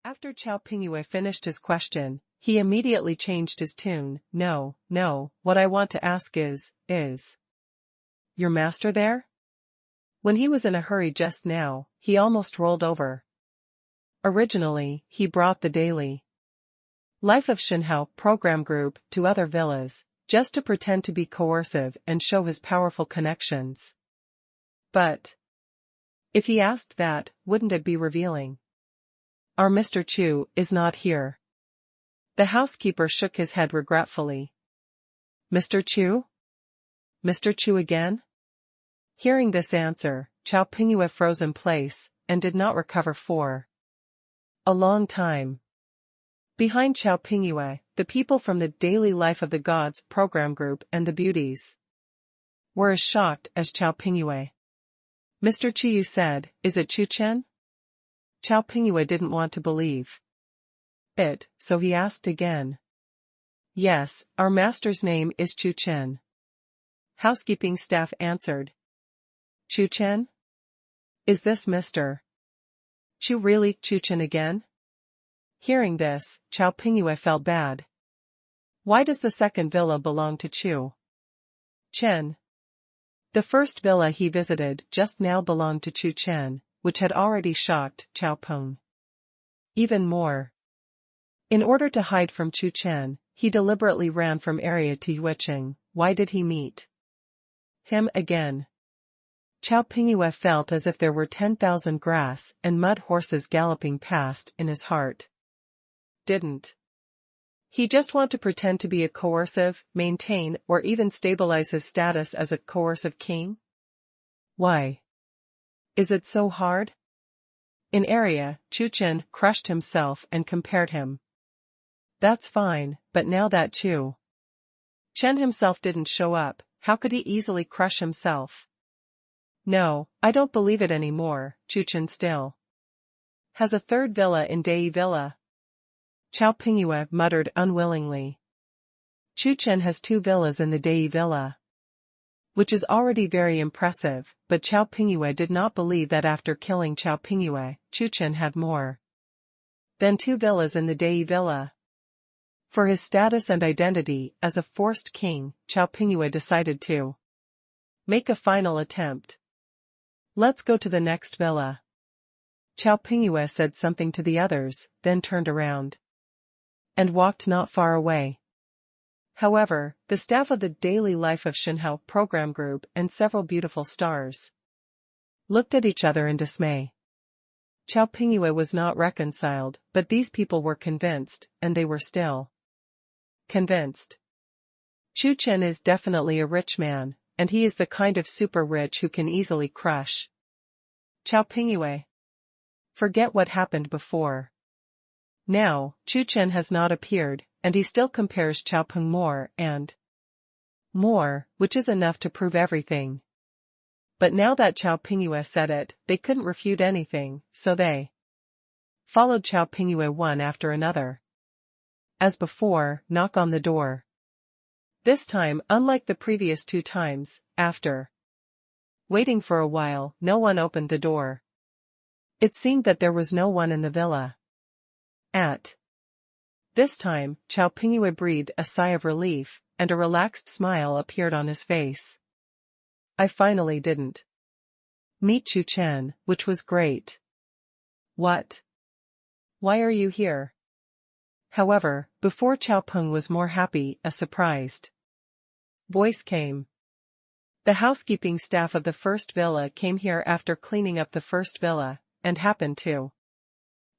After Chao Pingyue finished his question, he immediately changed his tune. No, what I want to ask is your master there? When he was in a hurry just now, he almost rolled over. Originally, he brought the daily life of Shinhao program group to other villas, just to pretend to be coercive and show his powerful connections. But if he asked that, wouldn't it be revealing? Our Mr. Chu is not here. The housekeeper shook his head regretfully. Mr. Chu? Mr. Chu again? Hearing this answer, Chao Pingyue froze in place, and did not recover for a long time. Behind Chao Pingyue, the people from the Daily Life of the Gods program group and the beauties were as shocked as Chao Pingyue. Mr. Chu, you said, is it Chu Chen? Chao Pingyue didn't want to believe it, so he asked again. Yes, our master's name is Chu Chen. Housekeeping staff answered. Chu Chen? Is this Mr. Chu really Chu Chen again? Hearing this, Chao Pingyue felt bad. Why does the second villa belong to Chu Chen? The first villa he visited just now belonged to Chu Chen, which had already shocked Chao Peng even more. In order to hide from Chu Chen, he deliberately ran from area to Yueqing. Why did he meet him again? Chao Pingyue felt as if there were 10,000 grass and mud horses galloping past in his heart. Didn't he just want to pretend to be a coercive, maintain or even stabilize his status as a coercive king? Why is it so hard? In area, Chu Chen crushed himself and compared him. That's fine, but now that Chu Chen himself didn't show up, how could he easily crush himself? No, I don't believe it anymore. Chu Chen still has a third villa in Dai Villa. Chao Pingyue muttered unwillingly. Chu Chen has 2 villas in the Dai Villa, which is already very impressive, but Chao Pingyue did not believe that after killing Chao Pingyue, Chu Chen had more than 2 villas in the Dai Villa. For his status and identity as a forced king, Chao Pingyue decided to make a final attempt. Let's go to the next villa. Chao Pingyue said something to the others, then turned around and walked not far away. However, the staff of the Daily Life of Shinhao program group and several beautiful stars looked at each other in dismay. Chao Pingyue was not reconciled, but these people were convinced, and they were still convinced. Chu Chen is definitely a rich man, and he is the kind of super rich who can easily crush Chao Pingyue. Forget what happened before. Now, Chu Chen has not appeared, and he still compares Chao Peng more and more, which is enough to prove everything. But now that Chao Pingyue said it, they couldn't refute anything, so they followed Chao Pingyue one after another. As before, knock on the door. This time, unlike the previous 2 times, after waiting for a while, no one opened the door. It seemed that there was no one in the villa. At this time, Chao Pingyue breathed a sigh of relief, and a relaxed smile appeared on his face. I finally didn't meet Chu Chen, which was great. What? Why are you here? However, before Chao Peng was more happy, a surprised voice came. The housekeeping staff of the first villa came here after cleaning up the first villa, and happened to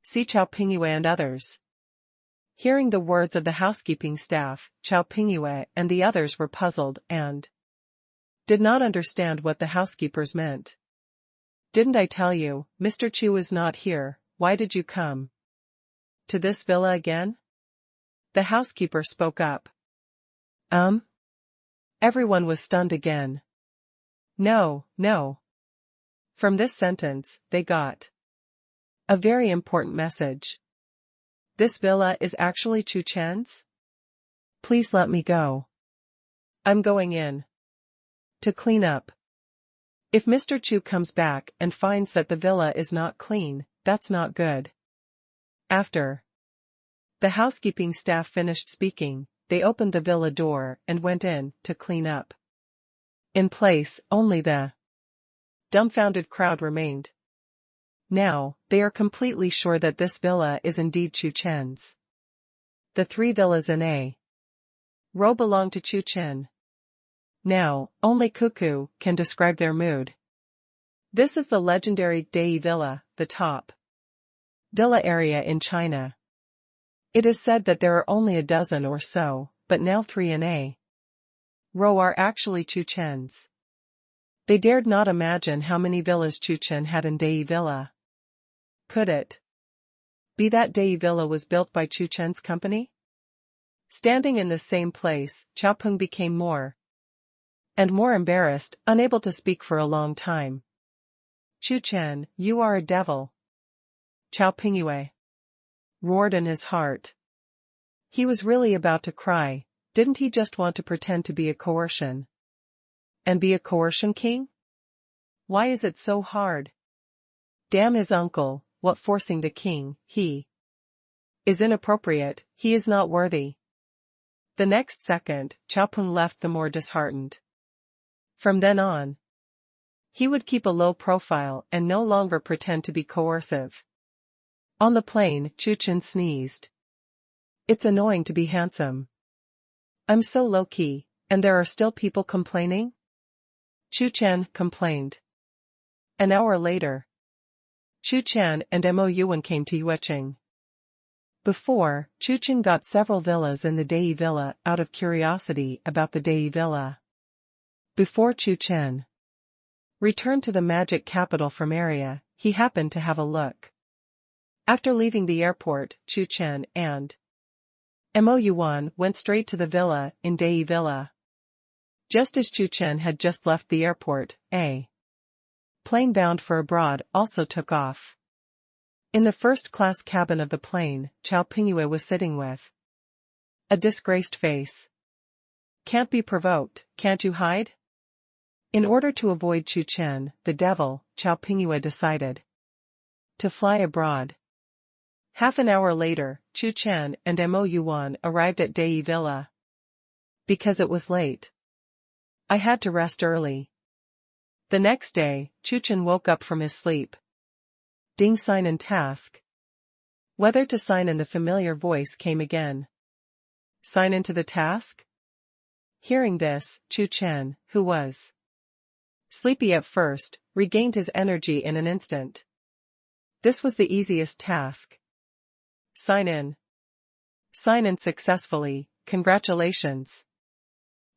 see Chao Pingyue and others. Hearing the words of the housekeeping staff, Chao Pingyue and the others were puzzled and did not understand what the housekeepers meant. Didn't I tell you, Mr. Chu is not here, why did you come to this villa again? The housekeeper spoke up. Everyone was stunned again. No. From this sentence, they got a very important message. This villa is actually Chu Chen's? Please let me go. I'm going in to clean up. If Mr. Chu comes back and finds that the villa is not clean, that's not good. After the housekeeping staff finished speaking, they opened the villa door and went in to clean up. In place, only the dumbfounded crowd remained. Now, they are completely sure that this villa is indeed Chu Chen's. The 3 villas in a row belong to Chu Chen. Now, only Cuckoo can describe their mood. This is the legendary Dai Villa, the top villa area in China. It is said that there are only a dozen or so, but now 3 in a row are actually Chu Chen's. They dared not imagine how many villas Chu Chen had in Dai Villa. Could it be that Dai Villa was built by Chu Chen's company? Standing in the same place, Chao Peng became more and more embarrassed, unable to speak for a long time. Chu Chen, you are a devil. Chao Pingyue roared in his heart. He was really about to cry. Didn't he just want to pretend to be a coercion? And be a coercion king? Why is it so hard? Damn his uncle, what forcing the king, he is inappropriate, he is not worthy. The next second, Chao Peng left the more disheartened. From then on, he would keep a low profile and no longer pretend to be coercive. On the plane, Chu Chen sneezed. It's annoying to be handsome. I'm so low-key, and there are still people complaining? Chu Chen complained. An hour later, Chu Chen and Mo Yuan came to Yueching. Before, Chu Chen got several villas in the Dai Villa out of curiosity about the Dai Villa. Before Chu Chen returned to the magic capital from area, he happened to have a look. After leaving the airport, Chu Chen and Mo Yuan went straight to the villa in Dai Villa. Just as Chu Chen had just left the airport, a plane bound for abroad also took off. In the first-class cabin of the plane, Chao Pingyue was sitting with a disgraced face. Can't be provoked, can't you hide? In order to avoid Chu Chen, the devil, Chao Pingyue decided to fly abroad. Half an hour later, Chu Chen and Mo Yuan arrived at Dai Villa. Because it was late, I had to rest early. The next day, Chu Chen woke up from his sleep. Ding sign and task. Whether to sign in, the familiar voice came again. Sign into the task? Hearing this, Chu Chen, who was sleepy at first, regained his energy in an instant. This was the easiest task. Sign in. Sign in successfully, congratulations.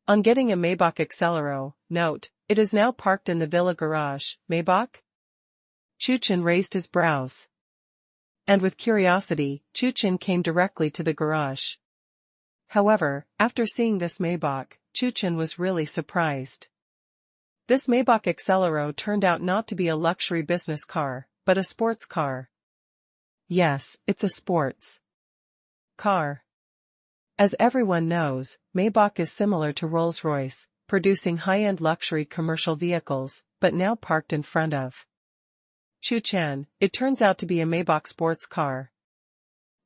On getting a Maybach Accelero, note, it is now parked in the villa garage, Maybach? Chu Chen raised his brows. And with curiosity, Chu Chen came directly to the garage. However, after seeing this Maybach, Chu Chen was really surprised. This Maybach Accelero turned out not to be a luxury business car, but a sports car. Yes, it's a sports car. As everyone knows, Maybach is similar to Rolls-Royce, producing high-end luxury commercial vehicles, but now parked in front of Chu Chen. It turns out to be a Maybach sports car.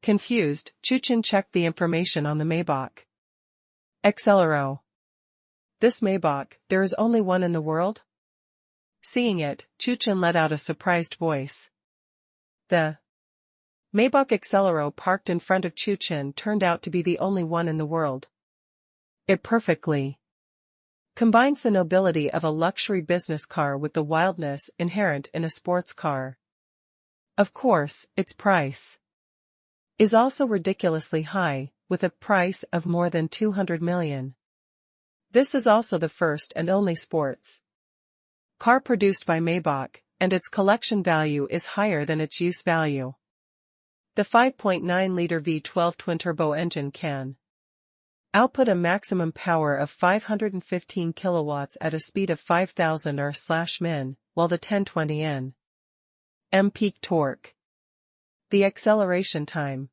Confused, Chu Chen checked the information on the Maybach Accelero. This Maybach, there is only one in the world? Seeing it, Chu Chen let out a surprised voice. The Maybach Accelero parked in front of Chu Chen turned out to be the only one in the world. It perfectly combines the nobility of a luxury business car with the wildness inherent in a sports car. Of course, its price is also ridiculously high, with a price of more than 200 million. This is also the first and only sports car produced by Maybach, and its collection value is higher than its use value. The 5.9-liter V12 twin-turbo engine can output a maximum power of 515 kilowatts at a speed of 5,000 r/min, while the 1020 Nm peak torque. The acceleration time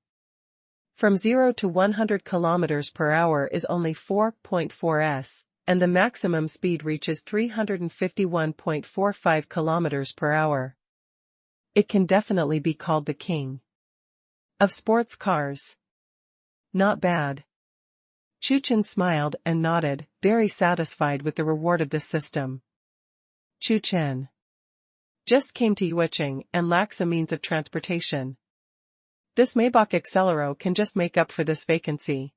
from 0 to 100 km per hour is only 4.4 s, and the maximum speed reaches 351.45 km per hour. It can definitely be called the king Of sports cars. Not bad. Chu Chen smiled and nodded, very satisfied with the reward of this system. Chu Chen just came to Yueching and lacks a means of transportation. This Maybach Accelero can just make up for this vacancy.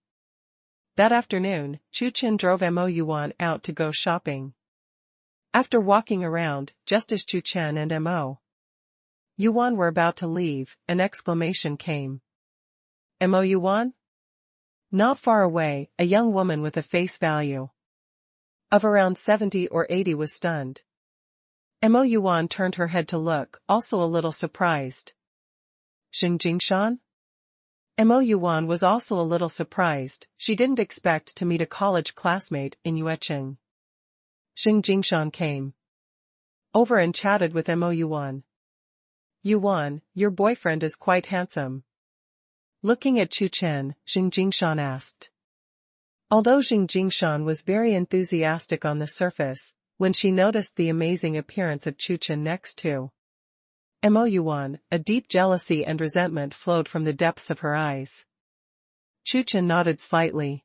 That afternoon, Chu Chen drove Mo Yuan out to go shopping. After walking around, just as Chu Chen and Mo Yuan were about to leave, an exclamation came. Mo Yuan? Not far away, a young woman with a face value of around 70 or 80 was stunned. Mo Yuan turned her head to look, also a little surprised. Xiang Chuchen? Mo Yuan was also a little surprised, she didn't expect to meet a college classmate in Yueching. Xiang Chuchen came over and chatted with Mo Yuan. Yuan, your boyfriend is quite handsome. Looking at Chu Chen, Xiang Chuchen asked. Although Xiang Chuchen was very enthusiastic on the surface, when she noticed the amazing appearance of Chu Chen next to Mo Yuan, a deep jealousy and resentment flowed from the depths of her eyes. Chu Chen nodded slightly.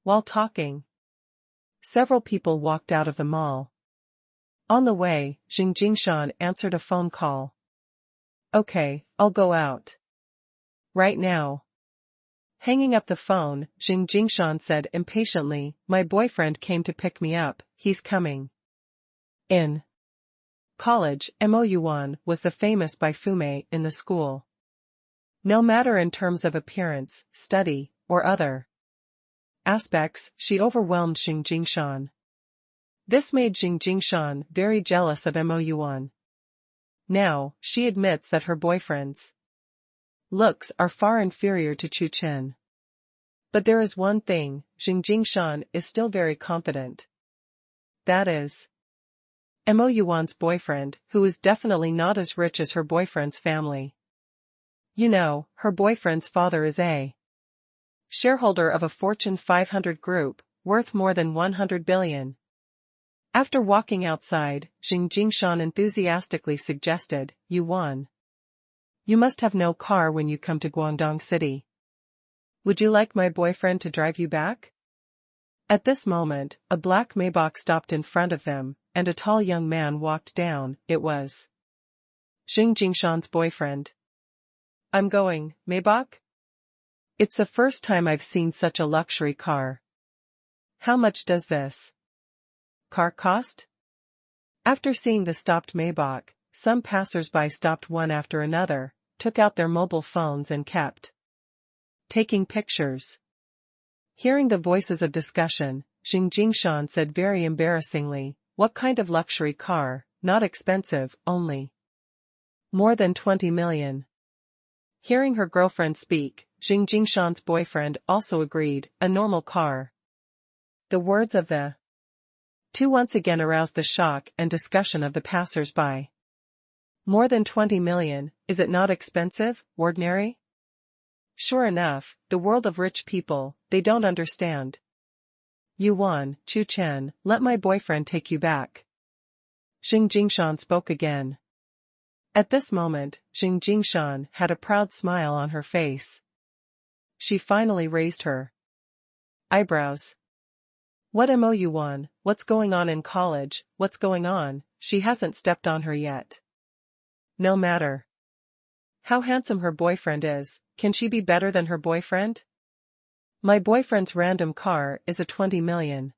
While talking, several people walked out of the mall. On the way, Xiang Chuchen answered a phone call. Okay, I'll go out right now. Hanging up the phone, Xiang Chuchen said impatiently, my boyfriend came to pick me up, he's coming. In college, Mo Yuan was the famous Baifume in the school. No matter in terms of appearance, study, or other aspects, she overwhelmed Xiang Chuchen. This made Xiang Chuchen very jealous of Mo Yuan. Now, she admits that her boyfriend's looks are far inferior to Chu Chen. But there is one thing, Xiang Chuchen is still very confident. That is Mo Yuan's boyfriend, who is definitely not as rich as her boyfriend's family. You know, her boyfriend's father is a shareholder of a Fortune 500 group, worth more than 100 billion. After walking outside, Xiang Chuchen enthusiastically suggested, Yuan, you must have no car when you come to Guangdong City. Would you like my boyfriend to drive you back? At this moment, a black Maybach stopped in front of them, and a tall young man walked down. It was Xiang Chuchen's boyfriend. I'm going, Maybach? It's the first time I've seen such a luxury car. How much does this car cost? After seeing the stopped Maybach, some passers-by stopped one after another, took out their mobile phones and kept taking pictures. Hearing the voices of discussion, Xiang Chuchen said very embarrassingly, what kind of luxury car, not expensive, only more than 20 million. Hearing her girlfriend speak, Xiang Chuchen's boyfriend also agreed, a normal car. The words of the two once again aroused the shock and discussion of the passers-by. More than 20 million, is it not expensive, ordinary? Sure enough, the world of rich people, they don't understand. Yuan, Chu Chen, let my boyfriend take you back. Xiang Chuchen spoke again. At this moment, Xiang Chuchen had a proud smile on her face. She finally raised her eyebrows. What Mo Yuan, what's going on in college, what's going on, she hasn't stepped on her yet. No matter how handsome her boyfriend is, can she be better than her boyfriend? My boyfriend's random car is a 20 million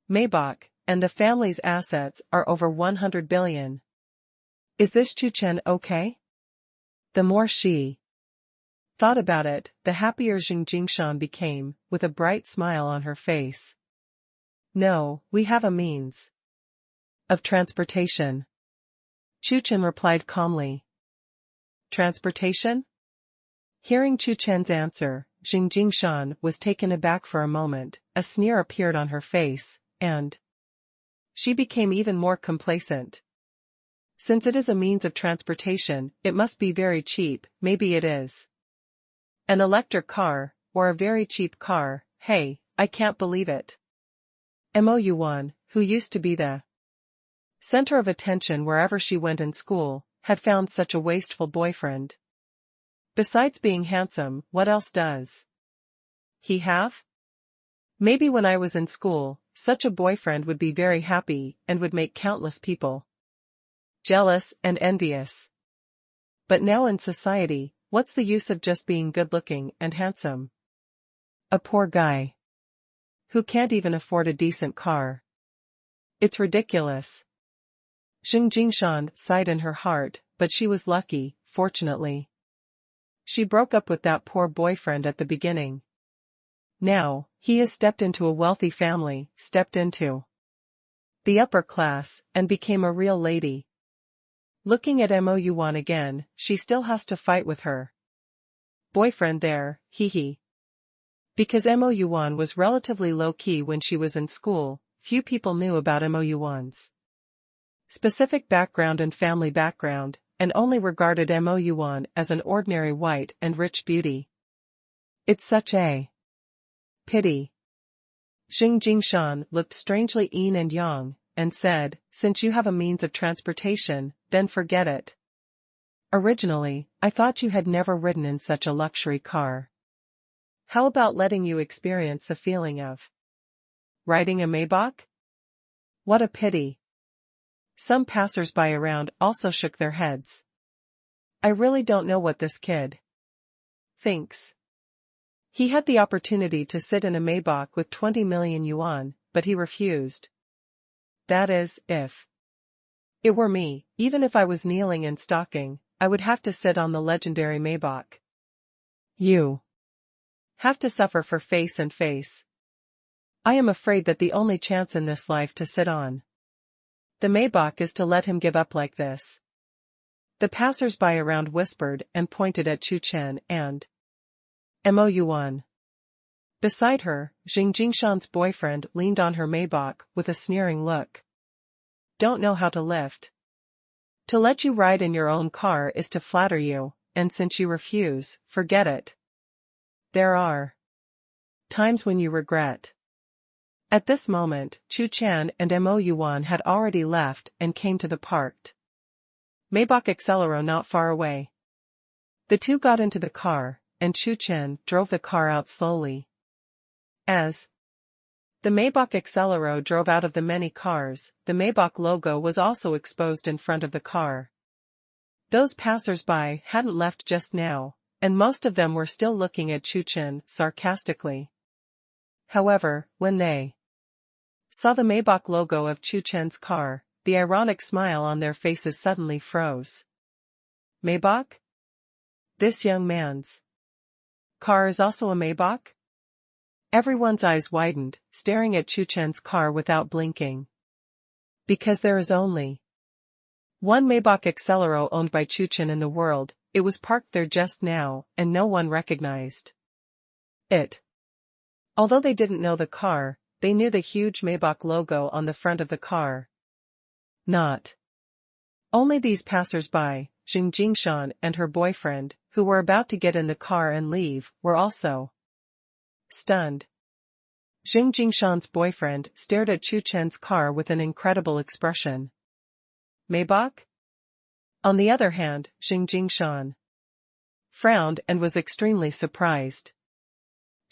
Maybach, and the family's assets are over 100 billion. Is this Chu Chen okay? The more she thought about it, the happier Xiang Chuchen became, with a bright smile on her face. No, we have a means of transportation. Chu Chen replied calmly. Transportation? Hearing Chu Chen's answer, Xiang Chuchen was taken aback for a moment, a sneer appeared on her face, and she became even more complacent. Since it is a means of transportation, it must be very cheap, maybe it is an electric car, or a very cheap car. Hey, I can't believe it. Mo Yuan, who used to be the center of attention wherever she went in school, had found such a wasteful boyfriend. Besides being handsome, what else does he have? Maybe when I was in school, such a boyfriend would be very happy and would make countless people jealous and envious. But now in society, what's the use of just being good-looking and handsome? A poor guy who can't even afford a decent car. It's ridiculous. Xiang Chuchen sighed in her heart, but she was lucky, fortunately. She broke up with that poor boyfriend at the beginning. Now, he has stepped into a wealthy family, stepped into the upper class, and became a real lady. Looking at Mo Yuan again, she still has to fight with her boyfriend there, hee. Because Mo Yuan was relatively low-key when she was in school, few people knew about Mo Yuan's specific background and family background, and only regarded Mo Yuan as an ordinary white and rich beauty. It's such a pity. Xiang Chuchen looked strangely yin and yang, and said, since you have a means of transportation, then forget it. Originally, I thought you had never ridden in such a luxury car. How about letting you experience the feeling of riding a Maybach? What a pity. Some passers-by around also shook their heads. I really don't know what this kid thinks. He had the opportunity to sit in a Maybach with 20 million yuan, but he refused. That is, if it were me, even if I was kneeling and stalking, I would have to sit on the legendary Maybach. You have to suffer for face and face. I am afraid that the only chance in this life to sit on the Maybach is to let him give up like this. The passers-by around whispered and pointed at Chu Chen and Mo Yuan. Beside her, Xiang Chuchen's boyfriend leaned on her Maybach with a sneering look. Don't know how to lift. To let you ride in your own car is to flatter you, and since you refuse, forget it. There are times when you regret. At this moment, Chu Chen and Mo Yuan had already left and came to the parked Maybach Accelero not far away. The two got into the car, and Chu Chen drove the car out slowly. As the Maybach Accelero drove out of the many cars, the Maybach logo was also exposed in front of the car. Those passers-by hadn't left just now, and most of them were still looking at Chu Chen sarcastically. However, when they saw the Maybach logo of Chu Chen's car, the ironic smile on their faces suddenly froze. Maybach? This young man's car is also a Maybach? Everyone's eyes widened, staring at Chu Chen's car without blinking. Because there is only one Maybach Accelero owned by Chu Chen in the world, it was parked there just now, and no one recognized it. Although they didn't know the car, they knew the huge Maybach logo on the front of the car. Not only these passers-by, Xiang Chuchen and her boyfriend, who were about to get in the car and leave, were also stunned. Xiang Chuchen's boyfriend stared at Chu Chen's car with an incredible expression. Maybach? On the other hand, Xiang Chuchen frowned and was extremely surprised.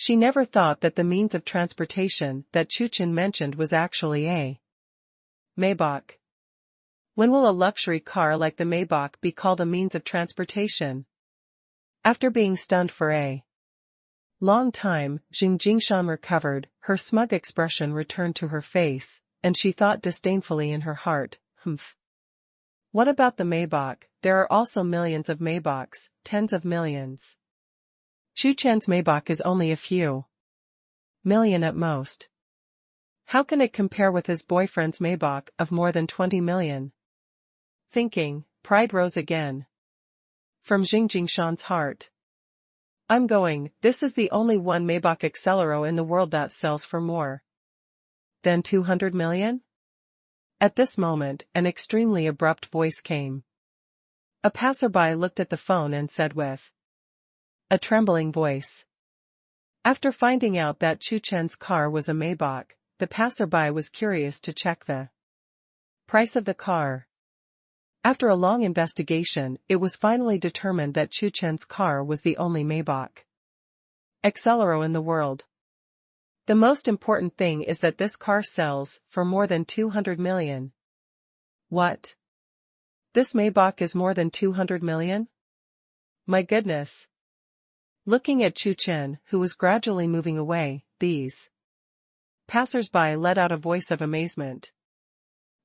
She never thought that the means of transportation that Chu Chen mentioned was actually a Maybach. When will a luxury car like the Maybach be called a means of transportation? After being stunned for a long time, Xiang Chuchen recovered, her smug expression returned to her face, and she thought disdainfully in her heart, humph. What about the Maybach? There are also millions of Maybachs, tens of millions. Chu Chen's Maybach is only a few million at most. How can it compare with his boyfriend's Maybach of more than 20 million? Thinking, pride rose again from Xiang Chuchen's heart. I'm going, this is the only one Maybach Accelero in the world that sells for more than 200 million? At this moment, an extremely abrupt voice came. A passerby looked at the phone and said with a trembling voice. After finding out that Chu Chen's car was a Maybach, the passerby was curious to check the price of the car. After a long investigation, it was finally determined that Chu Chen's car was the only Maybach Accelero in the world. The most important thing is that this car sells for more than 200 million. What? This Maybach is more than 200 million? My goodness. Looking at Chu Chen, who was gradually moving away, these passers-by let out a voice of amazement.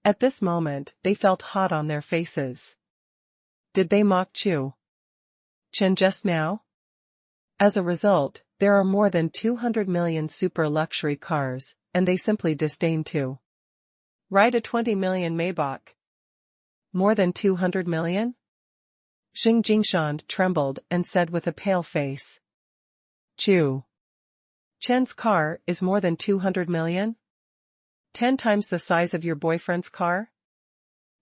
At this moment, they felt hot on their faces. Did they mock Chu Chen just now? As a result, there are more than 200 million super luxury cars, and they simply disdain to ride a 20 million Maybach. More than 200 million? Xiang Chuchen trembled and said with a pale face. Chu Chen's car is more than 200 million? 10 times the size of your boyfriend's car?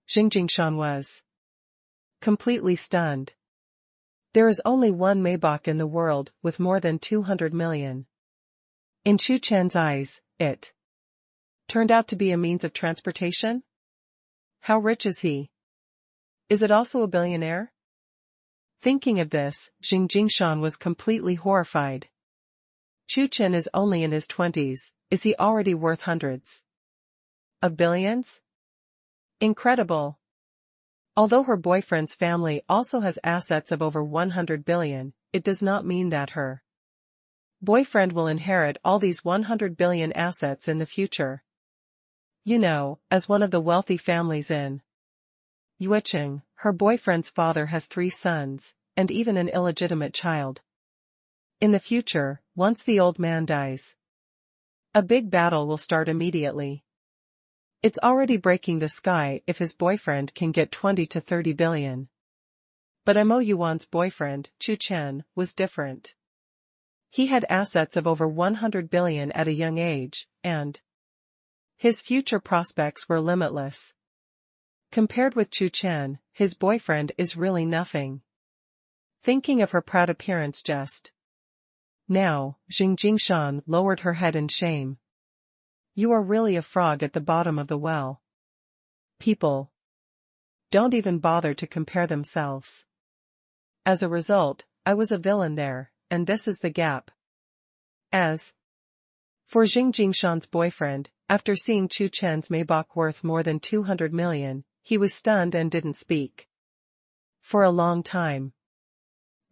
Xiang Chuchen was completely stunned. There is only one Maybach in the world with more than 200 million. In Chu Chen's eyes, it turned out to be a means of transportation? How rich is he? Is it also a billionaire? Thinking of this, Xiang Chuchen was completely horrified. Chu Chen is only in his 20s, is he already worth hundreds of billions? Incredible. Although her boyfriend's family also has assets of over 100 billion, it does not mean that her boyfriend will inherit all these 100 billion assets in the future. You know, as one of the wealthy families in Yueching, her boyfriend's father has 3 sons, and even an illegitimate child. In the future, once the old man dies, a big battle will start immediately. It's already breaking the sky if his boyfriend can get 20 to 30 billion. But Mo Yuan's boyfriend, Chu Chen, was different. He had assets of over 100 billion at a young age, and his future prospects were limitless. Compared with Chu Chen, his boyfriend is really nothing. Thinking of her proud appearance just now, Xiang Chuchen lowered her head in shame. You are really a frog at the bottom of the well. People don't even bother to compare themselves. As a result, I was a villain there, and this is the gap. As for Xiang Chuchen's boyfriend, after seeing Chu Chen's Maybach worth more than 200 million, he was stunned and didn't speak for a long time.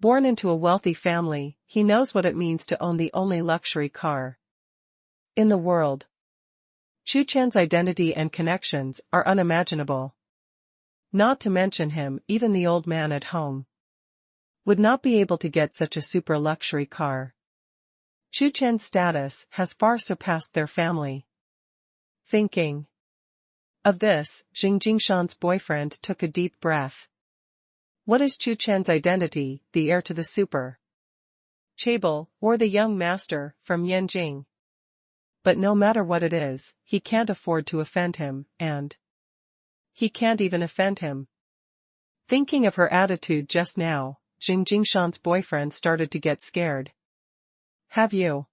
Born into a wealthy family, he knows what it means to own the only luxury car in the world. Chu Chen's identity and connections are unimaginable. Not to mention him, even the old man at home would not be able to get such a super luxury car. Chu Chen's status has far surpassed their family. Thinking of this, Xiang Chuchen's boyfriend took a deep breath. What is Chu Chen's identity, the heir to the super Chable, or the young master, from Yanjing? But no matter what it is, he can't afford to offend him, and he can't even offend him. Thinking of her attitude just now, Xiang Chuchen's boyfriend started to get scared. Have you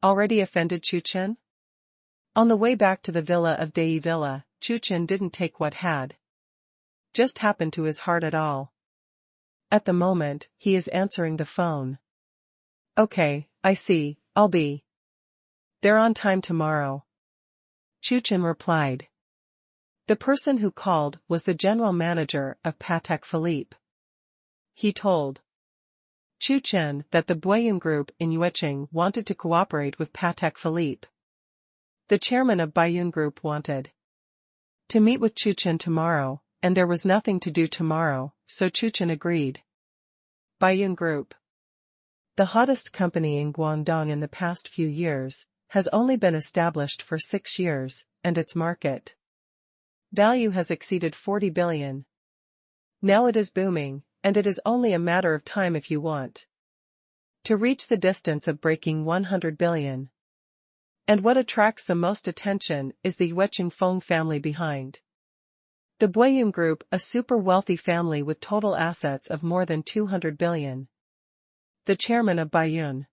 already offended Chu Chen? On the way back to the villa of Dei Villa, Chu Chen didn't take what had just happened to his heart at all. At the moment, he is answering the phone. Okay, I see, I'll be there on time tomorrow. Chu Chen replied. The person who called was the general manager of Patek Philippe. He told Chu Chen that the Boyun Group in Yueching wanted to cooperate with Patek Philippe. The chairman of Boyun Group wanted to meet with Chu Chen tomorrow, and there was nothing to do tomorrow, so Chu Chen agreed. Boyun Group, the hottest company in Guangdong in the past few years, has only been established for 6 years, and its market value has exceeded 40 billion. Now it is booming, and it is only a matter of time if you want to reach the distance of breaking 100 billion. And what attracts the most attention is the Yueching Feng family behind the Boyun Group, a super wealthy family with total assets of more than 200 billion. The chairman of Boyun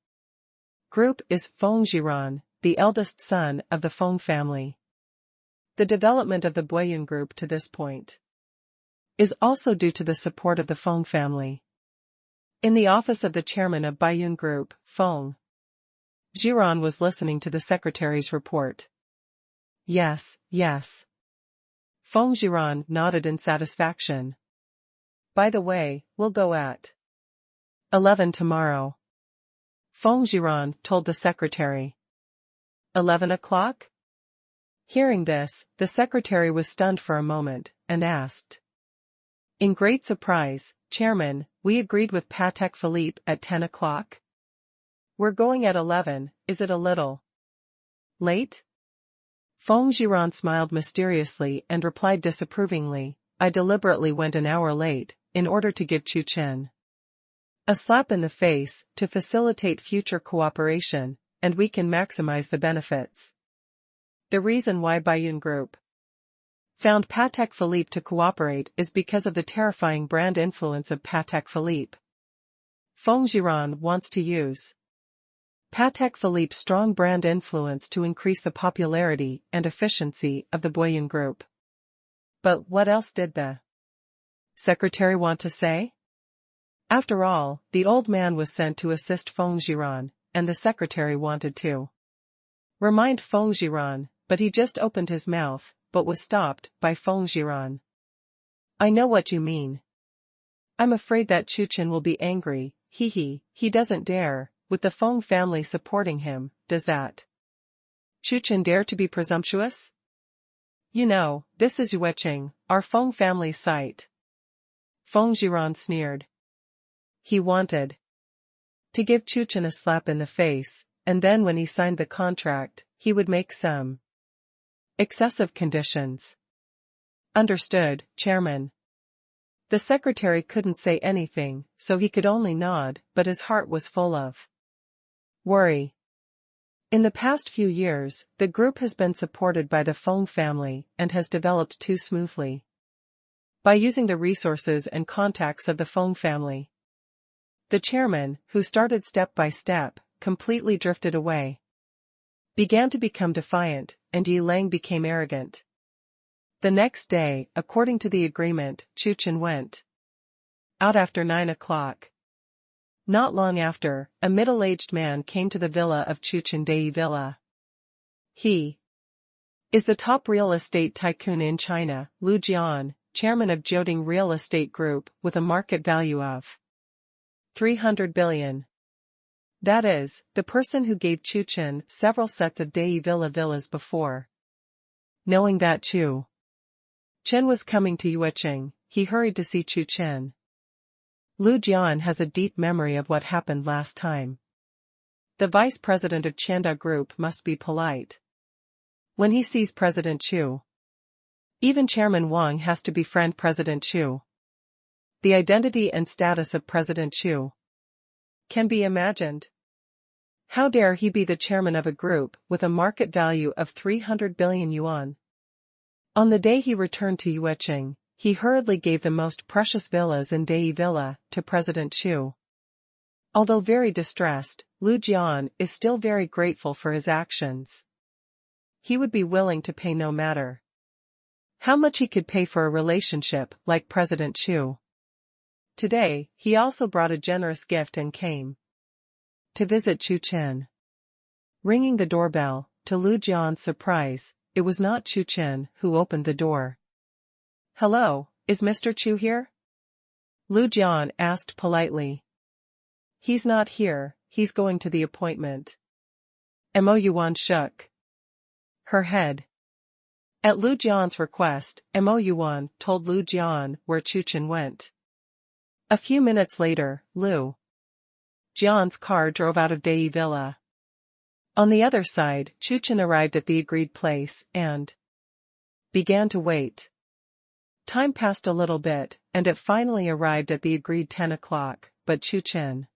Group is Feng Jiran, the eldest son of the Feng family. The development of the Boyun Group to this point is also due to the support of the Feng family. In the office of the chairman of Baiyun Group, Feng Jiran was listening to the secretary's report. Yes, yes. Feng Jiran nodded in satisfaction. By the way, we'll go at 11 tomorrow. Feng Jiran told the secretary. 11 o'clock? Hearing this, the secretary was stunned for a moment, and asked. In great surprise, Chairman, we agreed with Patek Philippe at 10 o'clock. We're going at 11, is it a little late? Feng Jiran smiled mysteriously and replied disapprovingly, I deliberately went an hour late, in order to give Chu Chen a slap in the face, to facilitate future cooperation, and we can maximize the benefits. The reason why Baiyun Group found Patek Philippe to cooperate is because of the terrifying brand influence of Patek Philippe. Feng Jiran wants to use Patek Philippe's strong brand influence to increase the popularity and efficiency of the Baiyun Group. But what else did the secretary want to say? After all, the old man was sent to assist Feng Jiran, and the secretary wanted to remind Feng Jiran, but he just opened his mouth, but was stopped by Feng Jiran. I know what you mean. I'm afraid that Chu Chen will be angry, he doesn't dare, with the Feng family supporting him, does that Chu Chen dare to be presumptuous? You know, this is Yueqing, our Feng family's site. Feng Jiran sneered. He wanted to give Chu Chen a slap in the face, and then when he signed the contract, he would make some excessive conditions. Understood, Chairman. The secretary couldn't say anything, so he could only nod, but his heart was full of worry. In the past few years, the group has been supported by the Feng family and has developed too smoothly. By using the resources and contacts of the Feng family, the chairman, who started step by step, completely drifted away, began to become defiant, and Yi Lang became arrogant. The next day, according to the agreement, Chu Chen went out after 9 o'clock. Not long after, a middle-aged man came to the villa of Chu Chen Dai Villa. He is the top real estate tycoon in China, Lu Jian, chairman of Jioding Real Estate Group, with a market value of 300 billion. That is, the person who gave Chu Chen several sets of Dai Villa villas before. Knowing that Chu Chen was coming to Yueqing, he hurried to see Chu Chen. Lu Jian has a deep memory of what happened last time. The vice president of Chanda Group must be polite when he sees President Chu. Even Chairman Wang has to befriend President Chu. The identity and status of President Chu can be imagined. How dare he be the chairman of a group with a market value of 300 billion yuan? On the day he returned to Yueqing, he hurriedly gave the most precious villas in Dai Villa to President Chu. Although very distressed, Lu Jian is still very grateful for his actions. He would be willing to pay no matter how much he could pay for a relationship like President Chu. Today, he also brought a generous gift and came to visit Chu Chen. Ringing the doorbell, to Lu Jian's surprise, it was not Chu Chen who opened the door. Hello, is Mr. Chu here? Lu Jian asked politely. He's not here, he's going to the appointment. Mo Yuan shook her head. At Lu Jian's request, Mo Yuan told Lu Jian where Chu Chen went. A few minutes later, Lu Jian's car drove out of Dai Villa. On the other side, Chu Chen arrived at the agreed place and began to wait. Time passed a little bit, and it finally arrived at the agreed 10 o'clock, but Chu Chen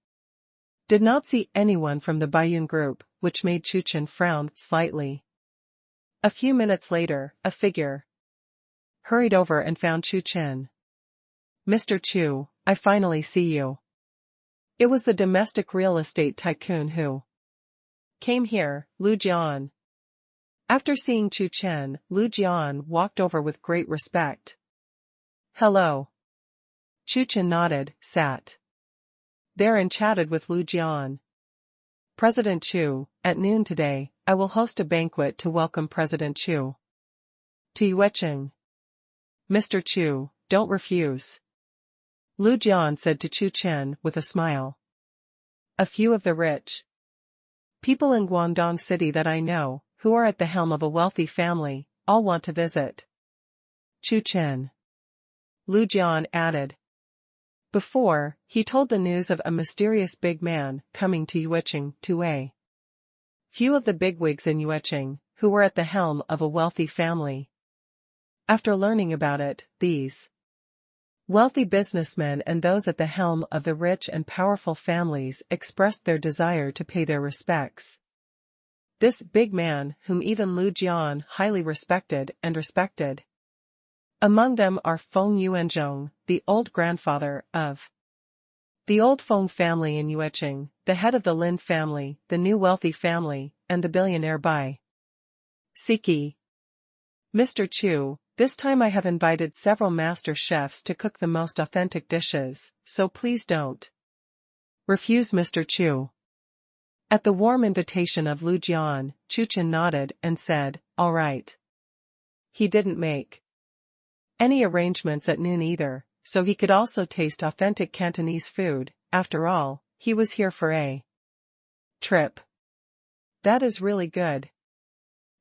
did not see anyone from the Baiyun Group, which made Chu Chen frown slightly. A few minutes later, a figure hurried over and found Chu Chen. Mr. Chu, I finally see you. It was the domestic real estate tycoon who came here, Lu Jian. After seeing Chu Chen, Lu Jian walked over with great respect. Hello. Chu Chen nodded, sat there and chatted with Lu Jian. President Chu, at noon today, I will host a banquet to welcome President Chu to Yueching. Mr. Chu, don't refuse. Lu Jian said to Chu Chen with a smile. A few of the rich people in Guangdong City that I know, who are at the helm of a wealthy family, all want to visit Chu Chen. Lu Jian added. Before, he told the news of a mysterious big man coming to Yueching to a few of the bigwigs in Yueching, who were at the helm of a wealthy family. After learning about it, these wealthy businessmen and those at the helm of the rich and powerful families expressed their desire to pay their respects. This big man, whom even Lu Jian highly respected. Among them are Feng Yuanzhong, the old grandfather of the old Feng family in Yueching, the head of the Lin family, the new wealthy family, and the billionaire Bai Siki. Mr. Chu, this time I have invited several master chefs to cook the most authentic dishes, so please don't refuse Mr. Chu. At the warm invitation of Lu Jian, Chu Chen nodded and said, all right. He didn't make any arrangements at noon either, so he could also taste authentic Cantonese food. After all, he was here for a trip. That is really good.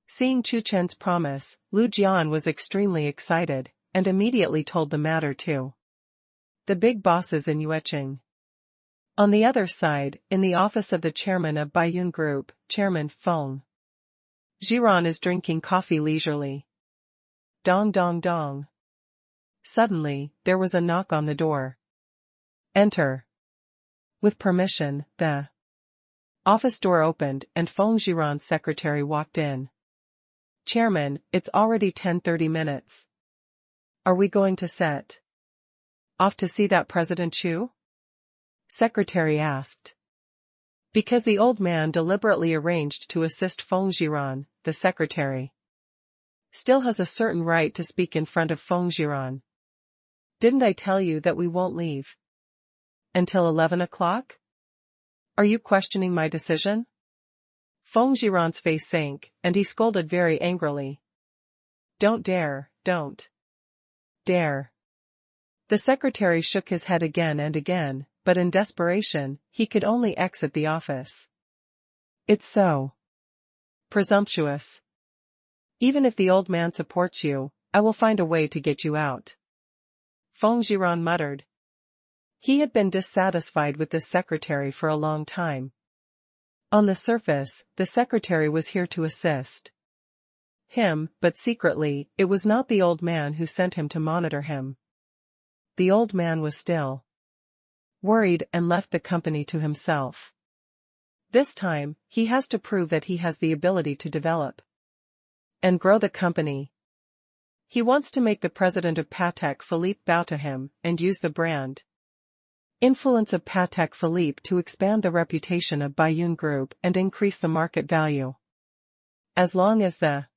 Seeing Chu Chen's promise, Lu Jian was extremely excited, and immediately told the matter to the big bosses in Yueching. On the other side, in the office of the chairman of Baiyun Group, Chairman Feng Jiran is drinking coffee leisurely. Dong dong dong. Suddenly, there was a knock on the door. Enter. With permission, the office door opened and Feng Jiran's secretary walked in. Chairman, it's already 10:30 minutes. Are we going to set off to see that President Chu? Secretary asked. Because the old man deliberately arranged to assist Feng Jiran, the secretary still has a certain right to speak in front of Feng Jiran. Didn't I tell you that we won't leave until 11 o'clock? Are you questioning my decision? Feng Jiran's face sank, and he scolded very angrily. Don't dare, don't dare. The secretary shook his head again and again, but in desperation, he could only exit the office. It's so presumptuous. Even if the old man supports you, I will find a way to get you out. Feng Jiran muttered. He had been dissatisfied with this secretary for a long time. On the surface, the secretary was here to assist him, but secretly, it was not the old man who sent him to monitor him. The old man was still worried and left the company to himself. This time, he has to prove that he has the ability to develop and grow the company. He wants to make the president of Patek Philippe bow to him and use the brand influence of Patek Philippe to expand the reputation of Baiyun Group and increase the market value. As long as the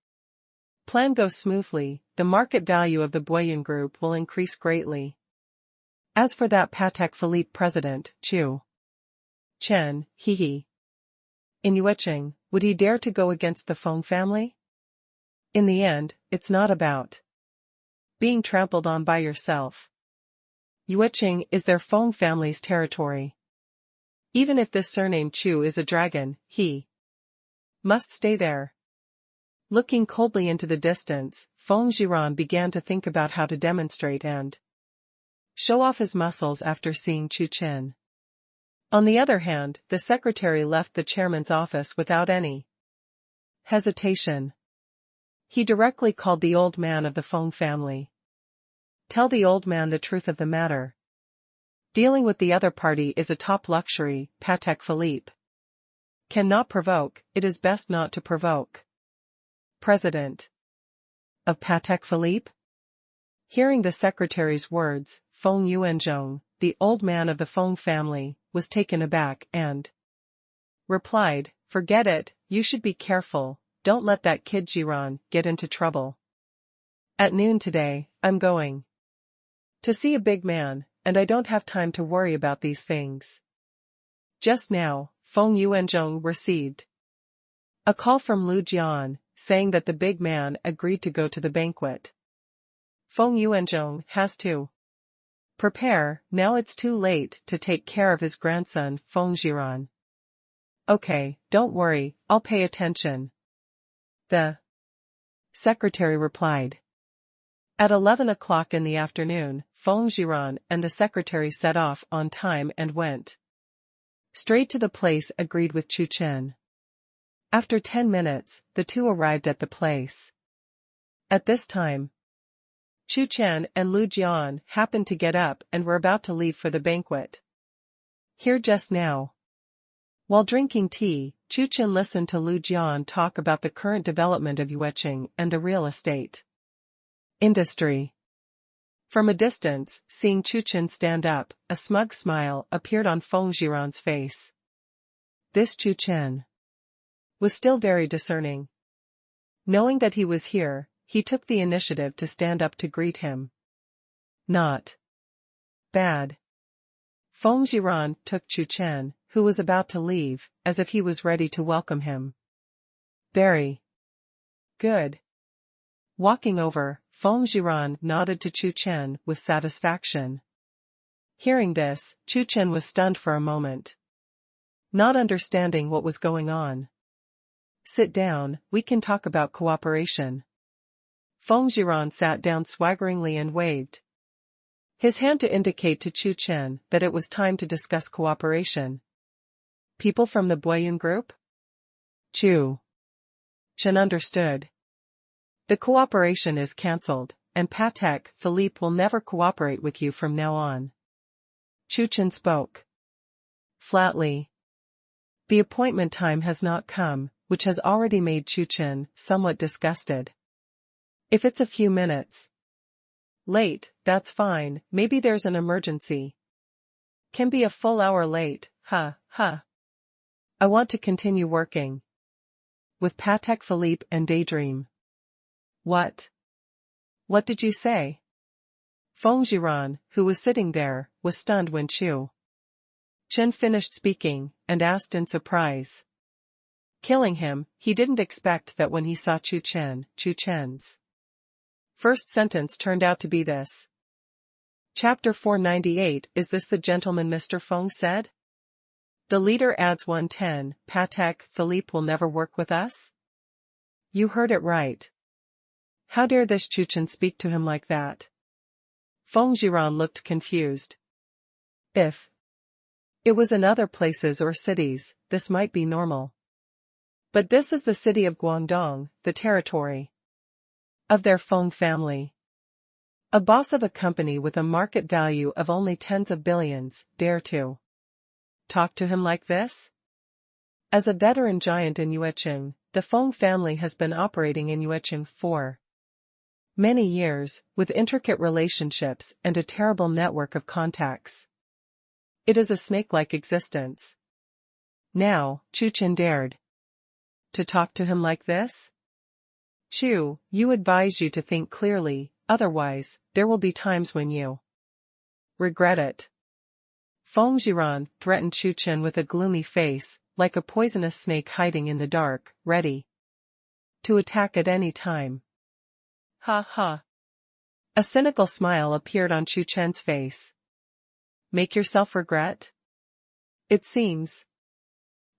plan goes smoothly, the market value of the Baiyun Group will increase greatly. As for that Patek Philippe president, Chu Chen, in Yueching, would he dare to go against the Feng family? In the end, it's not about being trampled on by yourself. Yueching is their Feng family's territory. Even if this surname Chu is a dragon, he must stay there. Looking coldly into the distance, Feng Jiran began to think about how to demonstrate and show off his muscles after seeing Chu Chen. On the other hand, the secretary left the chairman's office without any hesitation. He directly called the old man of the Feng family. Tell the old man the truth of the matter. Dealing with the other party is a top luxury, Patek Philippe cannot provoke, it is best not to provoke. President of Patek Philippe? Hearing the secretary's words, Feng Yuanzhong, the old man of the Feng family, was taken aback and replied, forget it, you should be careful, don't let that kid Jiran get into trouble. At noon today, I'm going To see a big man, and I don't have time to worry about these things. Just now, Feng Yuanzhong received a call from Lu Jian, saying that the big man agreed to go to the banquet. Feng Yuanzhong has to prepare, now it's too late to take care of his grandson Feng Jiran. Okay, don't worry, I'll pay attention. The secretary replied. At 11 o'clock in the afternoon, Feng Jiran and the secretary set off on time and went straight to the place agreed with Chu Chen. After 10 minutes, the two arrived at the place. At this time, Chu Chen and Lu Jian happened to get up and were about to leave for the banquet. Here just now. While drinking tea, Chu Chen listened to Lu Jian talk about the current development of Yueqing and the real estate industry. From a distance, seeing Chu Chen stand up, a smug smile appeared on Feng Jiran's face. This Chu Chen was still very discerning. Knowing that he was here, he took the initiative to stand up to greet him. Not bad. Feng Jiran took Chu Chen, who was about to leave, as if he was ready to welcome him. Very good. Walking over, Feng Jiran nodded to Chu Chen with satisfaction. Hearing this, Chu Chen was stunned for a moment, not understanding what was going on. Sit down, we can talk about cooperation. Feng Jiran sat down swaggeringly and waved his hand to indicate to Chu Chen that it was time to discuss cooperation. People from the Boyun group? Chu Chen understood. The cooperation is cancelled, and Patek Philippe will never cooperate with you from now on. Chu Chen spoke flatly. The appointment time has not come, which has already made Chu Chen somewhat disgusted. If it's a few minutes late, that's fine, maybe there's an emergency. Can be a full hour late, I want to continue working with Patek Philippe and daydream. What? What did you say? Feng Jiran, who was sitting there, was stunned when Chu Chen finished speaking, and asked in surprise. Killing him, he didn't expect that when he saw Chu Chen's first sentence turned out to be this. Chapter 498. Is this the gentleman Mr. Feng said? The leader adds 110, Patek Philippe will never work with us? You heard it right. How dare this Chu Chen speak to him like that? Feng Jiran looked confused. If it was in other places or cities, this might be normal. But this is the city of Guangdong, the territory of their Feng family. A boss of a company with a market value of only tens of billions, dare to talk to him like this? As a veteran giant in Yueqing, the Feng family has been operating in Yueqing for many years, with intricate relationships and a terrible network of contacts. It is a snake-like existence. Now, Chu Chen dared to talk to him like this? Chu, you advise you to think clearly, otherwise, there will be times when you regret it. Feng Jiran threatened Chu Chen with a gloomy face, like a poisonous snake hiding in the dark, ready to attack at any time. Ha ha. A cynical smile appeared on Chu Chen's face. Make yourself regret? It seems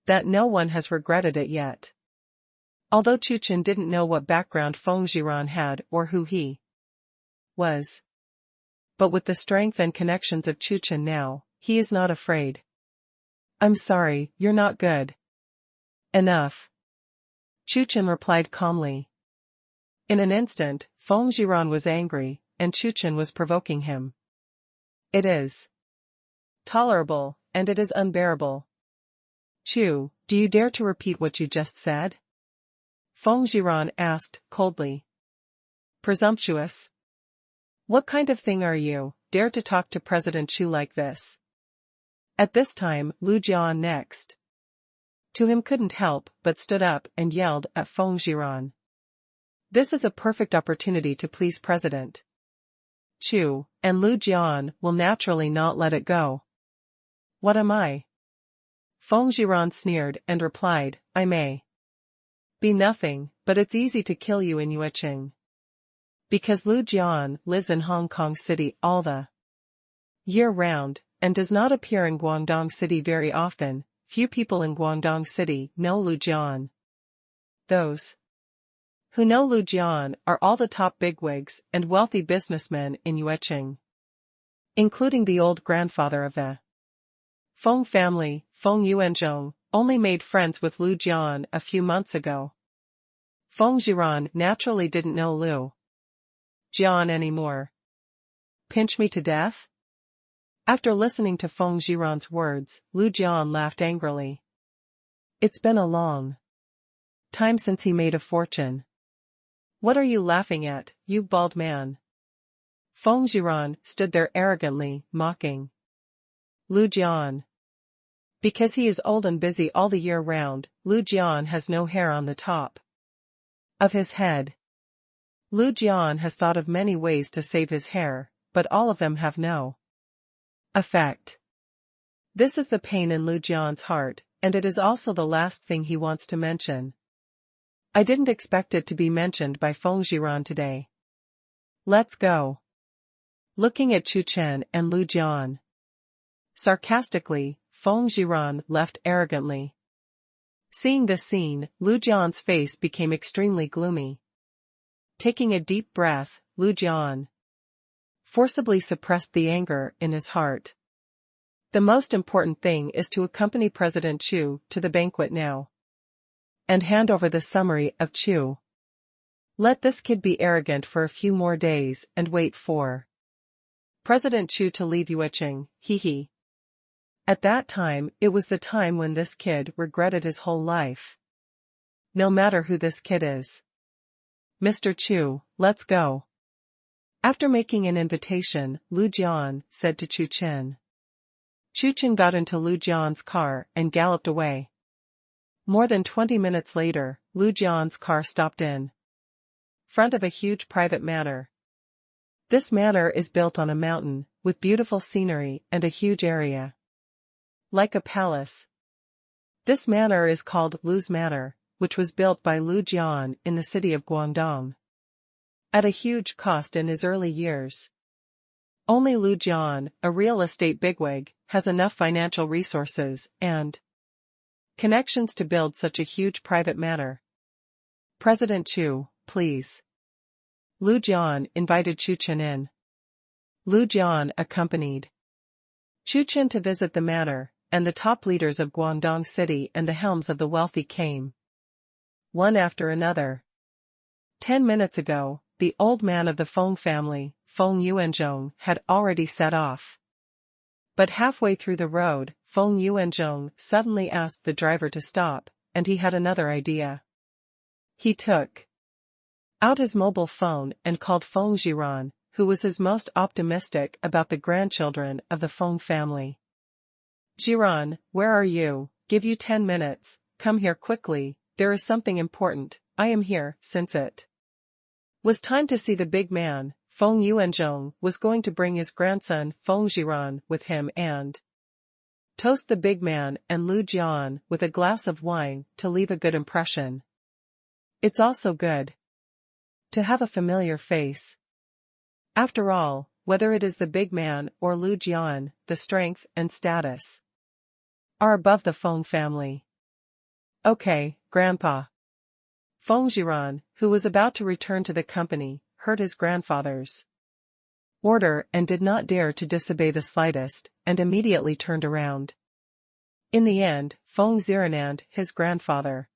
that no one has regretted it yet. Although Chu Chen didn't know what background Feng Jiran had or who he was. But with the strength and connections of Chu Chen now, he is not afraid. I'm sorry, you're not good enough. Chu Chen replied calmly. In an instant, Feng Jiran was angry, and Chu Chen was provoking him. It is tolerable, and it is unbearable. Chu, do you dare to repeat what you just said? Feng Jiran asked, coldly. Presumptuous. What kind of thing are you, dare to talk to President Chu like this? At this time, Lu Jian next to him couldn't help but stood up and yelled at Feng Jiran. This is a perfect opportunity to please President Chu, and Lu Jian will naturally not let it go. What am I? Feng Jiran sneered and replied, I may be nothing, but it's easy to kill you in Yueqing. Because Lu Jian lives in Hong Kong City all the year round, and does not appear in Guangdong City very often, few people in Guangdong City know Lu Jian. Those who know Lu Jian are all the top bigwigs and wealthy businessmen in Yueqing, including the old grandfather of the Feng family, Feng Yuanzhong, only made friends with Lu Jian a few months ago. Feng Jiran naturally didn't know Lu Jian anymore. Pinch me to death? After listening to Feng Jiran's words, Lu Jian laughed angrily. It's been a long time since he made a fortune. What are you laughing at, you bald man? Feng Jiran stood there arrogantly, mocking Lu Jian. Because he is old and busy all the year round, Lu Jian has no hair on the top of his head. Lu Jian has thought of many ways to save his hair, but all of them have no effect. This is the pain in Lu Jian's heart, and it is also the last thing he wants to mention. I didn't expect it to be mentioned by Feng Jiran today. Let's go. Looking at Chu Chen and Lu Jian sarcastically, Feng Jiran left arrogantly. Seeing this scene, Lu Jian's face became extremely gloomy. Taking a deep breath, Lu Jian forcibly suppressed the anger in his heart. The most important thing is to accompany President Chu to the banquet now and hand over the summary of Chu. Let this kid be arrogant for a few more days and wait for President Chu to leave Yueqing, hee. At that time, it was the time when this kid regretted his whole life. No matter who this kid is. Mr. Chu, let's go. After making an invitation, Lu Jian said to Chu Chen. Chu Chen got into Lu Jian's car and galloped away. More than 20 minutes later, Lu Jian's car stopped in front of a huge private manor. This manor is built on a mountain, with beautiful scenery and a huge area like a palace. This manor is called Lu's Manor, which was built by Lu Jian in the city of Guangdong at a huge cost in his early years. Only Lu Jian, a real estate bigwig, has enough financial resources and connections to build such a huge private manor. President Chu, please. Lu Jian invited Chu Chen in. Lu Jian accompanied Chu Chen to visit the manor, and the top leaders of Guangdong City and the helms of the wealthy came one after another. 10 minutes ago, the old man of the Feng family, Feng Yuanzhong, had already set off. But halfway through the road, Feng Yuanzhong suddenly asked the driver to stop, and he had another idea. He took out his mobile phone and called Feng Jiran, who was his most optimistic about the grandchildren of the Feng family. Jiran, where are you? Give you 10 minutes, come here quickly, there is something important. I am here, since it was time to see the big man. Feng Yuanzhong was going to bring his grandson Feng Jiran with him and toast the big man and Lu Jian with a glass of wine to leave a good impression. It's also good to have a familiar face. After all, whether it is the big man or Lu Jian, the strength and status are above the Feng family. Okay, Grandpa. Feng Jiran, who was about to return to the company, heard his grandfather's order and did not dare to disobey the slightest, and immediately turned around. In the end, Feng Ziran and his grandfather,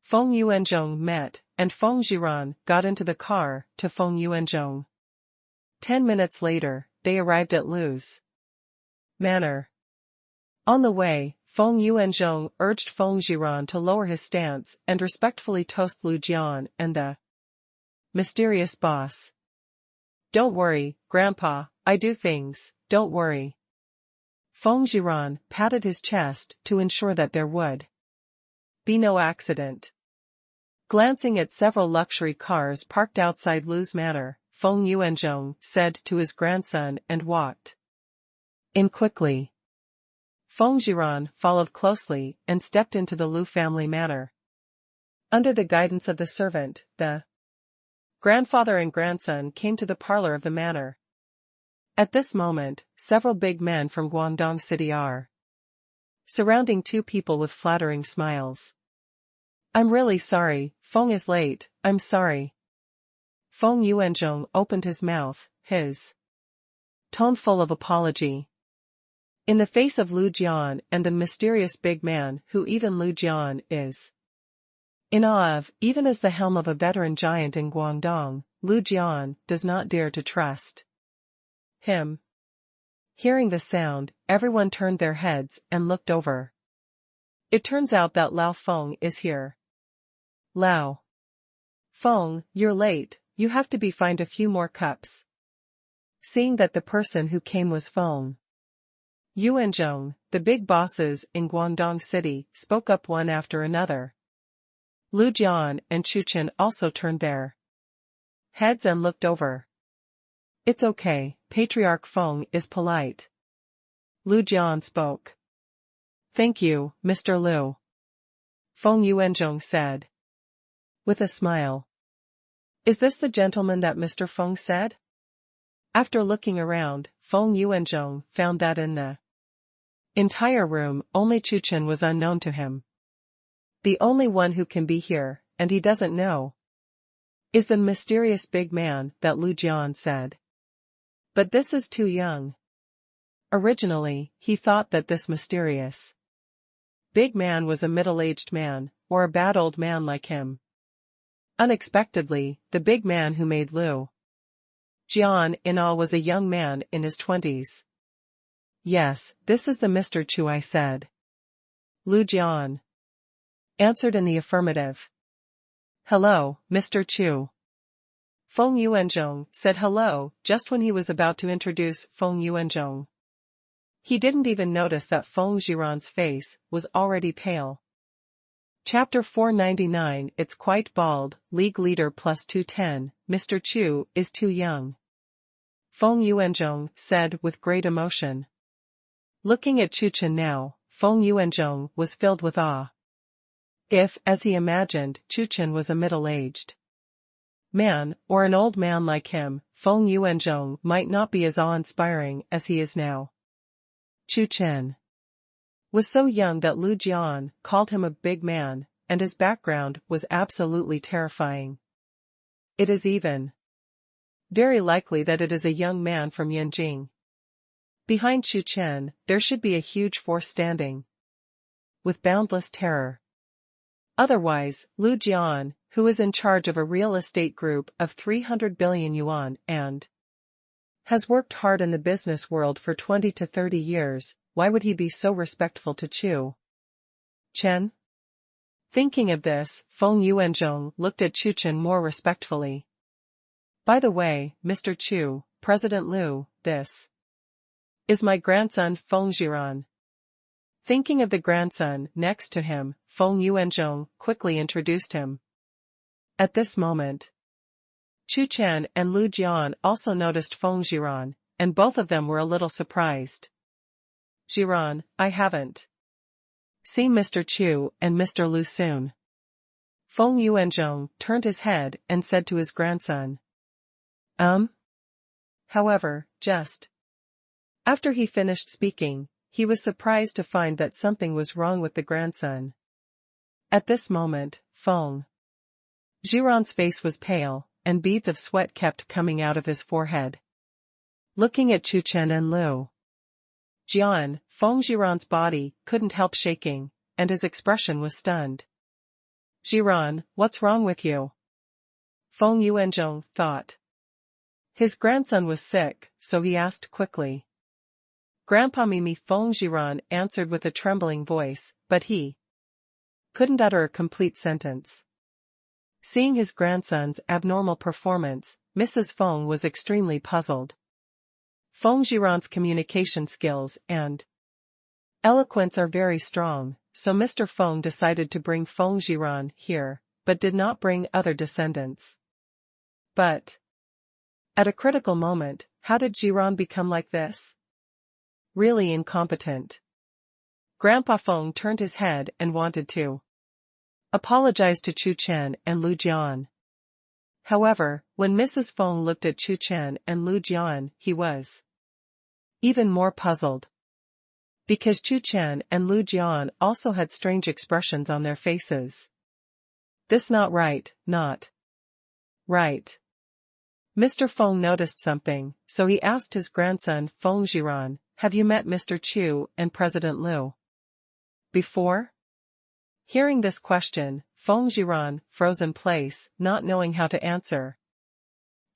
Feng Yuanzhong, met, and Feng Jiran got into the car to Feng Yuanzhong. 10 minutes later, they arrived at Lu's manor. On the way, Feng Yuanzhong urged Feng Jiran to lower his stance and respectfully toast Lu Jian and the mysterious boss. Don't worry, Grandpa, I do things, don't worry. Feng Jiran patted his chest to ensure that there would be no accident. Glancing at several luxury cars parked outside Lu's manor, Feng Yuanzhong said to his grandson and walked in quickly. Feng Jiran followed closely and stepped into the Lu family manor. Under the guidance of the servant, the grandfather and grandson came to the parlor of the manor. At this moment, several big men from Guangdong City are surrounding two people with flattering smiles. I'm really sorry, Feng is late, I'm sorry. Feng Yuanzhong opened his mouth, his tone full of apology. In the face of Lu Jian and the mysterious big man who even Lu Jian is in awe of, even as the helm of a veteran giant in Guangdong, Lu Jian does not dare to trust him. Hearing the sound, everyone turned their heads and looked over. It turns out that Lao Feng is here. Lao Feng, you're late, you have to be fined a few more cups. Seeing that the person who came was Feng Yuanzhong, the big bosses in Guangdong City spoke up one after another. Lu Jian and Chu Chen also turned their heads and looked over. It's okay, Patriarch Feng is polite. Lu Jian spoke. Thank you, Mr. Lu. Feng Yuanzhong said with a smile. Is this the gentleman that Mr. Feng said? After looking around, Feng Yuanzhong found that in the entire room only Chu Chen was unknown to him. The only one who can be here, and he doesn't know, is the mysterious big man that Lu Jian said. But this is too young. Originally, he thought that this mysterious big man was a middle-aged man, or a bad old man like him. Unexpectedly, the big man who made Lu Jian in awe was a young man in his 20s. Yes, this is the Mr. Chu I said. Lu Jian answered in the affirmative. Hello, Mr. Chu. Feng Yuanzhong said hello just when he was about to introduce Feng Yuanzhong. He didn't even notice that Feng Jiran's face was already pale. Chapter 499. It's quite bald, League Leader plus 210, Mr. Chu is too young. Feng Yuanzhong said with great emotion. Looking at Chu Chen now, Feng Yuanzhong was filled with awe. If, as he imagined, Chu Chen was a middle-aged man, or an old man like him, Feng Yuanzhong might not be as awe-inspiring as he is now. Chu Chen was so young that Lu Jian called him a big man, and his background was absolutely terrifying. It is even very likely that it is a young man from Yanjing. Behind Chu Chen, there should be a huge force standing with boundless terror. Otherwise, Lu Jian, who is in charge of a real estate group of 300 billion yuan and has worked hard in the business world for 20 to 30 years, why would he be so respectful to Chu Chen? Thinking of this, Feng Yuanzhong looked at Chu Chen more respectfully. By the way, Mr. Chu, President Lu, this is my grandson Feng Jiran. Thinking of the grandson next to him, Feng Yuanzhong quickly introduced him. At this moment, Chu Chen and Lu Jian also noticed Feng Jiran, and both of them were a little surprised. Jiran, I haven't seen Mr. Chu and Mr. Lu soon. Feng Yuanzhong turned his head and said to his grandson. However, just after he finished speaking, he was surprised to find that something was wrong with the grandson. At this moment, Feng Jiran's face was pale, and beads of sweat kept coming out of his forehead. Looking at Chu Chen and Lu Jian, Feng Jiran's body couldn't help shaking, and his expression was stunned. Jiran, what's wrong with you? Feng Yuanzhong thought. His grandson was sick, so he asked quickly. Grandpa Mimi, Feng Jiran answered with a trembling voice, but he couldn't utter a complete sentence. Seeing his grandson's abnormal performance, Mrs. Feng was extremely puzzled. Feng Jiran's communication skills and eloquence are very strong, so Mr. Feng decided to bring Feng Jiran here, but did not bring other descendants. But At a critical moment, how did Jiran become like this? Really incompetent. Grandpa Feng turned his head and wanted to apologize to Chu Chen and Lu Jian. However, when Mrs. Feng looked at Chu Chen and Lu Jian, he was even more puzzled. Because Chu Chen and Lu Jian also had strange expressions on their faces. This not right, not right. Mr. Feng noticed something, so he asked his grandson Feng Jiran, "Have you met Mr. Chu and President Liu before?" Hearing this question, Feng Jiran froze in place, not knowing how to answer.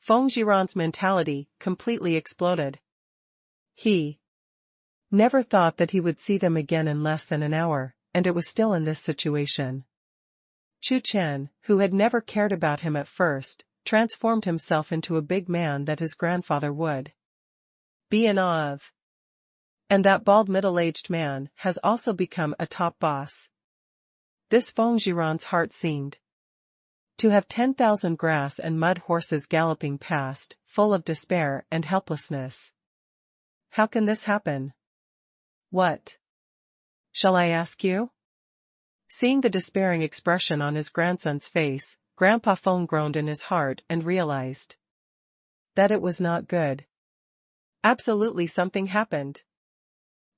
Feng Jiran's mentality completely exploded. He never thought that he would see them again in less than an hour, and it was still in this situation. Chu Chen, who had never cared about him at first, transformed himself into a big man that his grandfather would be in awe of. And that bald middle-aged man has also become a top boss. This Feng Jiran's heart seemed to have 10,000 grass and mud horses galloping past, full of despair and helplessness. How can this happen? What shall I ask you? Seeing the despairing expression on his grandson's face, Grandpa Feng groaned in his heart and realized that it was not good. Absolutely something happened.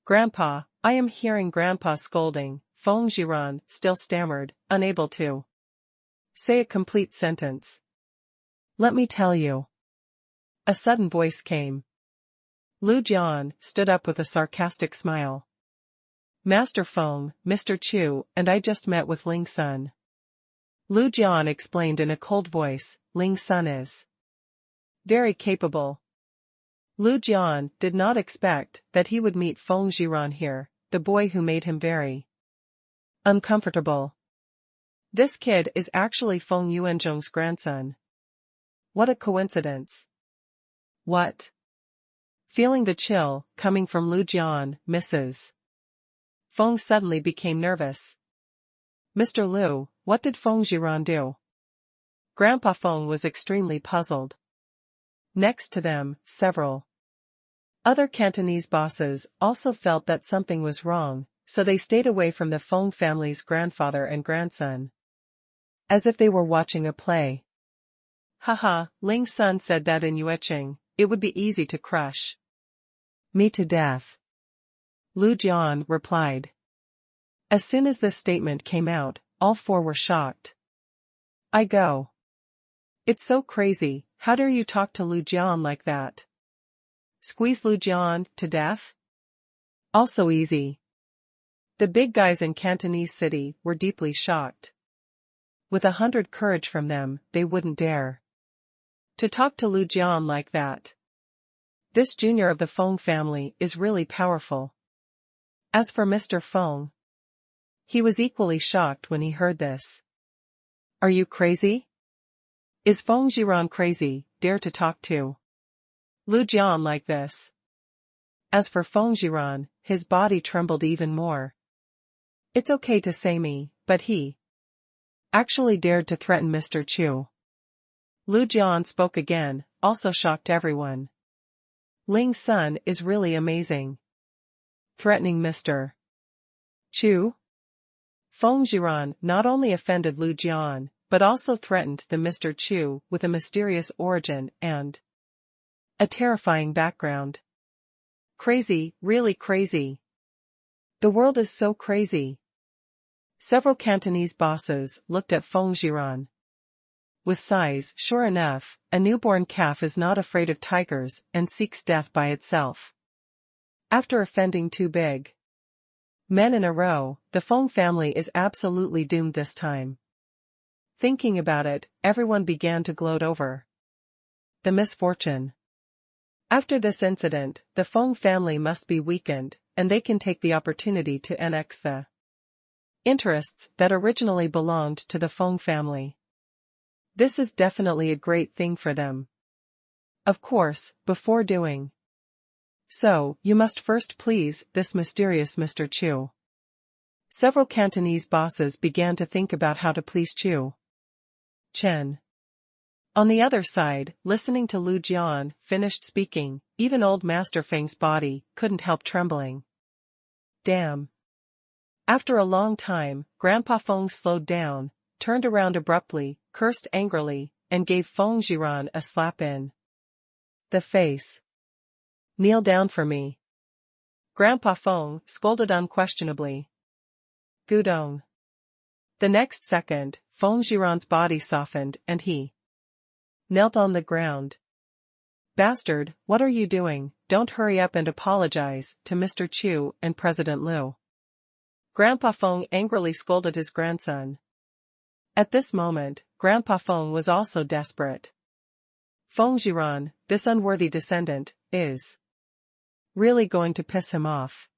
"Grandpa, I am hearing Grandpa scolding," Feng Jiran still stammered, unable to say a complete sentence. "Let me tell you." A sudden voice came. Lu Jian stood up with a sarcastic smile. "Master Feng, Mr. Chu and I just met with Ling's son." Lu Jian explained in a cold voice, "Ling's son is very capable." Lu Jian did not expect that he would meet Feng Jiran here, the boy who made him very uncomfortable. This kid is actually Feng Yuanzhong's grandson. What a coincidence. What? Feeling the chill coming from Lu Jian, Mrs. Feng suddenly became nervous. "Mr. Liu, what did Feng Jiran do?" Grandpa Feng was extremely puzzled. Next to them, several other Cantonese bosses also felt that something was wrong, so they stayed away from the Feng family's grandfather and grandson, as if they were watching a play. "Haha, Ling's son said that in Yueqing, it would be easy to crush me to death," Lu Jian replied. As soon as this statement came out, all four were shocked. "I go. It's so crazy, how dare you talk to Lu Jian like that? Squeeze Lu Jian to death? Also easy." The big guys in Cantonese City were deeply shocked. With 100 courage from them, they wouldn't dare to talk to Lu Jian like that. This junior of the Feng family is really powerful. As for Mr. Feng, he was equally shocked when he heard this. "Are you crazy? Is Feng Jiran crazy, dare to talk to Lu Jian like this?" As for Feng Jiran, his body trembled even more. "It's okay to say me, but he actually dared to threaten Mr. Chu." Lu Jian spoke again, also shocked everyone. "Ling's son is really amazing. Threatening Mr. Chu?" Feng Jiran not only offended Lu Jian, but also threatened the Mr. Chu with a mysterious origin and a terrifying background. Crazy, really crazy. The world is so crazy. Several Cantonese bosses looked at Feng Jiran with sighs. Sure enough, a newborn calf is not afraid of tigers and seeks death by itself. After offending two big men in a row, the Feng family is absolutely doomed this time. Thinking about it, everyone began to gloat over the misfortune. After this incident, the Feng family must be weakened, and they can take the opportunity to annex the interests that originally belonged to the Feng family. This is definitely a great thing for them. Of course, before doing so, you must first please this mysterious Mr. Chu. Several Cantonese bosses began to think about how to please Chu Chen. On the other side, listening to Lu Jian finished speaking, even old Master Feng's body couldn't help trembling. Damn. After a long time, Grandpa Feng slowed down, turned around abruptly, cursed angrily, and gave Feng Jiran a slap in the face. Kneel down for me. Grandpa Feng scolded unquestionably. Gudong. The next second, Feng Jiran's body softened and he knelt on the ground. Bastard, what are you doing? Don't hurry up and apologize to Mr. Chu and President Liu. Grandpa Feng angrily scolded his grandson. At this moment, Grandpa Feng was also desperate. Feng Jiran, this unworthy descendant, is really going to piss him off.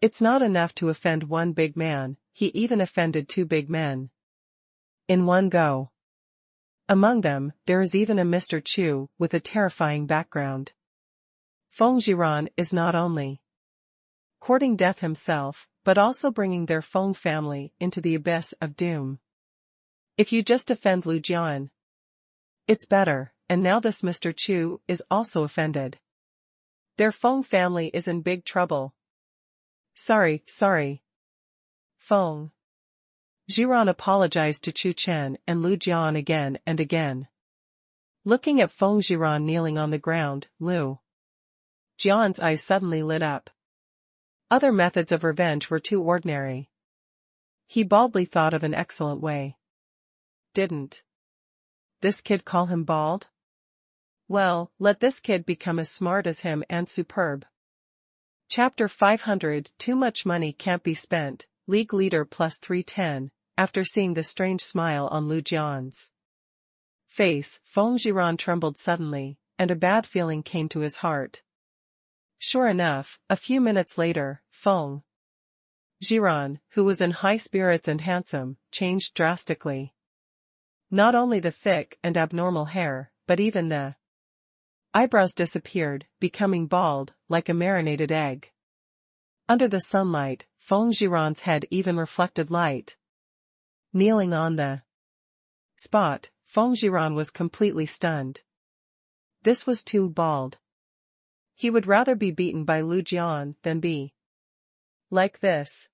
It's not enough to offend one big man, he even offended two big men in one go. Among them, there is even a Mr. Chu with a terrifying background. Feng Jiran is not only courting death himself, but also bringing their Feng family into the abyss of doom. If you just offend Lu Jian, it's better, and now this Mr. Chu is also offended. Their Feng family is in big trouble. Sorry. Feng Jiran apologized to Chu Chen and Lu Jian again and again. Looking at Feng Jiran kneeling on the ground, Lu Jian's eyes suddenly lit up. Other methods of revenge were too ordinary. He baldly thought of an excellent way. Didn't this kid call him bald? Well, let this kid become as smart as him and superb. Chapter 500 Too much money can't be spent, League Leader plus 310, after seeing the strange smile on Lu Jian's face, Feng Jiran trembled suddenly, and a bad feeling came to his heart. Sure enough, a few minutes later, Feng Jiran, who was in high spirits and handsome, changed drastically. Not only the thick and abnormal hair, but even the eyebrows disappeared, becoming bald, like a marinated egg. Under the sunlight, Feng Jiran's head even reflected light. Kneeling on the spot, Feng Jiran was completely stunned. This was too bald. He would rather be beaten by Lu Jian than be like this.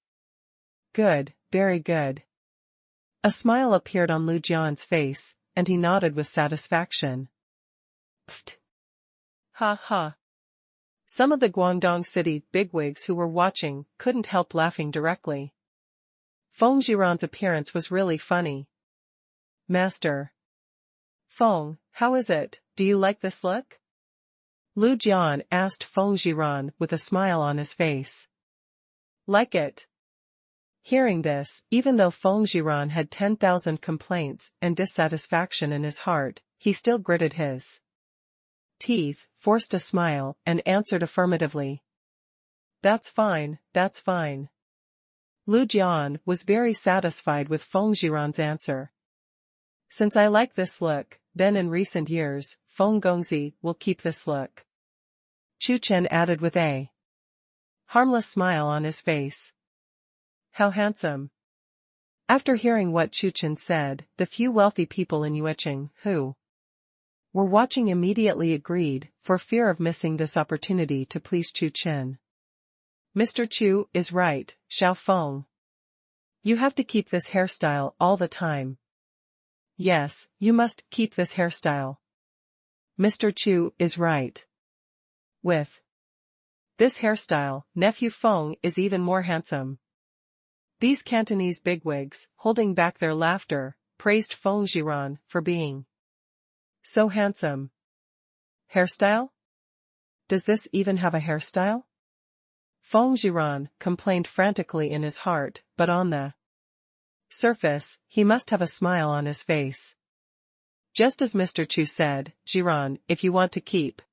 Good, very good. A smile appeared on Lu Jian's face, and he nodded with satisfaction. Pfft. Ha ha. Some of the Guangdong city bigwigs who were watching couldn't help laughing directly. Feng Jiran's appearance was really funny. Master Feng, how is it? Do you like this look? Lu Jian asked Feng Jiran with a smile on his face. Like it? Hearing this, even though Feng Jiran had 10,000 complaints and dissatisfaction in his heart, he still gritted his teeth, forced a smile, and answered affirmatively. That's fine, that's fine. Lu Jian was very satisfied with Feng Jiran's answer. Since I like this look, then in recent years, Feng Gongzi will keep this look. Chu Chen added with a harmless smile on his face. How handsome. After hearing what Chu Chen said, the few wealthy people in Yueqing who were watching immediately agreed, for fear of missing this opportunity to please Chu Chen. Mr. Chu is right, Xiao Feng. You have to keep this hairstyle all the time. Yes, you must keep this hairstyle. Mr. Chu is right. With this hairstyle, nephew Feng is even more handsome. These Cantonese bigwigs, holding back their laughter, praised Feng Jiran for being so handsome. Hairstyle? Does this even have a hairstyle? Feng Jiran complained frantically in his heart, but on the surface, he must have a smile on his face. Just as Mr. Chu said, Jiran, if you want to keep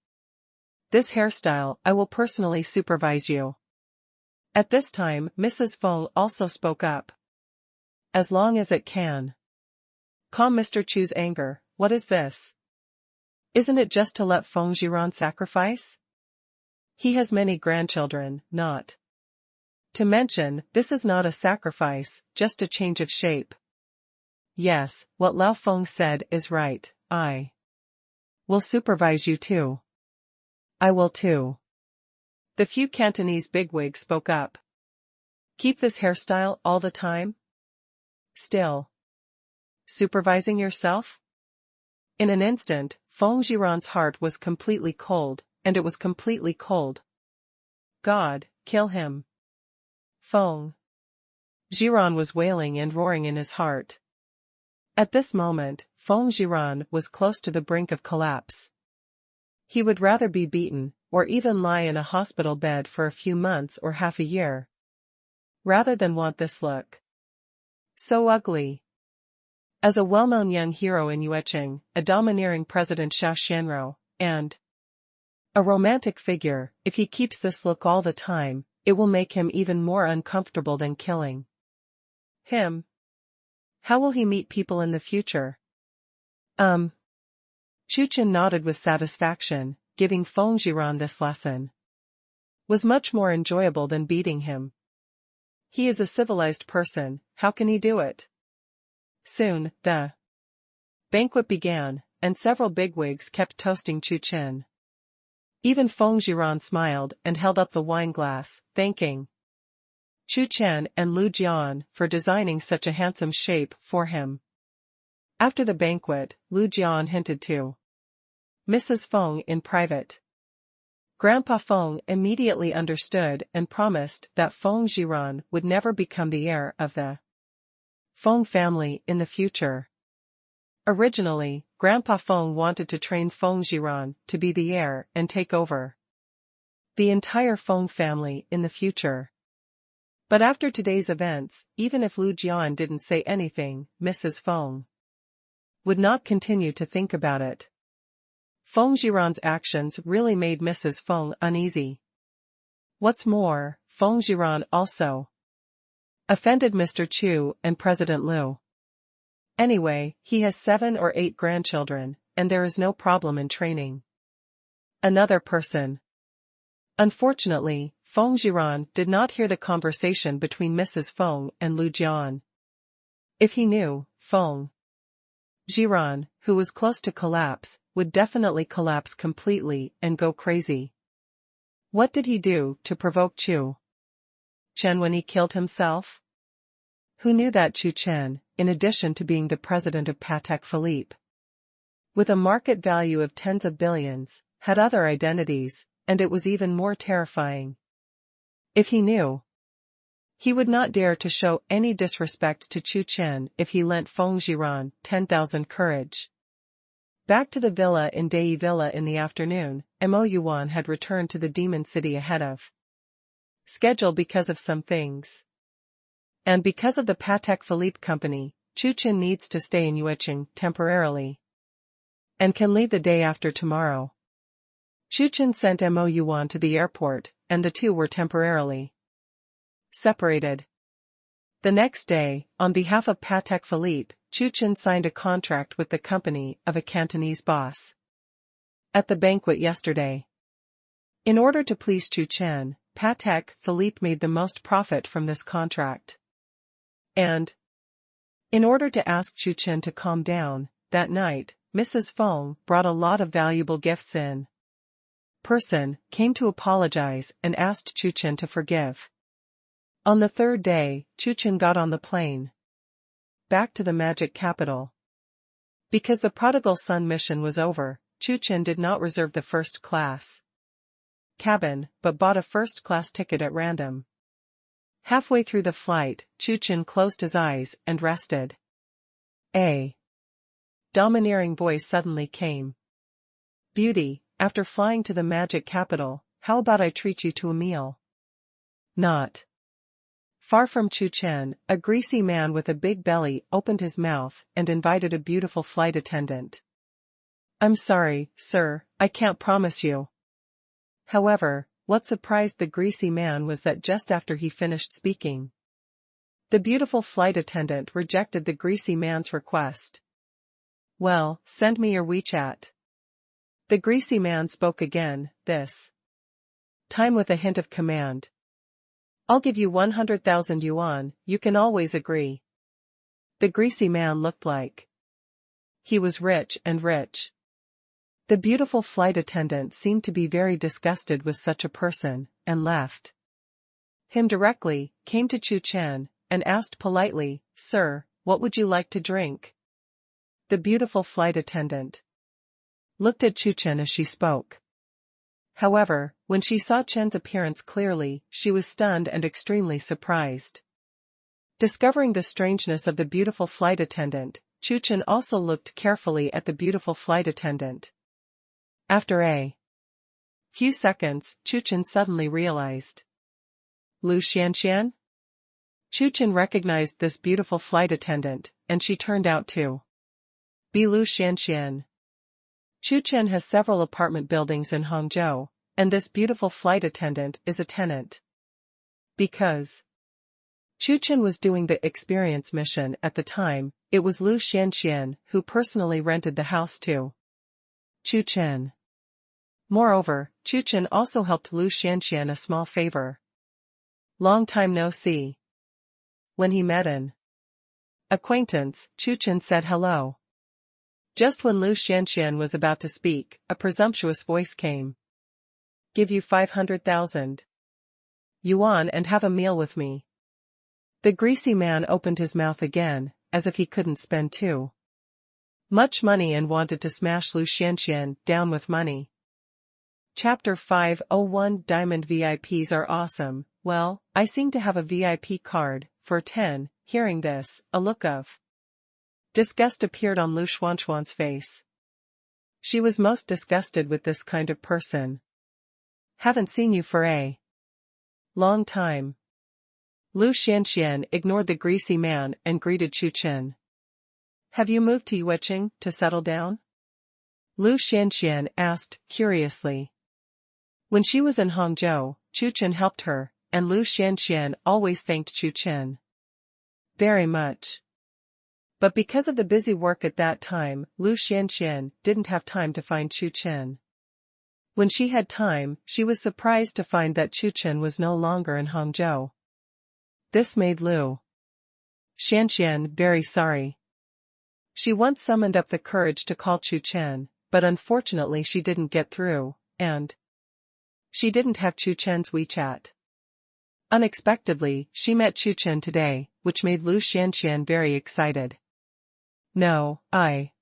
this hairstyle, I will personally supervise you. At this time, Mrs. Feng also spoke up. As long as it can calm Mr. Chu's anger, what is this? Isn't it just to let Feng Jiran sacrifice? He has many grandchildren, not to mention, this is not a sacrifice, just a change of shape. Yes, what Lao Feng said is right, I will supervise you too. I will too. The few Cantonese bigwigs spoke up. Keep this hairstyle all the time? Still supervising yourself? In an instant, Feng Jiran's heart was completely cold, and it was completely cold. God, kill him. Feng Jiran was wailing and roaring in his heart. At this moment, Feng Jiran was close to the brink of collapse. He would rather be beaten, or even lie in a hospital bed for a few months or half a year, rather than want this look. So ugly. As a well-known young hero in Yueching, a domineering President Xiao Xianro, and a romantic figure, if he keeps this look all the time, it will make him even more uncomfortable than killing him. How will he meet people in the future? Chu Chen nodded with satisfaction, giving Feng Jiran this lesson was much more enjoyable than beating him. He is a civilized person, how can he do it? Soon, the banquet began, and several bigwigs kept toasting Chu Chen. Even Feng Jiran smiled and held up the wine glass, thanking Chu Chen and Lu Jian for designing such a handsome shape for him. After the banquet, Lu Jian hinted to Mrs. Feng in private. Grandpa Feng immediately understood and promised that Feng Jiran would never become the heir of the Feng family in the future. Originally, Grandpa Feng wanted to train Feng Jiran to be the heir and take over the entire Feng family in the future. But after today's events, even if Lu Jian didn't say anything, Mrs. Feng would not continue to think about it. Feng Jiran's actions really made Mrs. Feng uneasy. What's more, Feng Jiran also offended Mr. Chu and President Liu. Anyway, he has 7 or 8 grandchildren, and there is no problem in training another person. Unfortunately, Feng Jiran did not hear the conversation between Mrs. Feng and Lu Jian. If he knew, Feng Jiran, who was close to collapse, would definitely collapse completely and go crazy. What did he do to provoke Chu Chen when he killed himself? Who knew that Chu Chen, in addition to being the president of Patek Philippe, with a market value of tens of billions, had other identities, and it was even more terrifying. If he knew, he would not dare to show any disrespect to Chu Chen if he lent Feng Jiran 10,000 courage. Back to the villa in Dei Villa in the afternoon, Mo Yuan had returned to the Demon City ahead of schedule because of some things. And because of the Patek Philippe company, Chu Chen needs to stay in Yueching temporarily and can leave the day after tomorrow. Chu Chen sent Mo Yuan to the airport, and the two were temporarily separated. The next day, on behalf of Patek Philippe, Chu Chen signed a contract with the company of a Cantonese boss. At the banquet yesterday, in order to please Chu Chen, Patek Philippe made the most profit from this contract. And in order to ask Chu Chen to calm down, that night, Mrs. Feng brought a lot of valuable gifts in person, came to apologize and asked Chu Chen to forgive. On the third day, Chu Chen got on the plane back to the magic capital. Because the prodigal son mission was over, Chu Chen did not reserve the first class cabin, but bought a first-class ticket at random. Halfway through the flight, Chu Chen closed his eyes and rested. A domineering voice suddenly came. Beauty, after flying to the magic capital, how about I treat you to a meal? Not far from Chu Chen, a greasy man with a big belly opened his mouth and invited a beautiful flight attendant. I'm sorry, sir, I can't promise you. However, what surprised the greasy man was that just after he finished speaking, the beautiful flight attendant rejected the greasy man's request. Well, send me your WeChat. The greasy man spoke again, this time with a hint of command. I'll give you 100,000 yuan, you can always agree. The greasy man looked like He was rich and rich. The beautiful flight attendant seemed to be very disgusted with such a person, and left him directly, came to Chu Chen, and asked politely, "Sir, what would you like to drink?" The beautiful flight attendant looked at Chu Chen as she spoke. However, when she saw Chen's appearance clearly, she was stunned and extremely surprised. Discovering the strangeness of the beautiful flight attendant, Chu Chen also looked carefully at the beautiful flight attendant. After a few seconds, Chu Chen suddenly realized. Lu Xianxian? Chu Chen recognized this beautiful flight attendant, and she turned out to be Lu Xianxian. Chu Chen has several apartment buildings in Hangzhou, and this beautiful flight attendant is a tenant. Because Chu Chen was doing the experience mission at the time, it was Lu Xianxian who personally rented the house to Chu Chen. Moreover, Chu Chen also helped Lu Xianxian a small favor. Long time no see. When he met an acquaintance, Chu Chen said hello. Just when Lu Xianxian was about to speak, a presumptuous voice came. "Give you 500,000 yuan and have a meal with me." The greasy man opened his mouth again, as if he couldn't spend too much money and wanted to smash Lu Xianxian down with money. Chapter 501 Diamond VIPs are awesome. Well, I seem to have a VIP card, for 10. Hearing this, a look of disgust appeared on Lu Xuanxuan's face. She was most disgusted with this kind of person. "Haven't seen you for a long time." Lu Xianxian ignored the greasy man and greeted Chu Chen. "Have you moved to Yueqing to settle down?" Lu Xianxian asked, curiously. When she was in Hangzhou, Chu Chen helped her, and Lu Xianxian always thanked Chu Chen very much. But because of the busy work at that time, Lu Xianxian didn't have time to find Chu Chen. When she had time, she was surprised to find that Chu Chen was no longer in Hangzhou. This made Lu Xianxian very sorry. She once summoned up the courage to call Chu Chen, but unfortunately she didn't get through, and she didn't have Chu Chen's WeChat. Unexpectedly, she met Chu Chen today, which made Lu Xianxian very excited. "No, I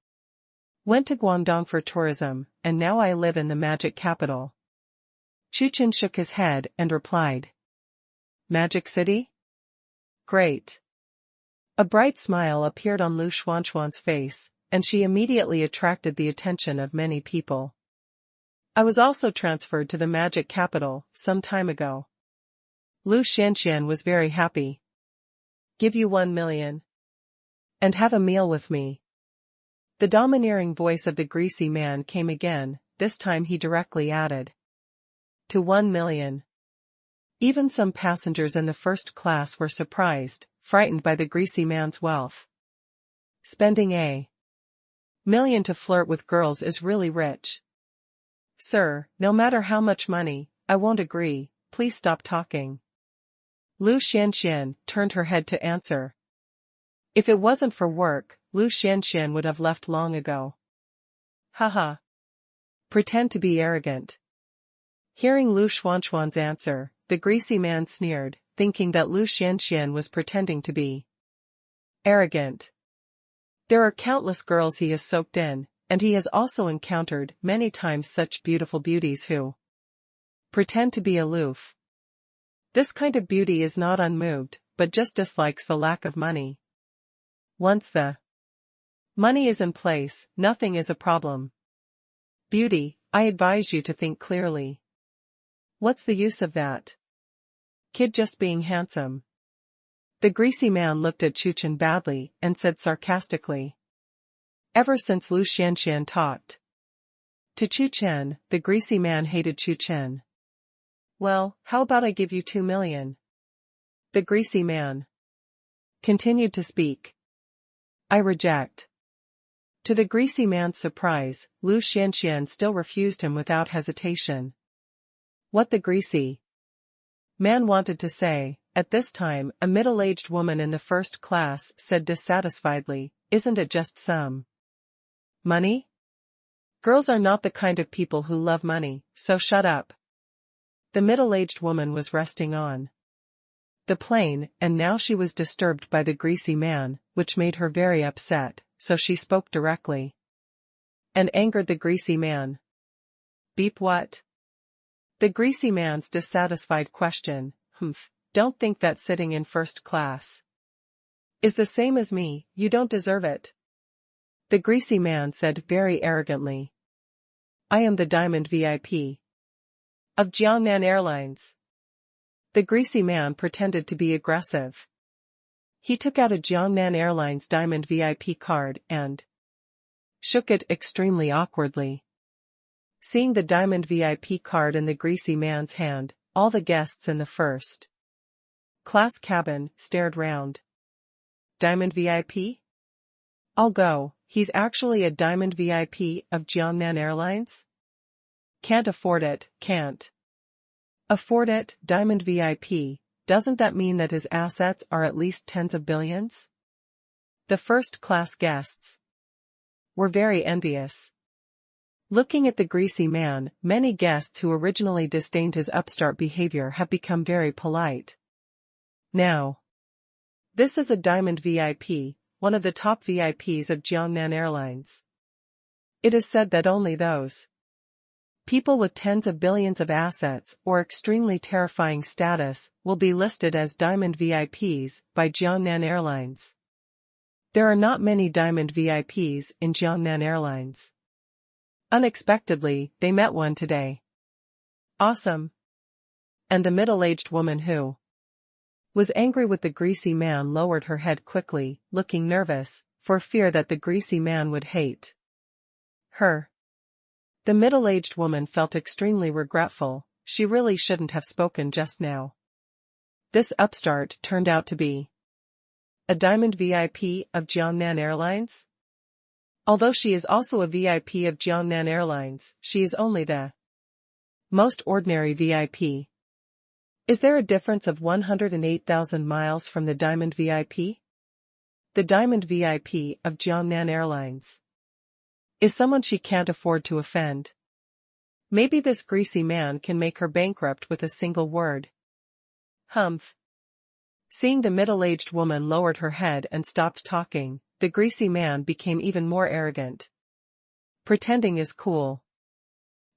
went to Guangdong for tourism, and now I live in the magic capital." Chu Chen shook his head and replied. "Magic City? Great." A bright smile appeared on Lu Xuanxuan's face, and she immediately attracted the attention of many people. "I was also transferred to the magic capital some time ago." Lu Xianxian was very happy. "Give you 1 million. And have a meal with me." The domineering voice of the greasy man came again, this time he directly added. "To 1 million. Even some passengers in the first class were surprised, frightened by the greasy man's wealth. Spending a million to flirt with girls is really rich. "Sir, no matter how much money, I won't agree, please stop talking." Lu Xianxian turned her head to answer. If it wasn't for work, Lu Xianxian would have left long ago. "Haha. Pretend to be arrogant." Hearing Lu Xuanxuan's answer, the greasy man sneered, thinking that Lu Xianxian was pretending to be arrogant. There are countless girls he has soaked in, and he has also encountered many times such beautiful beauties who pretend to be aloof. This kind of beauty is not unmoved, but just dislikes the lack of money. Once the money is in place, nothing is a problem. Beauty, I advise you to think clearly. What's the use of that kid just being handsome? The greasy man looked at Chu Chen badly and said sarcastically. Ever since Lu Xianxian talked to Chu Chen, the greasy man hated Chu Chen. "Well, how about I give you 2 million? The greasy man continued to speak. "I reject." To the greasy man's surprise, Lu Xianxian still refused him without hesitation. What the greasy man wanted to say, at this time a middle-aged woman in the first class said dissatisfiedly, "Isn't it just some Money? Girls are not the kind of people who love money, so shut up. The middle-aged woman was resting on the plane, and now she was disturbed by the greasy man, which made her very upset, so she spoke directly. And angered the greasy man. Beep what? The greasy man's dissatisfied question, don't think that sitting in first class is the same as me, you don't deserve it. The greasy man said very arrogantly. I am the Diamond VIP of Jiangnan Airlines. The greasy man pretended to be aggressive. He took out a Jiangnan Airlines Diamond VIP card and shook it extremely awkwardly. Seeing the Diamond VIP card in the greasy man's hand, all the guests in the first class cabin stared round. Diamond VIP? I'll go, he's actually a Diamond VIP of Jiangnan Airlines? Can't afford it, can't afford it, Diamond VIP, doesn't that mean that his assets are at least tens of billions? The first-class guests were very envious. Looking at the greasy man, many guests who originally disdained his upstart behavior have become very polite. Now, this is a Diamond VIP, one of the top VIPs of Jiangnan Airlines. It is said that only those people with tens of billions of assets or extremely terrifying status will be listed as Diamond VIPs by Jiangnan Airlines. There are not many Diamond VIPs in Jiangnan Airlines. Unexpectedly, they met one today. Awesome. And the middle-aged woman who was angry with the greasy man lowered her head quickly, looking nervous, for fear that the greasy man would hate her. The middle-aged woman felt extremely regretful, she really shouldn't have spoken just now. This upstart turned out to be a Diamond VIP of Jiangnan Airlines? Although she is also a VIP of Jiangnan Airlines, she is only the most ordinary VIP. Is there a difference of 108,000 miles from the Diamond VIP? The Diamond VIP of Jiangnan Airlines is someone she can't afford to offend. Maybe this greasy man can make her bankrupt with a single word. Humph. Seeing the middle-aged woman lowered her head and stopped talking, the greasy man became even more arrogant. Pretending is cool.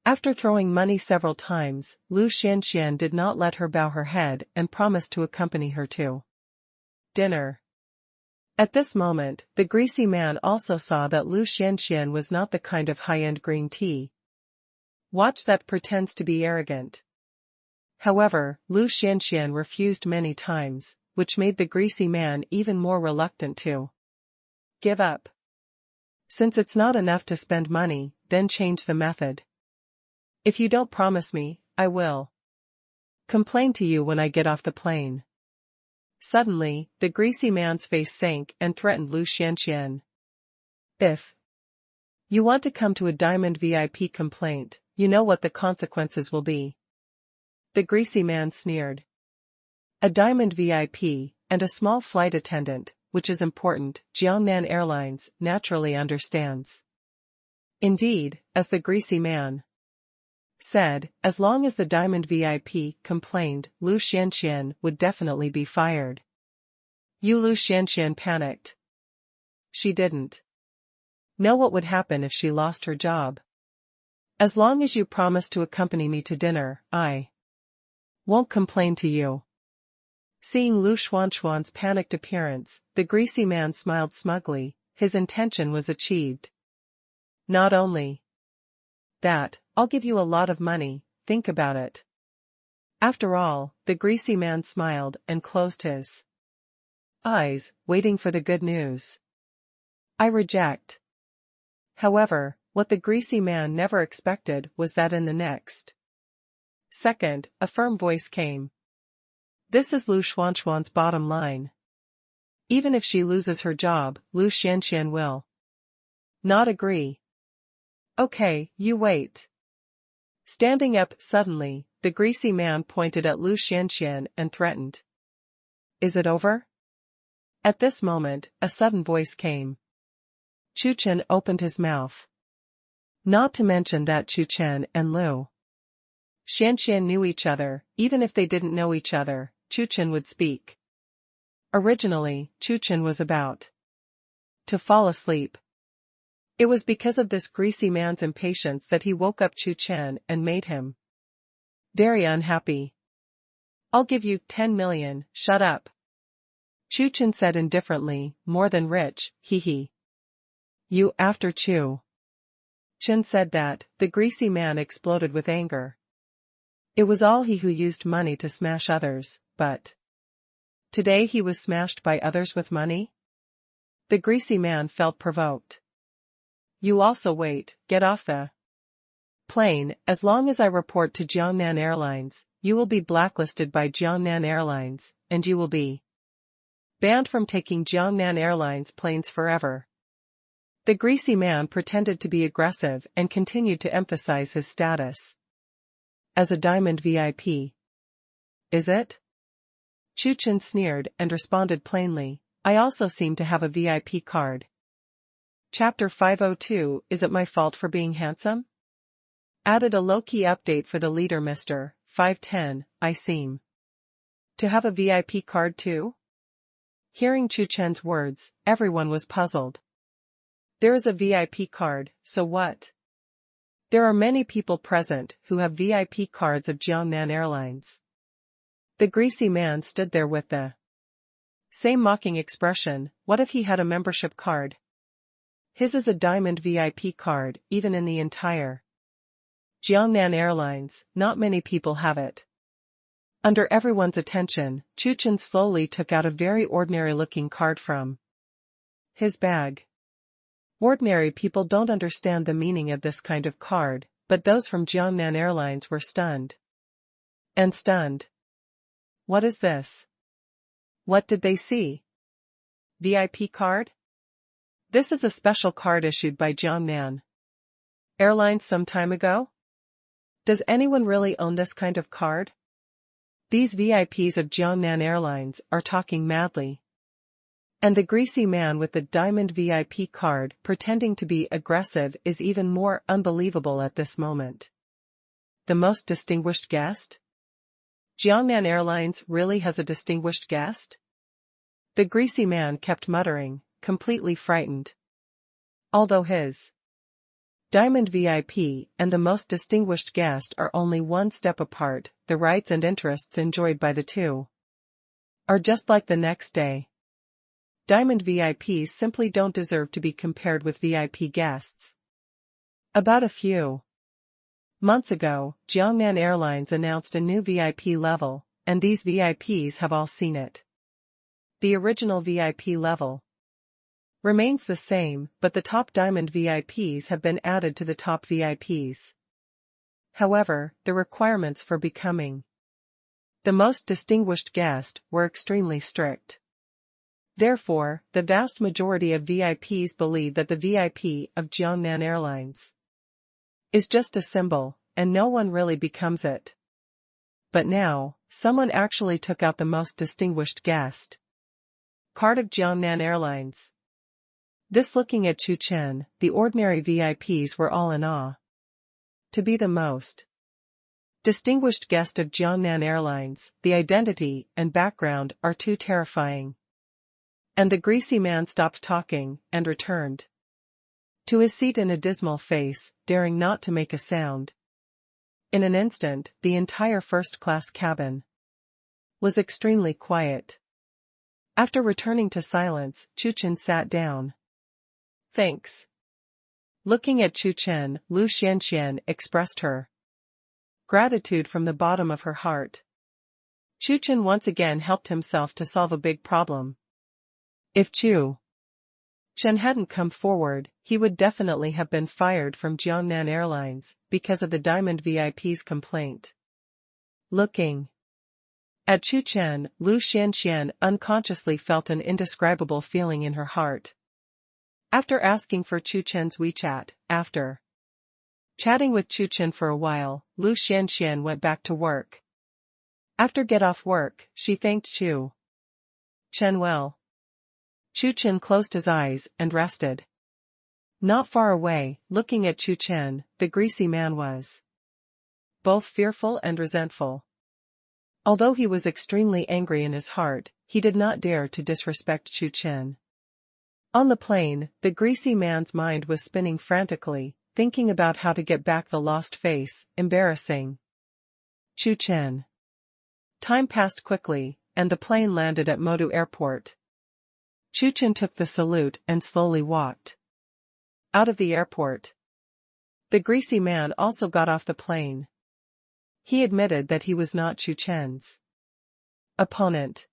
After throwing money several times, Lu Xianxian did not let her bow her head and promised to accompany her to dinner. At this moment, the greasy man also saw that Lu Xianxian was not the kind of high-end green tea watch that pretends to be arrogant. However, Lu Xianxian refused many times, which made the greasy man even more reluctant to give up. Since it's not enough to spend money, then change the method. If you don't promise me, I will complain to you when I get off the plane. Suddenly, the greasy man's face sank and threatened Lu Xianxian. If you want to come to a Diamond VIP complaint, you know what the consequences will be. The greasy man sneered. A Diamond VIP, and a small flight attendant, which is important, Jiangnan Airlines naturally understands. Indeed, as the greasy man said, as long as the Diamond VIP complained, Lu Xianxian would definitely be fired. Lu Xianxian panicked. She didn't know what would happen if she lost her job. As long as you promise to accompany me to dinner, I won't complain to you. Seeing Lu Xuanxuan's panicked appearance, the greasy man smiled smugly, his intention was achieved. Not only that, I'll give you a lot of money, think about it. After all, the greasy man smiled and closed his eyes, waiting for the good news. I reject. However, what the greasy man never expected was that in the next second, a firm voice came. This is Lu Xuanxuan's bottom line. Even if she loses her job, Lu Xianxian will not agree. Okay, you wait. Standing up suddenly, the greasy man pointed at Lu Xianxian and threatened. Is it over? At this moment, a sudden voice came. Chu Chen opened his mouth. Not to mention that Chu Chen and Xian knew each other. Even if they didn't know each other, Chu Chen would speak. Originally, Chu Chen was about to fall asleep. It was because of this greasy man's impatience that he woke up Chu Chen and made him very unhappy. I'll give you 10 million, shut up. Chu Chen said indifferently, more than rich, hee. You after Chu Chen said that, the greasy man exploded with anger. It was all he who used money to smash others, but today he was smashed by others with money? The greasy man felt provoked. You also wait, get off the plane. As long as I report to Jiangnan Airlines, you will be blacklisted by Jiangnan Airlines, and you will be banned from taking Jiangnan Airlines planes forever. The greasy man pretended to be aggressive and continued to emphasize his status as a diamond VIP. Is it? Chu Chen sneered and responded plainly, I also seem to have a VIP card. Chapter 502, Is it my fault for being handsome? Added a low-key update for the leader Mr. 510, I seem to have a VIP card too? Hearing Chu Chen's words, everyone was puzzled. There is a VIP card, so what? There are many people present who have VIP cards of Jiangnan Airlines. The greasy man stood there with the same mocking expression. What if he had a membership card? His is a diamond VIP card. Even in the entire Jiangnan Airlines, not many people have it. Under everyone's attention, Chu Chen slowly took out a very ordinary-looking card from his bag. Ordinary people don't understand the meaning of this kind of card, but those from Jiangnan Airlines were stunned. And stunned. What is this? What did they see? VIP card? This is a special card issued by Jiangnan Airlines some time ago? Does anyone really own this kind of card? These VIPs of Jiangnan Airlines are talking madly. And the greasy man with the diamond VIP card pretending to be aggressive is even more unbelievable at this moment. The most distinguished guest? Jiangnan Airlines really has a distinguished guest? The greasy man kept muttering, completely frightened. Although his diamond VIP and the most distinguished guest are only one step apart, the rights and interests enjoyed by the two are just like the next day. Diamond VIPs simply don't deserve to be compared with VIP guests. About a few months ago, Jiangnan Airlines announced a new VIP level, and these VIPs have all seen it. The original VIP level remains the same, but the top diamond VIPs have been added to the top VIPs. However, the requirements for becoming the most distinguished guest were extremely strict. Therefore, the vast majority of VIPs believe that the VIP of Jiangnan Airlines is just a symbol, and no one really becomes it. But now, someone actually took out the most distinguished guest card of Jiangnan Airlines. This looking at Chu Chen, the ordinary VIPs were all in awe. To be the most distinguished guest of Jiangnan Airlines, the identity and background are too terrifying. And the greasy man stopped talking and returned to his seat in a dismal face, daring not to make a sound. In an instant, the entire first-class cabin was extremely quiet. After returning to silence, Chu Chen sat down. Thanks. Looking at Chu Chen, Xiang expressed her gratitude from the bottom of her heart. Chu Chen once again helped himself to solve a big problem. If Chu Chen hadn't come forward, he would definitely have been fired from Jiangnan Airlines because of the Diamond VIP's complaint. Looking at Chu Chen, Xiang unconsciously felt an indescribable feeling in her heart. After asking for Chu Chen's WeChat, after chatting with Chu Chen for a while, Xiang went back to work. After get off work, she thanked Chu Chen well. Chu Chen closed his eyes and rested. Not far away, looking at Chu Chen, the greasy man was both fearful and resentful. Although he was extremely angry in his heart, he did not dare to disrespect Chu Chen. On the plane, the greasy man's mind was spinning frantically, thinking about how to get back the lost face. Embarrassing. Chu Chen. Time passed quickly, and the plane landed at Modu Airport. Chu Chen took the salute and slowly walked out of the airport. The greasy man also got off the plane. He admitted that he was not Chu Chen's opponent.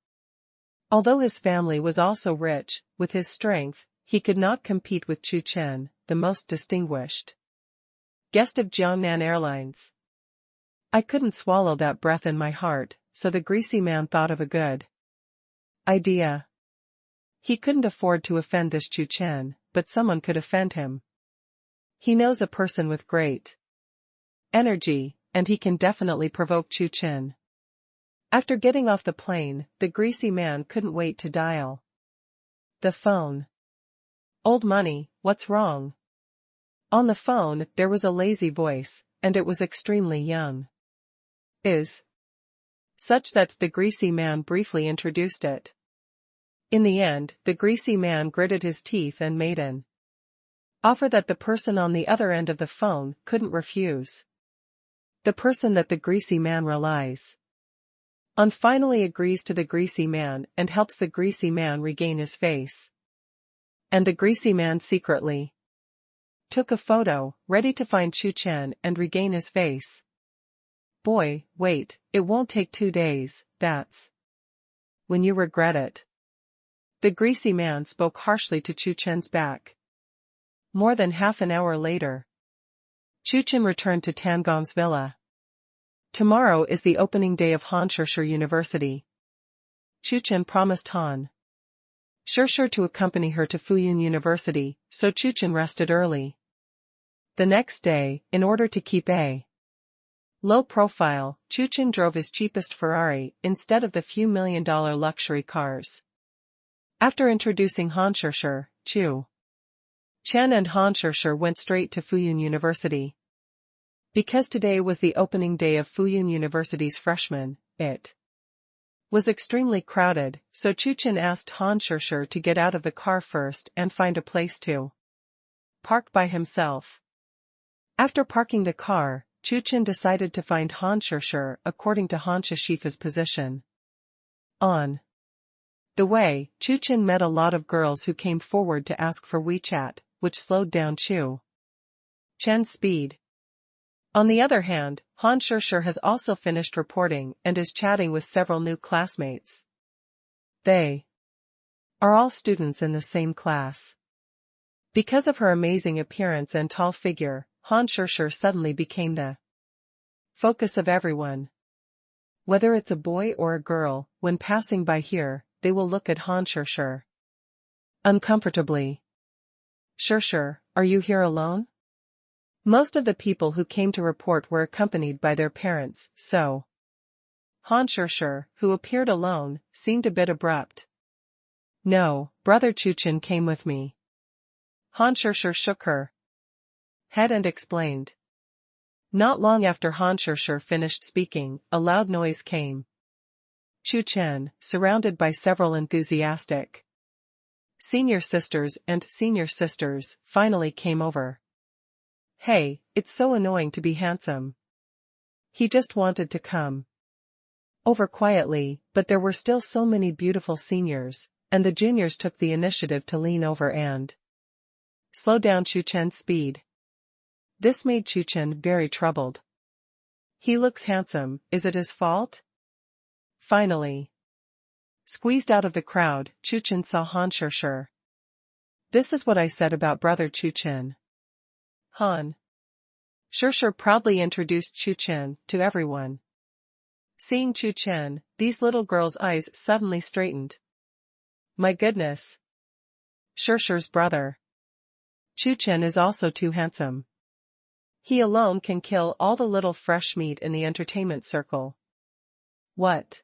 Although his family was also rich, with his strength, he could not compete with Chu Chen, the most distinguished guest of Jiangnan Airlines. I couldn't swallow that breath in my heart, so the greasy man thought of a good idea. He couldn't afford to offend this Chu Chen, but someone could offend him. He knows a person with great energy, and he can definitely provoke Chu Chen. After getting off the plane, the greasy man couldn't wait to dial the phone. Old money, what's wrong? On the phone, there was a lazy voice, and it was extremely young. Is such that the greasy man briefly introduced it. In the end, the greasy man gritted his teeth and made an offer that the person on the other end of the phone couldn't refuse. The person that the greasy man relies on finally agrees to the greasy man and helps the greasy man regain his face. And the greasy man secretly took a photo, ready to find Chu Chen and regain his face. Boy, wait, it won't take 2 days, that's when you regret it. The greasy man spoke harshly to Chu Chen's back. More than half an hour later, Chu Chen returned to Tiangong's villa. Tomorrow is the opening day of Han Shishir University. Chu Chen promised Han Shishir to accompany her to Fuyun University, so Chu Chen rested early. The next day, in order to keep a low profile, Chu Chen drove his cheapest Ferrari instead of the few $1 million luxury cars. After introducing Han Shishir, Chu Chen and Han Shishir went straight to Fuyun University. Because today was the opening day of Fuyun University's freshmen, it was extremely crowded, so Chu Chen asked Han Shishir to get out of the car first and find a place to park by himself. After parking the car, Chu Chen decided to find Han Shishir according to Han Shishifa's position. On the way, Chu Chen met a lot of girls who came forward to ask for WeChat, which slowed down Chu Chen's speed. On the other hand, Han Shishir has also finished reporting and is chatting with several new classmates. They are all students in the same class. Because of her amazing appearance and tall figure, Han Shishir suddenly became the focus of everyone. Whether it's a boy or a girl, when passing by here, they will look at Han Shishir uncomfortably. Shishir, are you here alone? Most of the people who came to report were accompanied by their parents, so Han Shishir, who appeared alone, seemed a bit abrupt. No, brother Chu Chen came with me. Han Shishir shook her head and explained. Not long after Han Shishir finished speaking, a loud noise came. Chu Chen, surrounded by several enthusiastic senior sisters, finally came over. Hey, it's so annoying to be handsome. He just wanted to come over quietly, but there were still so many beautiful seniors, and the juniors took the initiative to lean over and slow down Chu Chen's speed. This made Chu Chen very troubled. He looks handsome, is it his fault? Finally, squeezed out of the crowd, Chu Chen saw Han Shishir. This is what I said about brother Chu Chen. Han Shishir proudly introduced Chu Chen to everyone. Seeing Chu Chen, these little girls' eyes suddenly straightened. My goodness! Shishir's brother Chu Chen is also too handsome. He alone can kill all the little fresh meat in the entertainment circle. What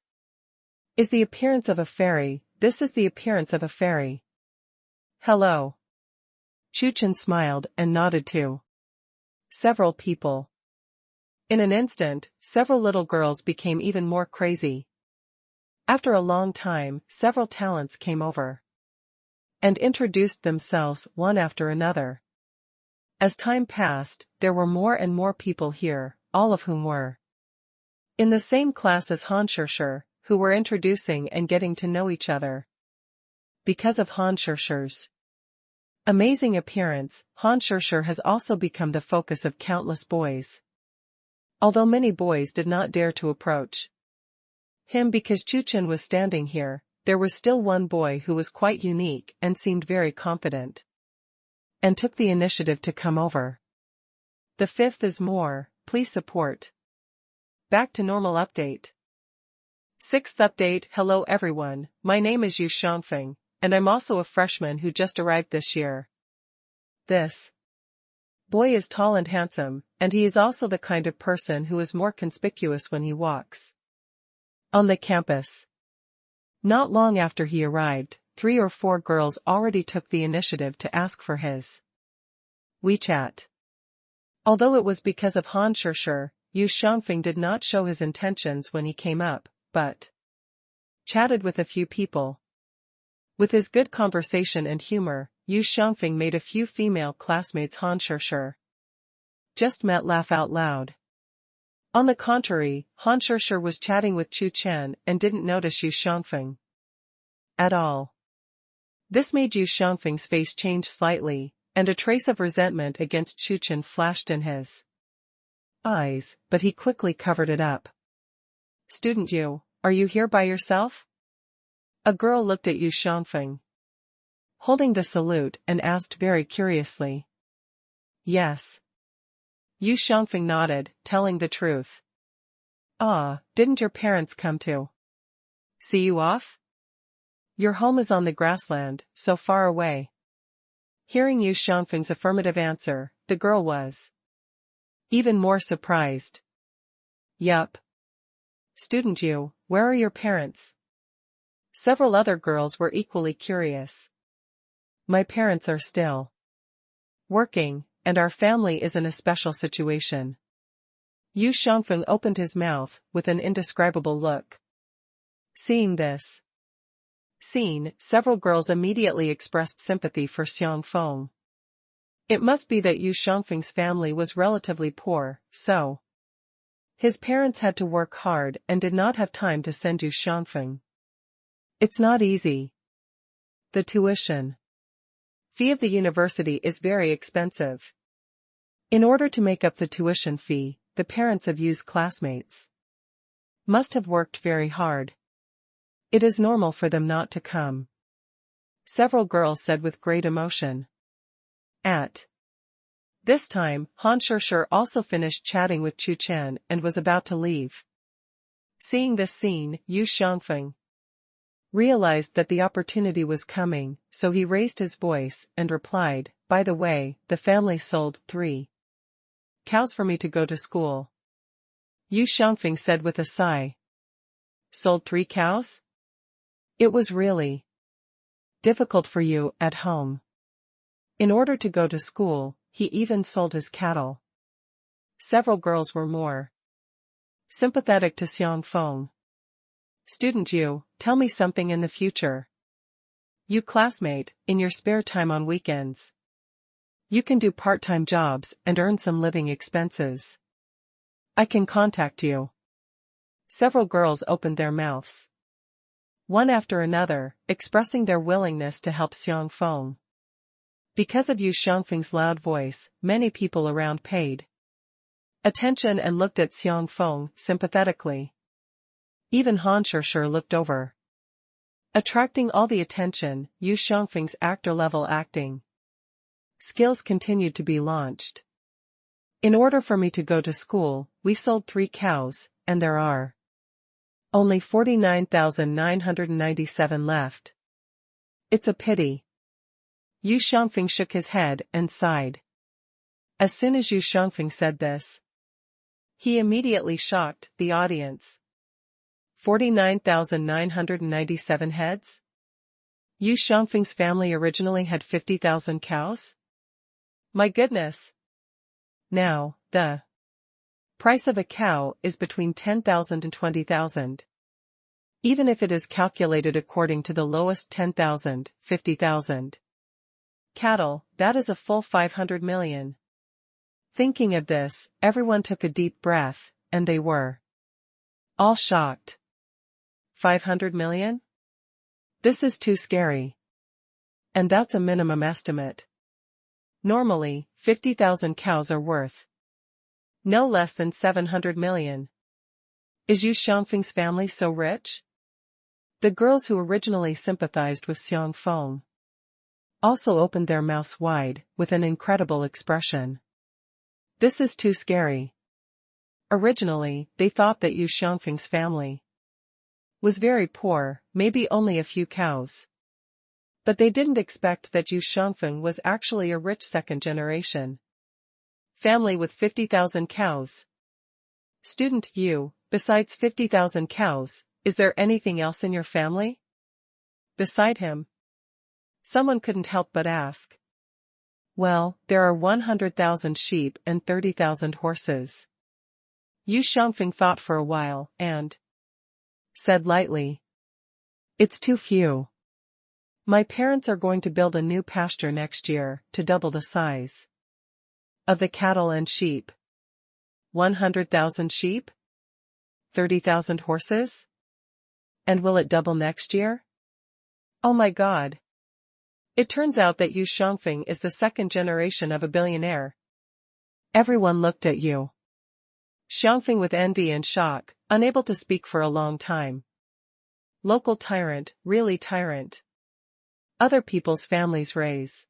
is the appearance of a fairy? This is the appearance of a fairy. Hello. Chu Chen smiled and nodded to several people. In an instant, several little girls became even more crazy. After a long time, several talents came over and introduced themselves one after another. As time passed, there were more and more people here, all of whom were in the same class as Han Chuchen, who were introducing and getting to know each other. Because of Han Chuchen's amazing appearance, Han Chuchen has also become the focus of countless boys. Although many boys did not dare to approach him because Chu Chen was standing here, there was still one boy who was quite unique and seemed very confident and took the initiative to come over. The fifth is more, please support. Back to normal update. Sixth update. Hello everyone, my name is Yu Xiangfeng, and I'm also a freshman who just arrived this year. This boy is tall and handsome, and he is also the kind of person who is more conspicuous when he walks on the campus. Not long after he arrived, 3 or 4 girls already took the initiative to ask for his WeChat. Although it was because of Han Chuchen, Yu Xiangfeng did not show his intentions when he came up, but chatted with a few people. With his good conversation and humor, Yu Xiangfeng made a few female classmates Han Chuchen just met laugh out loud. On the contrary, Han Chuchen was chatting with Chu Chen and didn't notice Yu Xiangfeng at all. This made Yu Xiangfeng's face change slightly, and a trace of resentment against Chu Chen flashed in his eyes, but he quickly covered it up. Student Yu, are you here by yourself? A girl looked at Yu Xiangfeng holding the salute and asked very curiously. Yes. Yu Xiangfeng nodded, telling the truth. Ah, didn't your parents come to see you off? Your home is on the grassland, so far away. Hearing Yu Xiangfeng's affirmative answer, the girl was even more surprised. Yup. Student Yu, where are your parents? Several other girls were equally curious. My parents are still working, and our family is in a special situation. Yu Xiangfeng opened his mouth with an indescribable look. Seeing this scene, several girls immediately expressed sympathy for Xiang Feng. It must be that Yu Xiangfeng's family was relatively poor, so his parents had to work hard and did not have time to send Yu Xiangfeng. It's not easy. The tuition fee of the university is very expensive. In order to make up the tuition fee, the parents of Yu's classmates must have worked very hard. It is normal for them not to come, several girls said with great emotion. At this time, Han Chuchen also finished chatting with Chu Chen and was about to leave. Seeing this scene, Yu Xiangfeng realized that the opportunity was coming, so he raised his voice and replied, by the way, the family sold 3 cows for me to go to school. Yu Xiangfeng said with a sigh. Sold 3 cows? It was really difficult for you at home. In order to go to school, he even sold his cattle. Several girls were more sympathetic to Xiang Feng. Student Yu, tell me something in the future. You classmate, in your spare time on weekends, you can do part-time jobs and earn some living expenses. I can contact you. Several girls opened their mouths, one after another, expressing their willingness to help Xiang Feng. Because of Yu Xiangfeng's loud voice, many people around paid attention and looked at Xiang Feng sympathetically. Even Han Chuchen looked over. Attracting all the attention, Yu Xiangfeng's actor-level acting skills continued to be launched. In order for me to go to school, we sold 3 cows, and there are only 49,997 left. It's a pity. Yu Xiangfeng shook his head and sighed. As soon as Yu Xiangfeng said this, he immediately shocked the audience. 49,997 heads? Yu Xiangfeng's family originally had 50,000 cows? My goodness. Now, the price of a cow is between 10,000 and 20,000. Even if it is calculated according to the lowest 10,000, 50,000. Cattle, that is a full 500 million. Thinking of this, everyone took a deep breath, and they were all shocked. 500 million? This is too scary. And that's a minimum estimate. Normally, 50,000 cows are worth no less than 700 million. Is Yu Xiangfeng's family so rich? The girls who originally sympathized with Xiang Feng also opened their mouths wide, with an incredible expression. This is too scary. Originally, they thought that Yu Xiangfeng's family was very poor, maybe only a few cows. But they didn't expect that Yu Xiangfeng was actually a rich second generation family with 50,000 cows. Student Yu, besides 50,000 cows, is there anything else in your family? Beside him? Someone couldn't help but ask. Well, there are 100,000 sheep and 30,000 horses. Yu Xiangfeng thought for a while, and said lightly. It's too few. My parents are going to build a new pasture next year, to double the size of the cattle and sheep. 100,000 sheep? 30,000 horses? And will it double next year? Oh my God. It turns out that Yu Xiangfeng is the second generation of a billionaire. Everyone looked at Yu Xiangfeng with envy and shock, unable to speak for a long time. Local tyrant, really tyrant. Other people's families raise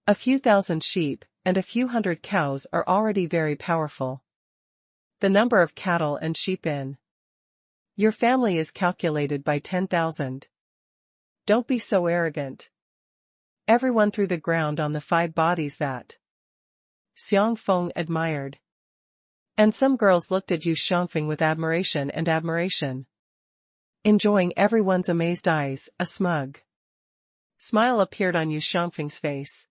a few thousand sheep, and a few hundred cows are already very powerful. The number of cattle and sheep in your family is calculated by 10,000. Don't be so arrogant. Everyone threw the ground on the 5 bodies that Xiang Feng admired. And some girls looked at Yu Xiangfeng with admiration, enjoying everyone's amazed eyes. A smug smile appeared on Yu Xiangfeng's face.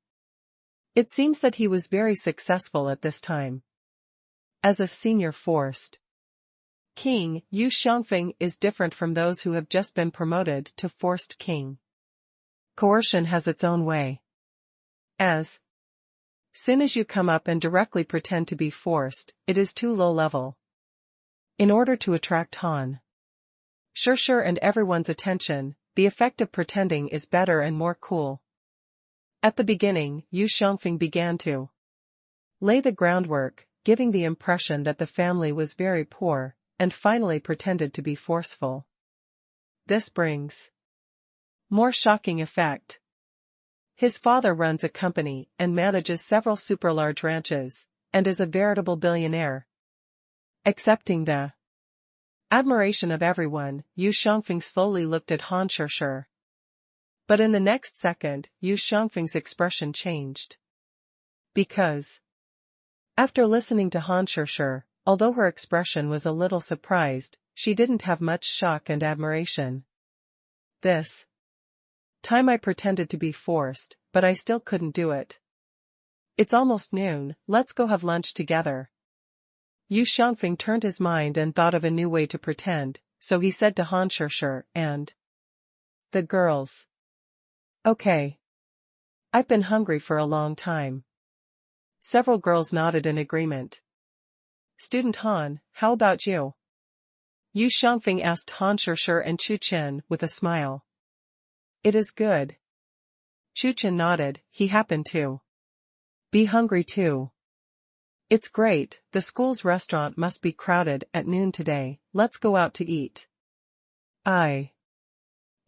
It seems that he was very successful at this time. As a senior forced king, Yu Xiangfeng is different from those who have just been promoted to forced king. Coercion has its own way. As soon as you come up and directly pretend to be forced, it is too low level. In order to attract Han Sure and everyone's attention, the effect of pretending is better and more cool. At the beginning, Yu Xiangfeng began to lay the groundwork, giving the impression that the family was very poor, and finally pretended to be forceful. This brings more shocking effect. His father runs a company and manages several super-large ranches, and is a veritable billionaire. Accepting the admiration of everyone, Yu Xiangfeng slowly looked at Han Sure. But in the next second, Yu Xiangfeng's expression changed. Because after listening to Han Sure, although her expression was a little surprised, she didn't have much shock and admiration. This time I pretended to be forced, but I still couldn't do it. It's almost noon, let's go have lunch together. Yu Xiangfeng turned his mind and thought of a new way to pretend, so he said to Han Sure and the girls. Okay. I've been hungry for a long time. Several girls nodded in agreement. Student Han, how about you? Yu Xiangfeng asked Han Sure and Chu Chen with a smile. It is good. Chu Chen nodded, he happened to be hungry too. It's great, the school's restaurant must be crowded at noon today, let's go out to eat. I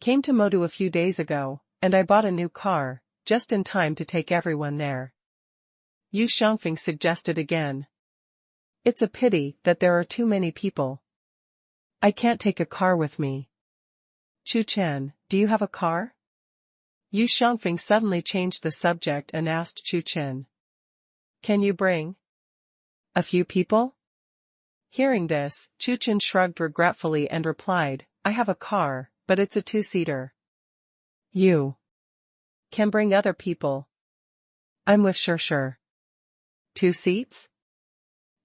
came to Modu a few days ago, and I bought a new car, just in time to take everyone there. Yu Xiangfeng suggested again. It's a pity that there are too many people. I can't take a car with me. Chu Chen, do you have a car? Yu Xiangfeng suddenly changed the subject and asked Chu Chen. Can you bring a few people? Hearing this, Chu Chen shrugged regretfully and replied, I have a car, but it's a 2-seater. You can bring other people. I'm with Sure. 2 seats?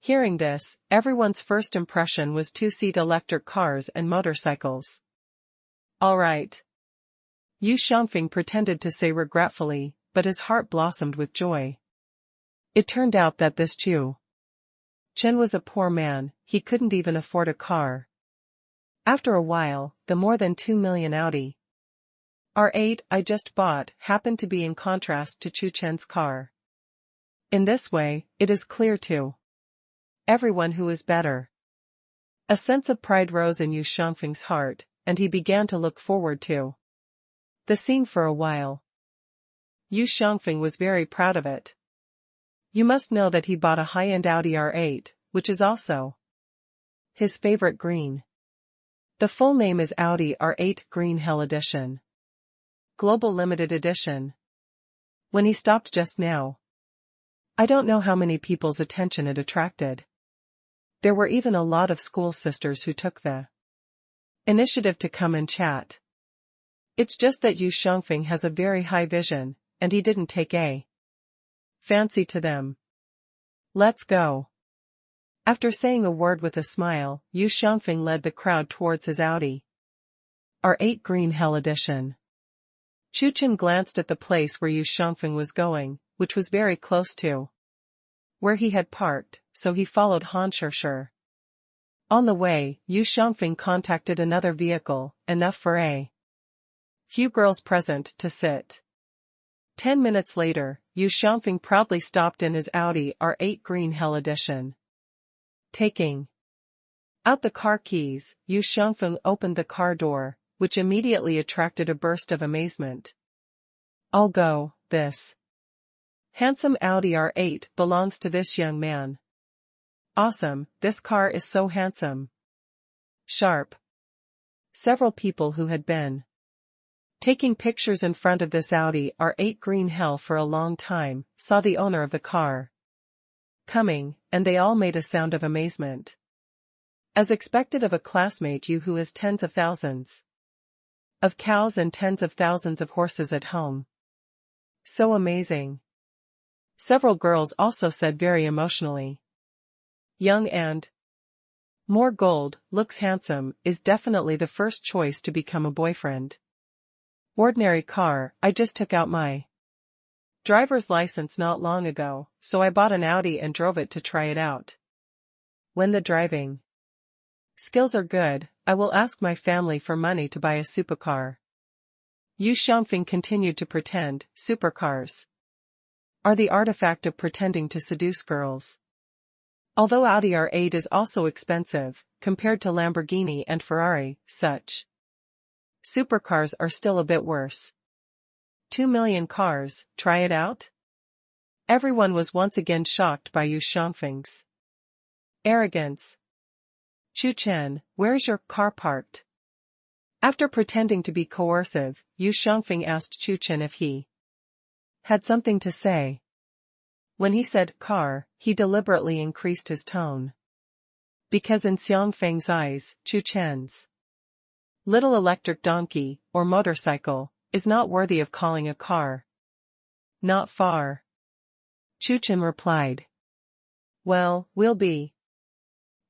Hearing this, everyone's first impression was 2-seat electric cars and motorcycles. All right. Yu Xiangfeng pretended to say regretfully, but his heart blossomed with joy. It turned out that this Chu Chen was a poor man, he couldn't even afford a car. After a while, the more than 2 million Audi R8 I just bought happened to be in contrast to Chu Chen's car. In this way, it is clear to everyone who is better. A sense of pride rose in Yu Xiangfeng's heart, and he began to look forward to the scene for a while. Yu Xiangfeng was very proud of it. You must know that he bought a high-end Audi R8, which is also his favorite green. The full name is Audi R8 Green Hell Edition. Global Limited Edition. When he stopped just now, I don't know how many people's attention it attracted. There were even a lot of school sisters who took the initiative to come and chat. It's just that Yu Xiangfeng has a very high vision, and he didn't take a fancy to them. Let's go. After saying a word with a smile, Yu Xiangfeng led the crowd towards his Audi R8 Green Hell Edition. Chu Chen glanced at the place where Yu Xiangfeng was going, which was very close to where he had parked, so he followed Han Sure. On the way, Yu Xiangfeng contacted another vehicle, enough for a few girls present to sit. 10 minutes later, Yu Xiangfeng proudly stopped in his Audi R8 Green Hell Edition. Taking out the car keys, Yu Xiangfeng opened the car door, which immediately attracted a burst of amazement. I'll go, this handsome Audi R8 belongs to this young man. Awesome, this car is so handsome. Sharp. Several people who had been taking pictures in front of this Audi R8 Green Hell for a long time saw the owner of the car coming, and they all made a sound of amazement. As expected of a classmate you who has tens of thousands of cows and tens of thousands of horses at home. So amazing. Several girls also said very emotionally. Young and more gold, looks handsome, is definitely the first choice to become a boyfriend. Ordinary car, I just took out my driver's license not long ago, so I bought an Audi and drove it to try it out. When the driving skills are good, I will ask my family for money to buy a supercar. Yu Xiangfeng continued to pretend, supercars are the artifact of pretending to seduce girls. Although Audi R8 is also expensive, compared to Lamborghini and Ferrari, such supercars are still a bit worse. 2 million cars, try it out? Everyone was once again shocked by Yu Xiangfeng's arrogance. Chu Chen, where's your car parked? After pretending to be coercive, Yu Xiangfeng asked Chu Chen if he had something to say. When he said car, he deliberately increased his tone. Because in Xiangfeng's eyes, Chu Chen's little electric donkey, or motorcycle, is not worthy of calling a car. Not far. Chu Chen replied. Well, we'll be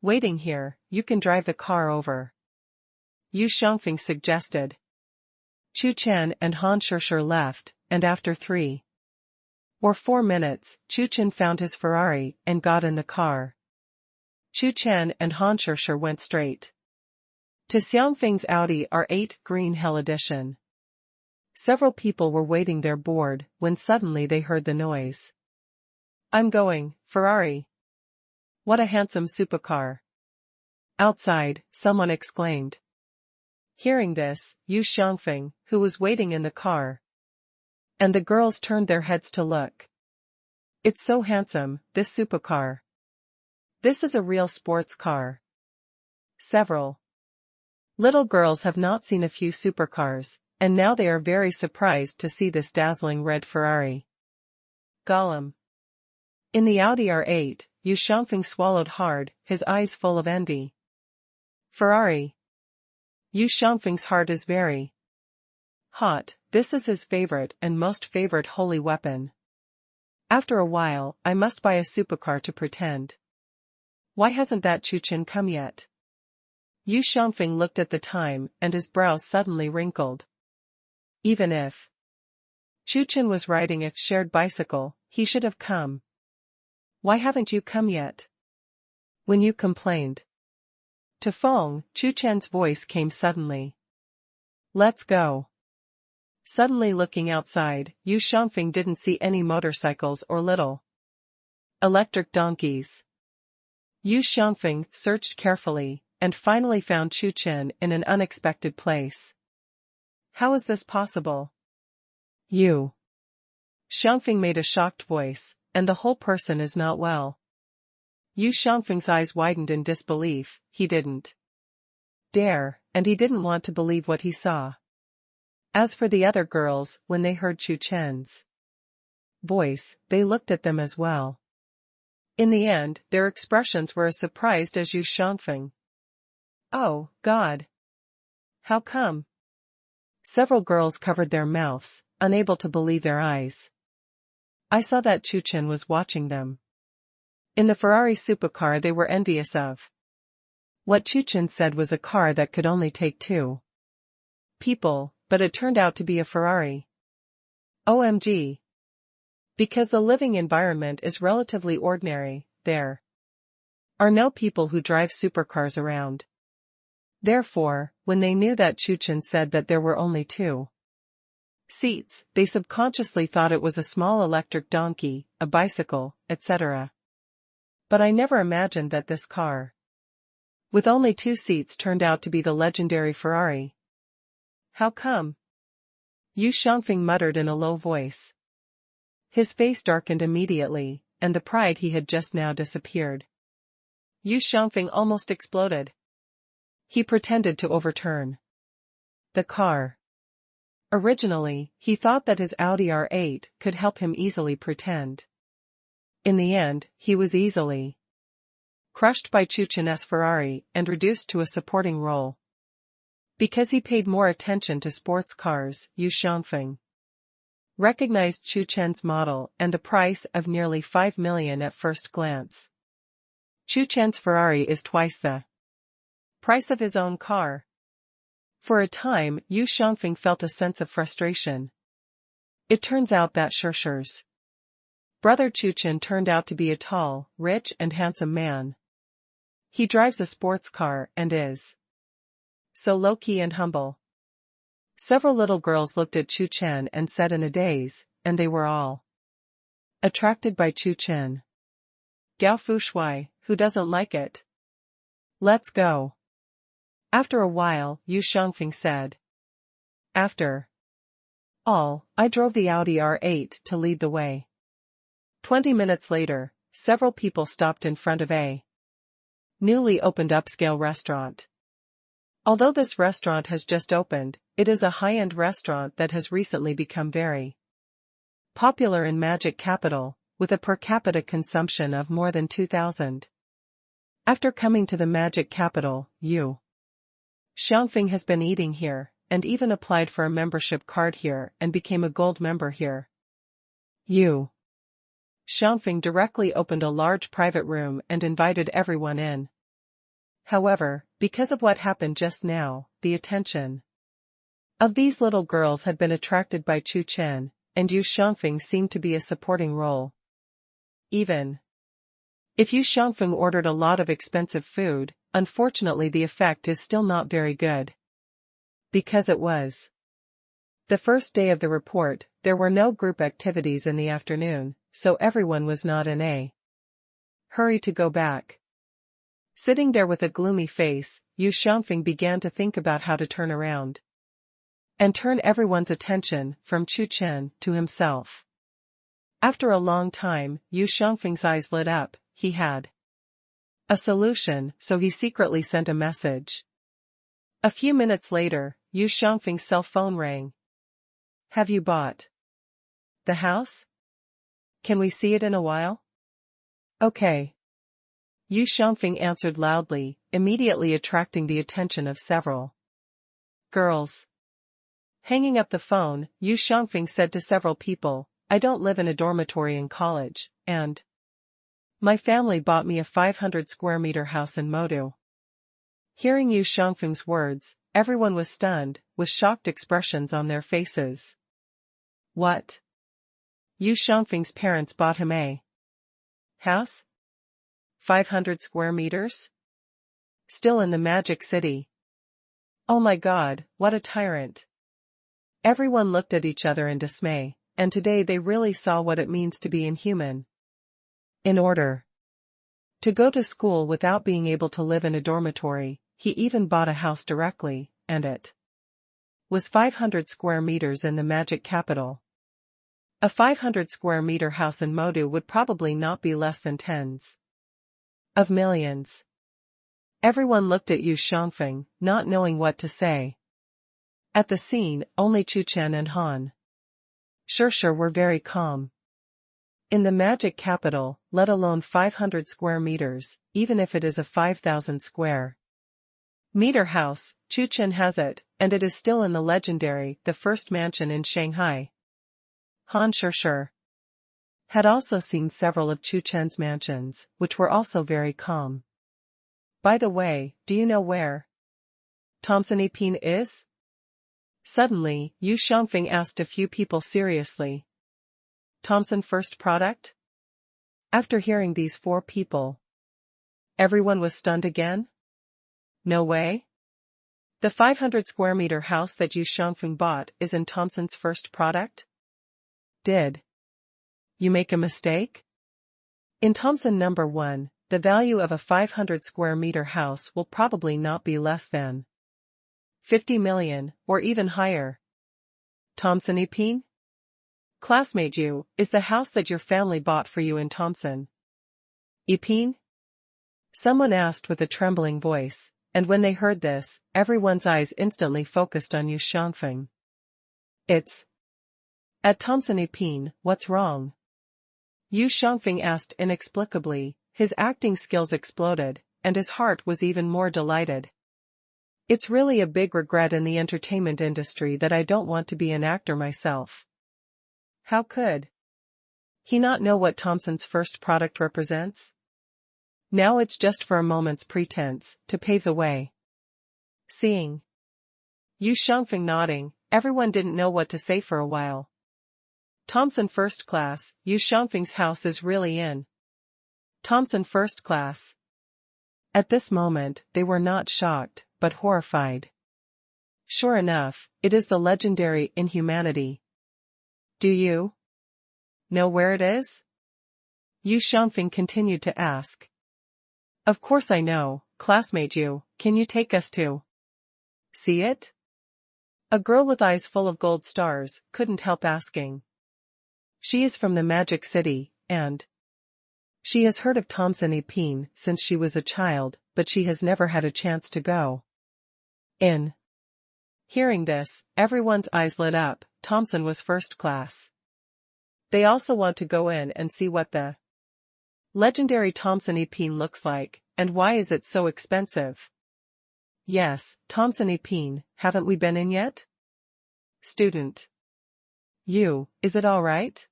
waiting here, you can drive the car over. Yu Xiangfeng suggested. Chu Chen and Han Sure left, and after 3 or 4 minutes, Chu Chen found his Ferrari and got in the car. Chu Chen and Han Sure went straight to Xiangfeng's Audi R8 Green Hell Edition. Several people were waiting there bored when suddenly they heard the noise. I'm going, Ferrari. What a handsome supercar. Outside, someone exclaimed. Hearing this, Yu Xiangfeng, who was waiting in the car, and the girls turned their heads to look. It's so handsome, this supercar. This is a real sports car. Several little girls have not seen a few supercars, and now they are very surprised to see this dazzling red Ferrari. Gollum. In the Audi R8, Yu Xiangfeng swallowed hard, his eyes full of envy. Ferrari. Yu Xiangfeng's heart is very hot, this is his favorite and most favorite holy weapon. After a while, I must buy a supercar to pretend. Why hasn't that Chu Chen come yet? Yu Xiangfeng looked at the time and his brows suddenly wrinkled. Even if Chu Chen was riding a shared bicycle, he should have come. Why haven't you come yet? When you complained to Feng, Chu Chen's voice came suddenly. Let's go. Suddenly looking outside, Yu Xiangfeng didn't see any motorcycles or little electric donkeys. Yu Xiangfeng searched carefully, and finally found Chu Chen in an unexpected place. How is this possible? Yu Xiangfeng made a shocked voice, and the whole person is not well. Yu Xiangfeng's eyes widened in disbelief. He didn't dare, and he didn't want to believe what he saw. As for the other girls, when they heard Chu Chen's voice, they looked at them as well. In the end, their expressions were as surprised as Yu Xiangfeng. Oh, God! How come? Several girls covered their mouths, unable to believe their eyes. I saw that Chu Chen was watching them. In the Ferrari supercar they were envious of. What Chu Chen said was a car that could only take 2 people, but it turned out to be a Ferrari. OMG. Because the living environment is relatively ordinary, there are no people who drive supercars around. Therefore, when they knew that Chu Chen said that there were only 2 seats, they subconsciously thought it was a small electric donkey, a bicycle, etc. But I never imagined that this car with only 2 seats turned out to be the legendary Ferrari. How come? Yu Xiangfeng muttered in a low voice. His face darkened immediately, and the pride he had just now disappeared. Yu Xiangfeng almost exploded. He pretended to overturn the car. Originally, he thought that his Audi R8 could help him easily pretend. In the end, he was easily crushed by Chu Chen's Ferrari and reduced to a supporting role. Because he paid more attention to sports cars, Yu Xiangfeng recognized Chu Chen's model and the price of nearly 5 million at first glance. Chu Chen's Ferrari is twice the price of his own car. For a time, Yu Xiangfeng felt a sense of frustration. It turns out that Shishi's brother Chu Chen turned out to be a tall, rich and handsome man. He drives a sports car and is so low-key and humble. Several little girls looked at Chu Chen and said in a daze, and they were all attracted by Chu Chen. Gao Fu Shui, who doesn't like it? Let's go. After a while, Yu Xiangfeng said. After all, I drove the Audi R8 to lead the way. 20 minutes later, several people stopped in front of a newly opened upscale restaurant. Although this restaurant has just opened, it is a high-end restaurant that has recently become very popular in Magic Capital, with a per capita consumption of more than 2,000. After coming to the Magic Capital, Yu Xiangfeng has been eating here, and even applied for a membership card here and became a gold member here. Yu Xiangfeng directly opened a large private room and invited everyone in. However, because of what happened just now, the attention of these little girls had been attracted by Chu Chen, and Yu Xiangfeng seemed to be a supporting role. Even if Yu Xiangfeng ordered a lot of expensive food, unfortunately the effect is still not very good. Because it was the first day of the report, there were no group activities in the afternoon, so everyone was not in a hurry to go back. Sitting there with a gloomy face, Yu Xiangfeng began to think about how to turn around and turn everyone's attention from Chu Chen to himself. After a long time, Yu Xiangfeng's eyes lit up. He had a solution, so he secretly sent a message. A few minutes later, Yu Xiangfeng's cell phone rang. Have you bought the house? Can we see it in a while? Okay. Yu Xiangfeng answered loudly, immediately attracting the attention of several girls. Hanging up the phone, Yu Xiangfeng said to several people, I don't live in a dormitory in college, and my family bought me a 500 square meter house in Modu. Hearing Yu Xiangfeng's words, everyone was stunned, with shocked expressions on their faces. What? Yu Xiangfeng's parents bought him a house? 500 square meters? Still in the Magic City. Oh my God, what a tyrant. Everyone looked at each other in dismay, and today they really saw what it means to be inhuman. In order to go to school without being able to live in a dormitory, he even bought a house directly, and it was 500 square meters in the magic capital. A 500 square meter house in Modu would probably not be less than tens of millions. Everyone looked at Yu Xiangfeng, not knowing what to say. At the scene, only Chu Chen and Han Chuchen were very calm. In the magic capital, let alone 500 square meters, even if it is a 5,000 square meter house, Chu Chen has it, and it is still in the legendary, the first mansion in Shanghai. Han Chuchen had also seen several of Chu Chen's mansions, which were also very calm. By the way, do you know where Thompson Epine is? Suddenly, Yu Xiangfeng asked a few people seriously. Thompson first product? After hearing these four people, everyone was stunned again? No way? The 500 square meter house that Yu Xiangfeng bought is in Thompson's first product? Did you make a mistake? In Thompson number 1, the value of a 500 square meter house will probably not be less than 50 million, or even higher. Thompson Epine? Classmate Yu, is the house that your family bought for you in Thompson Epine? Someone asked with a trembling voice, and when they heard this, everyone's eyes instantly focused on Yu Xiangfeng. It's at Thompson Epine, what's wrong? Yu Xiangfeng asked inexplicably, his acting skills exploded, and his heart was even more delighted. It's really a big regret in the entertainment industry that I don't want to be an actor myself. How could he not know what Thompson's first product represents? Now it's just for a moment's pretense, to pave the way. Seeing Yu Xiangfeng nodding, everyone didn't know what to say for a while. Thompson First Class, Yu Xiangfeng's house is really in Thompson First Class. At this moment, they were not shocked, but horrified. Sure enough, it is the legendary Inhumanity. Do you know where it is? Yu Xiangfeng continued to ask. Of course I know, classmate Yu, can you take us to see it? A girl with eyes full of gold stars couldn't help asking. She is from the Magic City, and she has heard of Thompson Epine since she was a child, but she has never had a chance to go in. Hearing this, everyone's eyes lit up. Thompson was first class. They also want to go in and see what the legendary Thompson Epine looks like, and why is it so expensive? Yes, Thompson Epine, haven't we been in yet? Student. You, is it all right?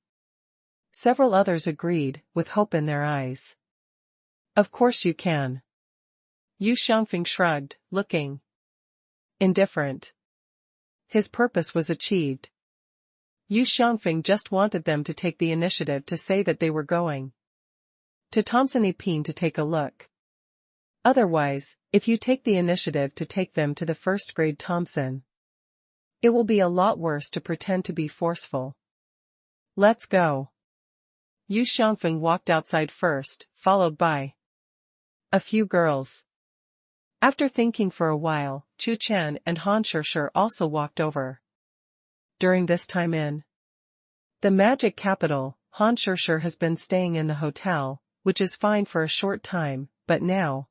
Several others agreed, with hope in their eyes. Of course you can. Yu Xiangfeng shrugged, looking indifferent. His purpose was achieved. Yu Xiangfeng just wanted them to take the initiative to say that they were going to Thompson Epine to take a look. Otherwise, if you take the initiative to take them to the first grade Thompson, it will be a lot worse to pretend to be forceful. Let's go. Yu Xiangfeng walked outside first, followed by a few girls. After thinking for a while, Chu Chen and Han Chuchen also walked over. During this time in the magic capital, Han Chuchen has been staying in the hotel, which is fine for a short time, but now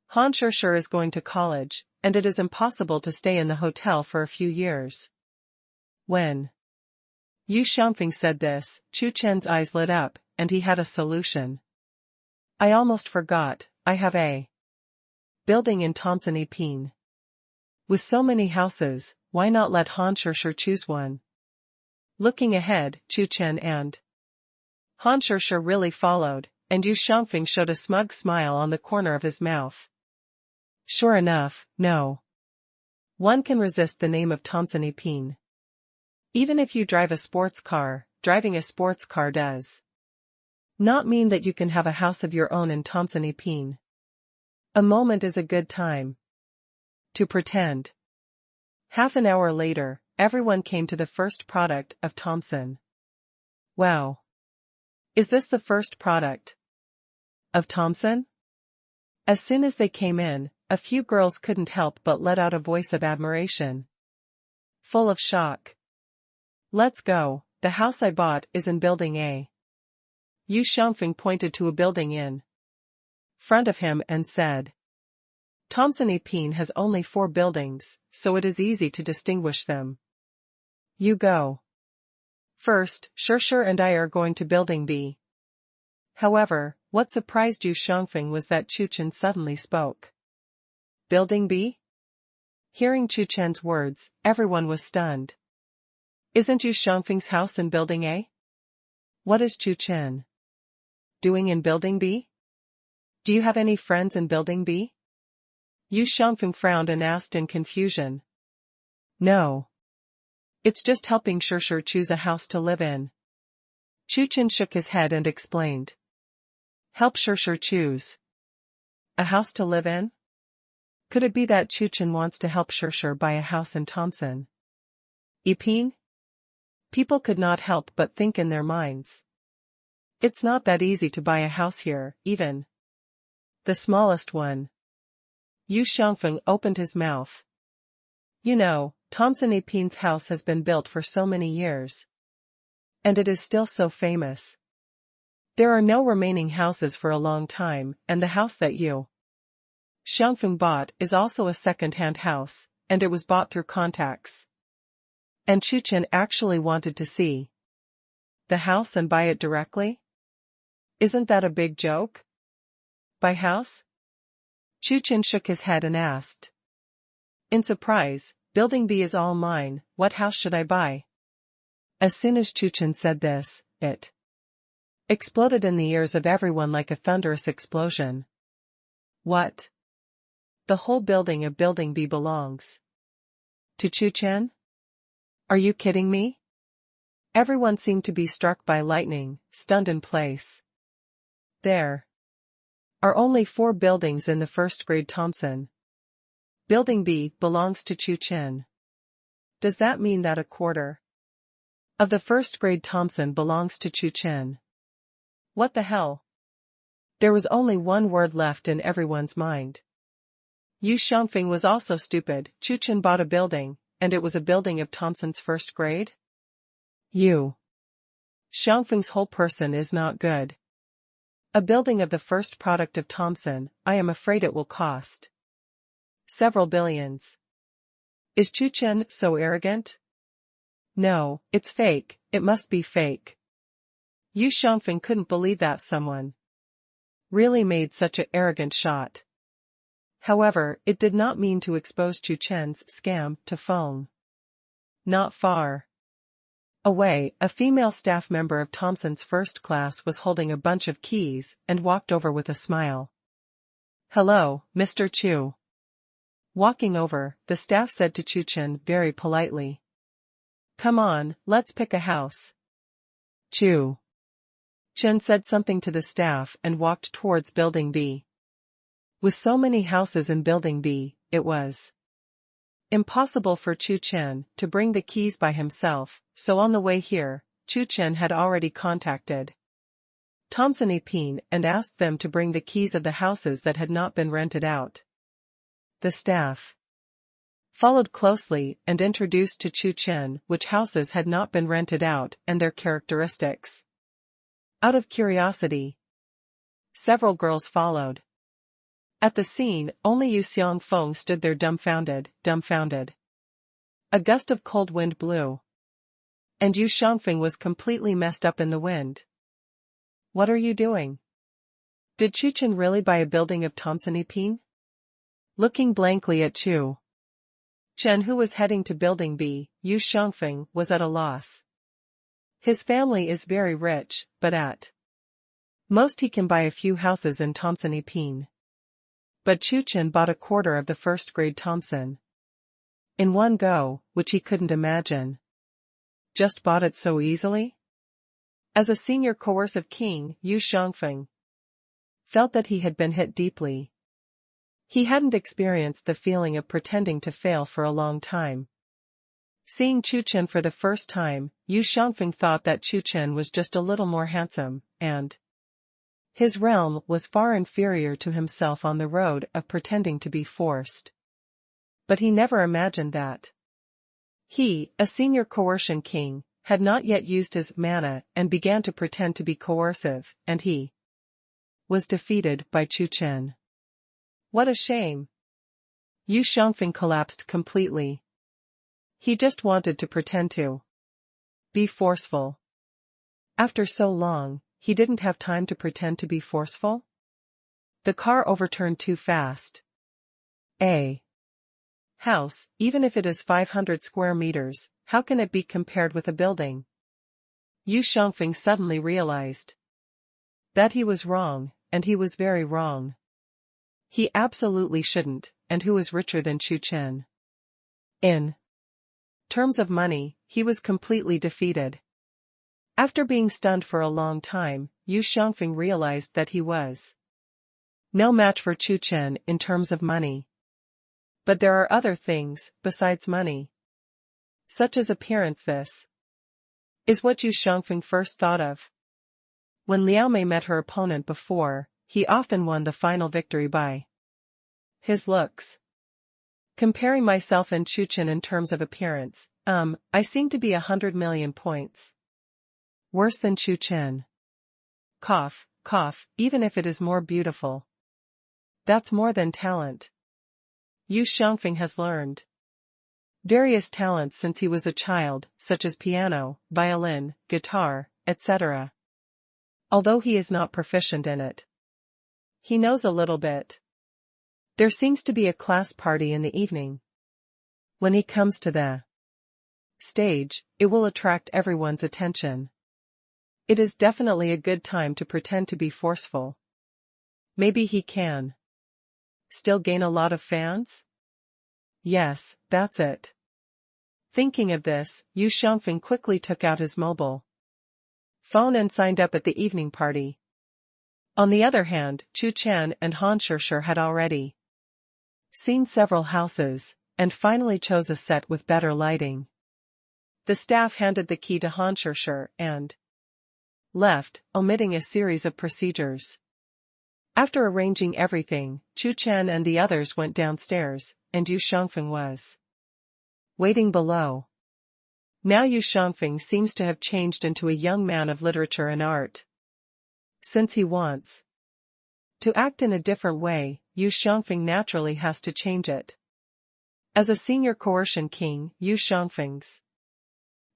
Han Chuchen is going to college, and it is impossible to stay in the hotel for a few years. When Yu Xiangfeng said this, Chu Chen's eyes lit up, and he had a solution. I almost forgot, I have a building in Thompson Epine. With so many houses, why not let Han Chuchen choose one? Looking ahead, Chu Chen and Han Shishir really followed, and Yu Xiangfeng showed a smug smile on the corner of his mouth. Sure enough, no one can resist the name of Thompson Epine. Even if you drive a sports car, driving a sports car does not mean that you can have a house of your own in Thompson Epine. A moment is a good time to pretend. Half an hour later, everyone came to the first product of Thompson. Wow! Is this the first product of Thompson? As soon as they came in, a few girls couldn't help but let out a voice of admiration, full of shock. Let's go, the house I bought is in Building A. Yu Xiangfeng pointed to a building in front of him and said, Thompson Epine has only 4 buildings, so it is easy to distinguish them. You go first, Shishir and I are going to Building B. However, what surprised Yu Xiangfeng was that Chu Chen suddenly spoke. Building B? Hearing Chu Chen's words, everyone was stunned. Isn't Yu Xiangfeng's house in Building A? What is Chu Chen doing in Building B? Do you have any friends in Building B? Yu Xiangfeng frowned and asked in confusion. No. It's just helping Shishir choose a house to live in. Chu Chen shook his head and explained. Help Shishir choose a house to live in? Could it be that Chu Chen wants to help Shishir buy a house in Thompson Epine? People could not help but think in their minds. It's not that easy to buy a house here, even the smallest one. Yu Xiangfeng opened his mouth. You know, Thompson Epine's house has been built for so many years. And it is still so famous. There are no remaining houses for a long time, and the house that Yu Xiangfeng bought is also a second-hand house, and it was bought through contacts. And Chu Chen actually wanted to see the house and buy it directly? Isn't that a big joke? Buy house? Chu Chen shook his head and asked. In surprise, Building B is all mine, what house should I buy? As soon as Chu Chen said this, it exploded in the ears of everyone like a thunderous explosion. What? The whole building of Building B belongs to Chu Chen? Are you kidding me? Everyone seemed to be struck by lightning, stunned in place. There are only 4 buildings in the first grade Thompson. Building B belongs to Chu Chen. Does that mean that a quarter of the first grade Thompson belongs to Chu Chen? What the hell? There was only one word left in everyone's mind. Yu Xiangfeng was also stupid. Chu Chen bought a building, and it was a building of Thompson's first grade? Yu Xiangfeng's whole person is not good. A building of the first product of Thompson, I am afraid it will cost several billions. Is Chu Chen so arrogant? No, it's fake, it must be fake. Yu Xiangfeng couldn't believe that someone really made such an arrogant shot. However, it did not mean to expose Chu Chen's scam to Feng. Not far away, a female staff member of Thompson's first class was holding a bunch of keys and walked over with a smile. Hello, Mr. Chu. Walking over, the staff said to Chu Chen very politely. Come on, let's pick a house. Chu Chen said something to the staff and walked towards Building B. With so many houses in Building B, it was impossible for Chu Chen to bring the keys by himself, so on the way here, Chu Chen had already contacted Thompson Epine and asked them to bring the keys of the houses that had not been rented out. The staff followed closely and introduced to Chu Chen which houses had not been rented out and their characteristics. Out of curiosity, several girls followed. At the scene, only Yu Xiangfeng stood there dumbfounded. A gust of cold wind blew. And Yu Xiangfeng was completely messed up in the wind. What are you doing? Did Chu Chen really buy a building of Thompson Epine? Looking blankly at Chu Chen who was heading to Building B, Yu Xiangfeng was at a loss. His family is very rich, but at most he can buy a few houses in Thompson-Epine. But Chu Chen bought a quarter of the first-grade Thompson in one go, which he couldn't imagine. Just bought it so easily? As a senior coercive king, Yu Xiangfeng felt that he had been hit deeply. He hadn't experienced the feeling of pretending to fail for a long time. Seeing Chu Chen for the first time, Yu Xiangfeng thought that Chu Chen was just a little more handsome, and his realm was far inferior to himself on the road of pretending to be forced. But he never imagined that he, a senior coercion king, had not yet used his mana and began to pretend to be coercive, and he was defeated by Chu Chen. What a shame! Yu Xiangfeng collapsed completely. He just wanted to pretend to be forceful. After so long, he didn't have time to pretend to be forceful? The car overturned too fast. A house, even if it is 500 square meters, how can it be compared with a building? Yu Xiangfeng suddenly realized that he was wrong, and he was very wrong. He absolutely shouldn't, and who is richer than Chu Chen? In terms of money, he was completely defeated. After being stunned for a long time, Yu Xiangfeng realized that he was no match for Chu Chen in terms of money. But there are other things, besides money. Such as appearance. This is what Yu Xiangfeng first thought of. When Liao Mei met her opponent before, he often won the final victory by his looks. Comparing myself and Chu Chen in terms of appearance, I seem to be 100 million points worse than Chu Chen. Cough, cough, even if it is more beautiful. That's more than talent. Yu Xiangfeng has learned various talents since he was a child, such as piano, violin, guitar, etc. Although he is not proficient in it, he knows a little bit. There seems to be a class party in the evening. When he comes to the stage, it will attract everyone's attention. It is definitely a good time to pretend to be forceful. Maybe he can still gain a lot of fans? Yes, that's it. Thinking of this, Yu Xiangfeng quickly took out his mobile phone and signed up at the evening party. On the other hand, Chu Chen and Han Shishir had already seen several houses, and finally chose a set with better lighting. The staff handed the key to Han Shishir and left, omitting a series of procedures. After arranging everything, Chu Chen and the others went downstairs, and Yu Xiangfeng was waiting below. Now Yu Xiangfeng seems to have changed into a young man of literature and art. Since he wants to act in a different way, Yu Xiangfeng naturally has to change it. As a senior coercion king, Yu Xiangfeng's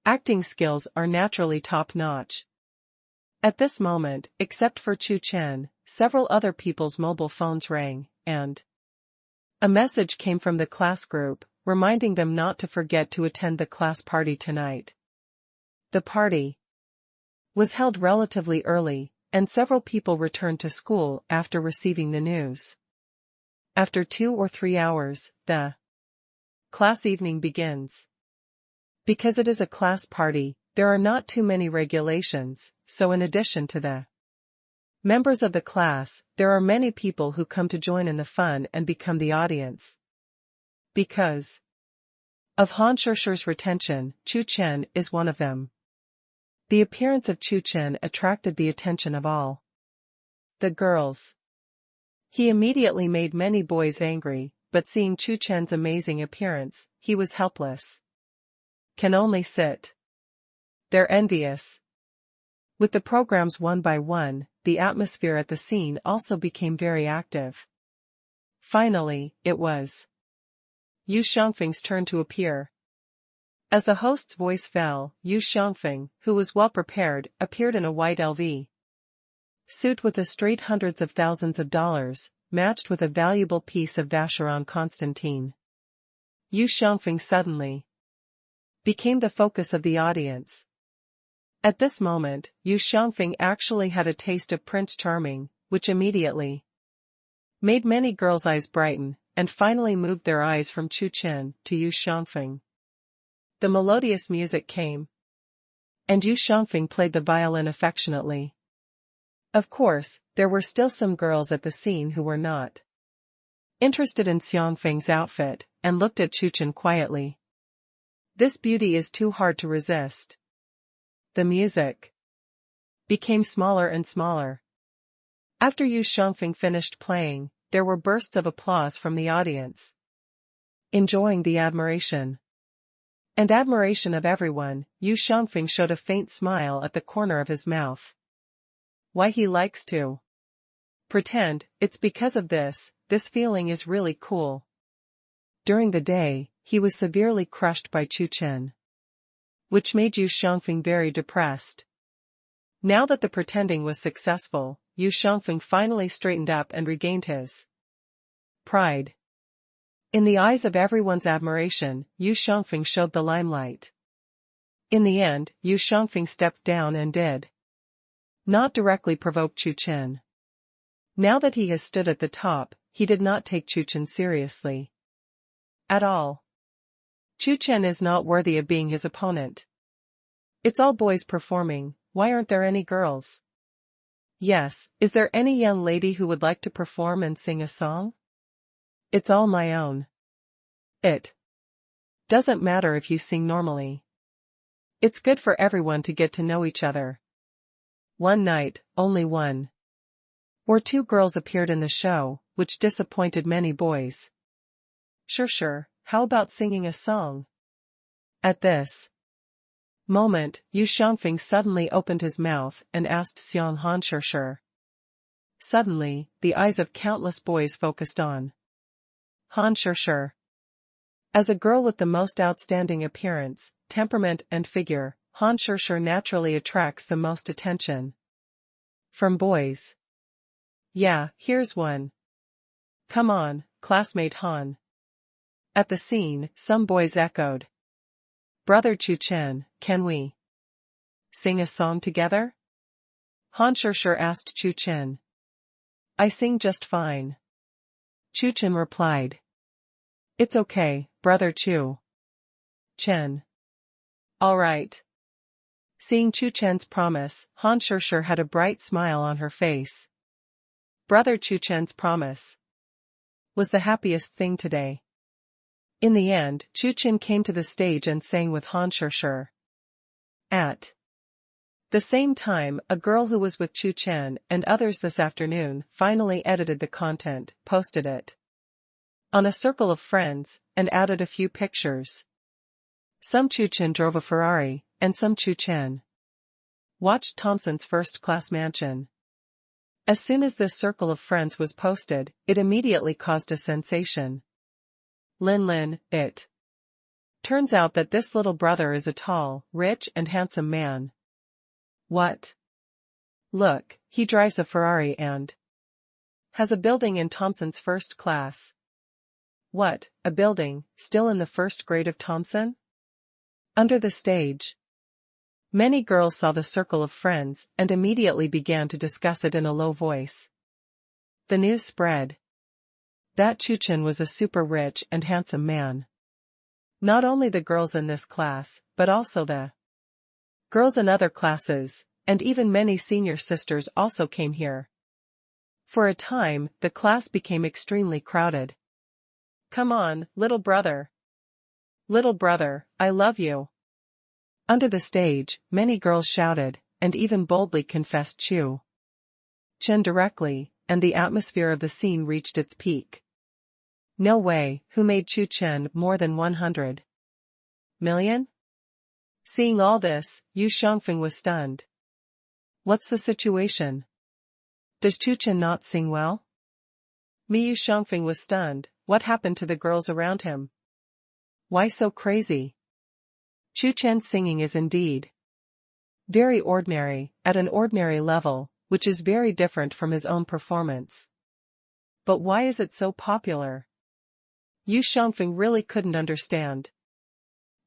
acting skills are naturally top-notch. At this moment, except for Chu Chen, several other people's mobile phones rang, and a message came from the class group, reminding them not to forget to attend the class party tonight. The party was held relatively early, and several people returned to school after receiving the news. After 2 or 3 hours, the class evening begins. Because it is a class party, there are not too many regulations, so in addition to the members of the class, there are many people who come to join in the fun and become the audience. Because of Han Shishir's retention, Chu Chen is one of them. The appearance of Chu Chen attracted the attention of all the girls. He immediately made many boys angry, but seeing Chu Chen's amazing appearance, he was helpless. Can only sit there envious. With the programs one by one, the atmosphere at the scene also became very active. Finally, it was Yu Xiangfeng's turn to appear. As the host's voice fell, Yu Xiangfeng, who was well prepared, appeared in a white LV suit with a straight hundreds of thousands of dollars, matched with a valuable piece of Vacheron Constantine. Yu Xiangfeng suddenly became the focus of the audience. At this moment, Yu Xiangfeng actually had a taste of Prince Charming, which immediately made many girls' eyes brighten, and finally moved their eyes from Chu Chen to Yu Xiangfeng. The melodious music came, and Yu Xiangfeng played the violin affectionately. Of course, there were still some girls at the scene who were not interested in Xiangfeng's outfit, and looked at Chu Chen quietly. This beauty is too hard to resist. The music became smaller and smaller. After Yu Xiangfeng finished playing, there were bursts of applause from the audience, enjoying the admiration of everyone. Yu Xiangfeng showed a faint smile at the corner of his mouth. Why he likes to pretend, it's because of this feeling is really cool. During the day, he was severely crushed by Chu Chen, which made Yu Xiangfeng very depressed. Now that the pretending was successful, Yu Xiangfeng finally straightened up and regained his pride. In the eyes of everyone's admiration, Yu Xiangfeng showed the limelight. In the end, Yu Xiangfeng stepped down and did not directly provoke Chu Chen. Now that he has stood at the top, he did not take Chu Chen seriously at all. Chu Chen is not worthy of being his opponent. It's all boys performing, why aren't there any girls? Yes, is there any young lady who would like to perform and sing a song? It's all my own. It doesn't matter if you sing normally. It's good for everyone to get to know each other. One night, only one or two girls appeared in the show, which disappointed many boys. Sure, how about singing a song? At this moment, Yu Xiangfeng suddenly opened his mouth and asked Xiang Han sure. Suddenly, the eyes of countless boys focused on Han sure. As a girl with the most outstanding appearance, temperament and figure, Han sure naturally attracts the most attention from boys. Yeah, here's one. Come on, classmate Han. At the scene, some boys echoed. Brother Chu Chen, can we sing a song together? Han sure asked Chu Chen. I sing just fine. Chu Chen replied. It's okay, brother Chu Chen. All right. Seeing Chu Chen's promise, Han sure had a bright smile on her face. Brother Chu Chen's promise was the happiest thing today. In the end, Chu Chen came to the stage and sang with Han sure. At the same time, a girl who was with Chu Chen and others this afternoon finally edited the content, posted it on a circle of friends, and added a few pictures. Some Chu Chen drove a Ferrari, and some Chu Chen watched Thompson's first-class mansion. As soon as this circle of friends was posted, it immediately caused a sensation. Lin, it turns out that this little brother is a tall, rich and handsome man. What? Look, he drives a Ferrari and has a building in Thompson's first class. What, a building, still in the first grade of Thompson? Under the stage. Many girls saw the circle of friends and immediately began to discuss it in a low voice. The news spread that Chu Chen was a super rich and handsome man. Not only the girls in this class, but also the girls in other classes, and even many senior sisters also came here. For a time, the class became extremely crowded. Come on, little brother. Little brother, I love you. Under the stage, many girls shouted, and even boldly confessed Chu Chen directly, and the atmosphere of the scene reached its peak. No way, who made Chu Chen more than 100 million? Seeing all this, Yu Xiangfeng was stunned. What's the situation? Does Chu Chen not sing well? Yu Xiangfeng was stunned. What happened to the girls around him? Why so crazy? Chu Chen's singing is indeed very ordinary, at an ordinary level, which is very different from his own performance. But why is it so popular? Yu Xiangfeng really couldn't understand.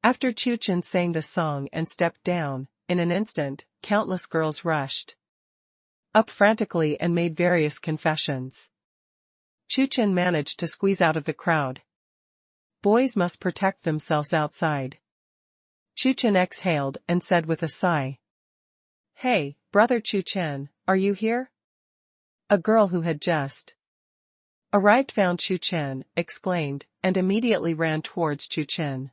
After Chu Chen sang the song and stepped down, in an instant, countless girls rushed up frantically and made various confessions. Chu Chen managed to squeeze out of the crowd. Boys must protect themselves outside. Chu Chen exhaled and said with a sigh. Hey, brother Chu Chen, are you here? A girl who had just arrived found Chu Chen, exclaimed, and immediately ran towards Chu Chen.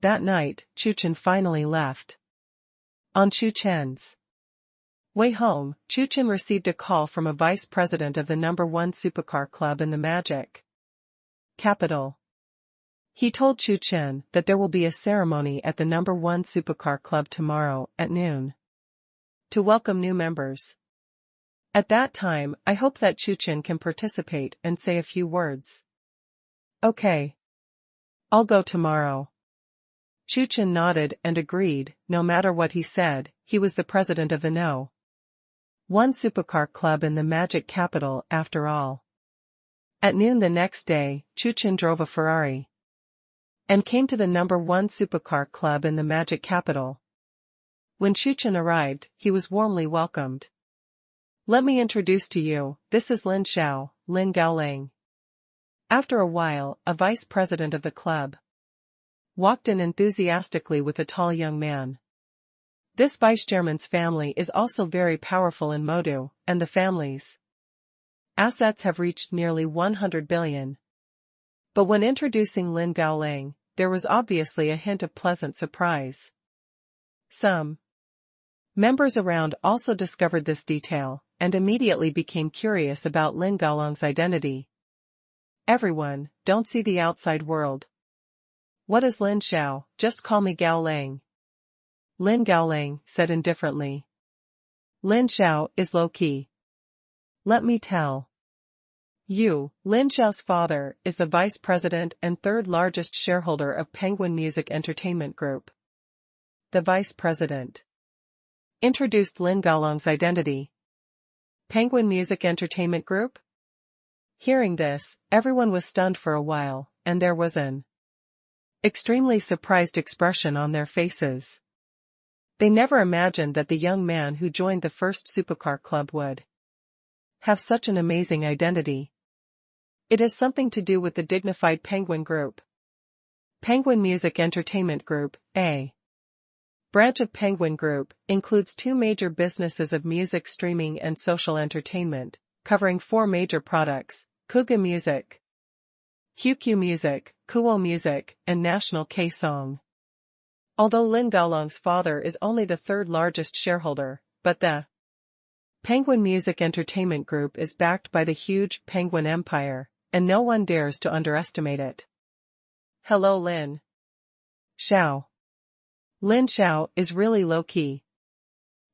That night, Chu Chen finally left. On Chu Chen's way home, Chu Chen received a call from a vice president of the #1 supercar club in the Magic capital. He told Chu Chen that there will be a ceremony at the #1 supercar club tomorrow at noon to welcome new members. At that time, I hope that Chu Chen can participate and say a few words. Okay. I'll go tomorrow. Chu Chen nodded and agreed. No matter what he said, he was the president of the #1 supercar club in the Magic capital after all. At noon the next day, Chu Chen drove a Ferrari and came to the #1 supercar club in the Magic capital. When Chu Chen arrived, he was warmly welcomed. Let me introduce to you, this is Lin Xiao, Lin Gaolang. After a while, a vice president of the club walked in enthusiastically with a tall young man. This vice chairman's family is also very powerful in Modu, and the family's assets have reached nearly 100 billion. But when introducing Lin Gaolang, there was obviously a hint of pleasant surprise. Some members around also discovered this detail, and immediately became curious about Lin Gaolang's identity. Everyone, don't see the outside world. What is Lin Xiao? Just call me Gaolang. Lin Gaolang said indifferently. Lin Xiao is low-key. Let me tell you, Lin Xiao's father is the vice president and third largest shareholder of Penguin Music Entertainment Group. The vice president introduced Lin Gaolang's identity. Penguin Music Entertainment Group? Hearing this, everyone was stunned for a while, and there was an extremely surprised expression on their faces. They never imagined that the young man who joined the first supercar club would have such an amazing identity. It has something to do with the dignified Penguin Group. Penguin Music Entertainment Group, a branch of Penguin Group, includes two major businesses of music streaming and social entertainment, covering four major products: Kuga Music, QQ Music, Kuo Music, and National K-Song. Although Lin Gaolang's father is only the third largest shareholder, but the Penguin Music Entertainment Group is backed by the huge Penguin Empire, and no one dares to underestimate it. Hello Lin Xiao. Lin Xiao is really low-key.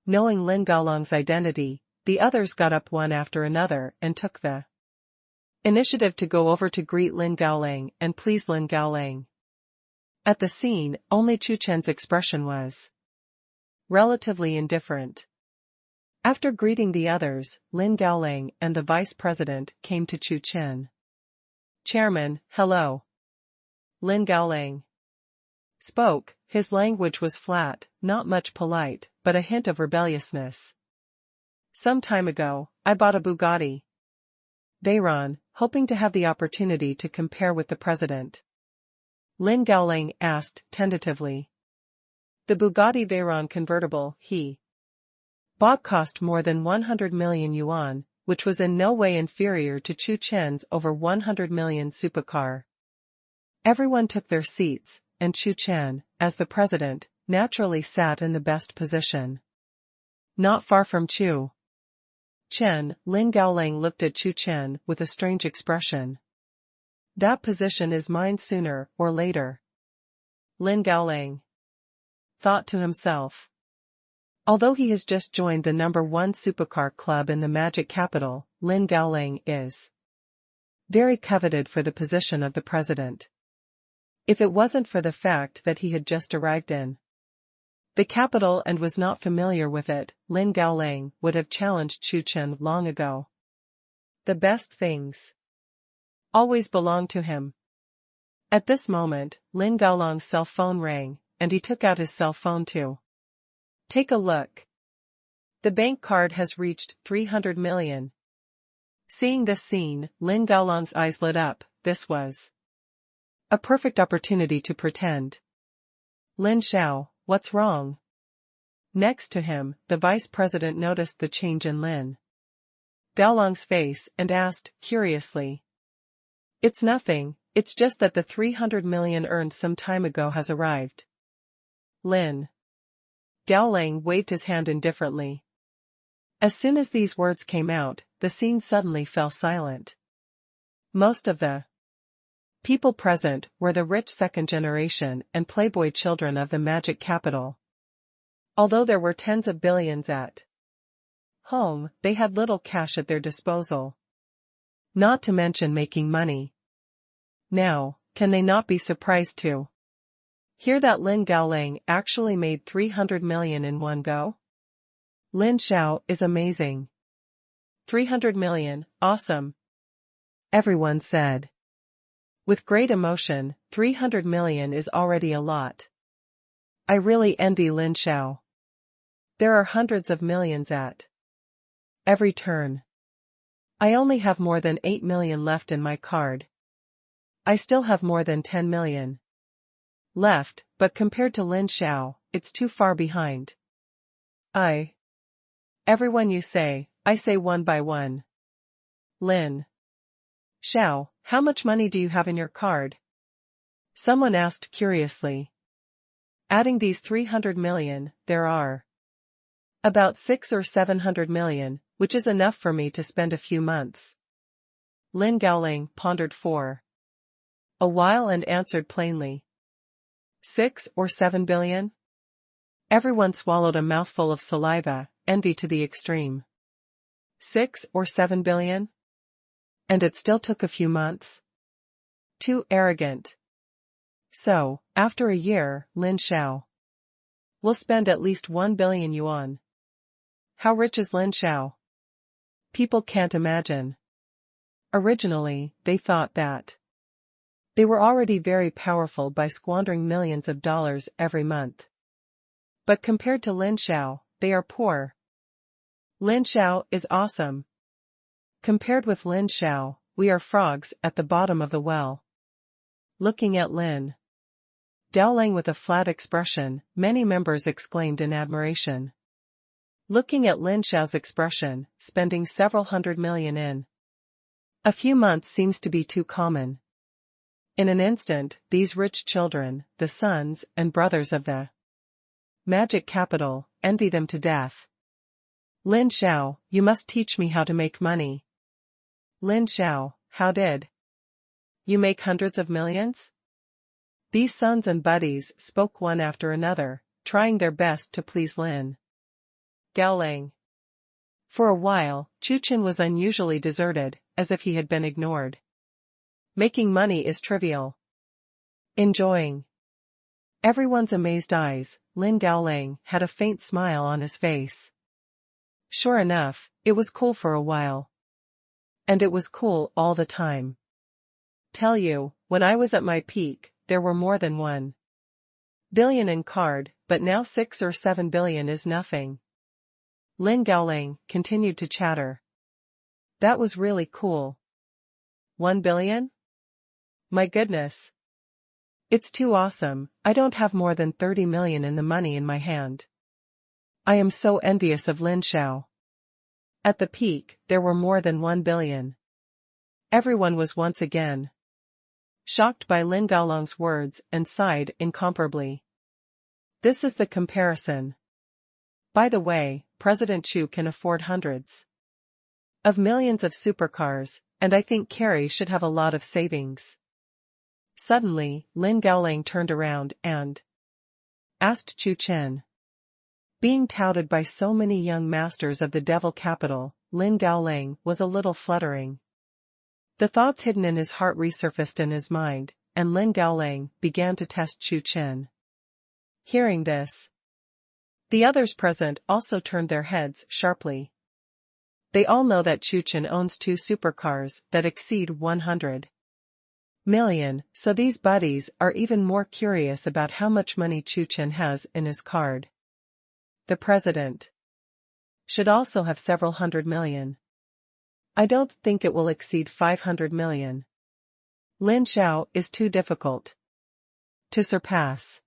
Knowing Lin Gaolang's identity, the others got up one after another and took the initiative to go over to greet Lin Gaolang and please Lin Gaolang. At the scene, only Chu Chen's expression was relatively indifferent. After greeting the others, Lin Gaolang and the vice president came to Chu Chen. Chairman, hello. Lin Gaolang spoke. His language was flat, not much polite, but a hint of rebelliousness. Some time ago, I bought a Bugatti Veyron, hoping to have the opportunity to compare with the president. Lin Gaolang asked tentatively. The Bugatti Veyron convertible he bought cost more than 100 million yuan, which was in no way inferior to Chu Chen's over 100 million supercar. Everyone took their seats, and Chu Chen, as the president, naturally sat in the best position. Not far from Chu Chen, Lin Gaolang looked at Chu Chen with a strange expression. That position is mine sooner or later. Lin Gaolang thought to himself. Although he has just joined the #1 supercar club in the Magic capital, Lin Gaolang is very coveted for the position of the president. If it wasn't for the fact that he had just arrived in the capital and was not familiar with it, Lin Gaolang would have challenged Chu Chen long ago. The best things always belong to him. At this moment, Lin Gaolang's cell phone rang, and he took out his cell phone too. Take a look. The bank card has reached 300 million. Seeing this scene, Lin Gaolong's eyes lit up. This was a perfect opportunity to pretend. Lin Xiao, what's wrong? Next to him, the vice president noticed the change in Lin Gaolong's face and asked, curiously. It's nothing, it's just that the 300 million earned some time ago has arrived. Lin Gaolang waved his hand indifferently. As soon as these words came out, the scene suddenly fell silent. Most of the people present were the rich second generation and playboy children of the magic capital. Although there were tens of billions at home, they had little cash at their disposal. Not to mention making money. Now, can they not be surprised to hear that Lin Gaolang actually made 300 million in one go? Lin Xiao is amazing. 300 million, awesome. Everyone said. With great emotion, 300 million is already a lot. I really envy Lin Xiao. There are hundreds of millions at every turn. I only have more than 8 million left in my card. I still have more than 10 million left, but compared to Lin Xiao, it's too far behind. Everyone you say, I say one by one. Lin Xiao, how much money do you have in your card? Someone asked curiously. Adding these 300 million, there are about 600 or 700 million, which is enough for me to spend a few months. Lin Gaolang pondered for a while and answered plainly. 6 or 7 billion? Everyone swallowed a mouthful of saliva, envy to the extreme. 6 or 7 billion? And it still took a few months? Too arrogant. So, after a year, Lin Xiao will spend at least 1 billion yuan. How rich is Lin Xiao? People can't imagine. Originally, they thought that they were already very powerful by squandering millions of dollars every month. But compared to Lin Xiao, they are poor. Lin Xiao is awesome. Compared with Lin Xiao, we are frogs at the bottom of the well. Looking at Lin Gaolang with a flat expression, many members exclaimed in admiration. Looking at Lin Xiao's expression, spending several hundred million in a few months seems to be too common. In an instant, these rich children, the sons and brothers of the magic capital, envy them to death. Lin Xiao, you must teach me how to make money. Lin Xiao, how did you make hundreds of millions? These sons and buddies spoke one after another, trying their best to please Lin Gaolang. For a while, Chu Chen was unusually deserted, as if he had been ignored. Making money is trivial. Enjoying everyone's amazed eyes, Lin Gaolang had a faint smile on his face. Sure enough, it was cool for a while. And it was cool all the time. Tell you, when I was at my peak, there were more than 1 billion in card, but now 6 or 7 billion is nothing. Lin Gaolang continued to chatter. That was really cool. 1 billion? My goodness. It's too awesome, I don't have more than 30 million in the money in my hand. I am so envious of Lin Xiao. At the peak, there were more than 1 billion. Everyone was once again shocked by Lin Gaolang's words and sighed incomparably. This is the comparison. By the way, President Chu can afford hundreds of millions of supercars, and I think Carrie should have a lot of savings. Suddenly, Lin Gaolang turned around and asked Chu Chen. Being touted by so many young masters of the devil capital, Lin Gaolang was a little fluttering. The thoughts hidden in his heart resurfaced in his mind, and Lin Gaolang began to test Chu Chen. Hearing this, the others present also turned their heads sharply. They all know that Chu Chen owns 2 supercars that exceed 100 million, so these buddies are even more curious about how much money Chu Chen has in his card. the president, should also have several hundred million. I don't think it will exceed 500 million. Lin Xiao is too difficult to surpass.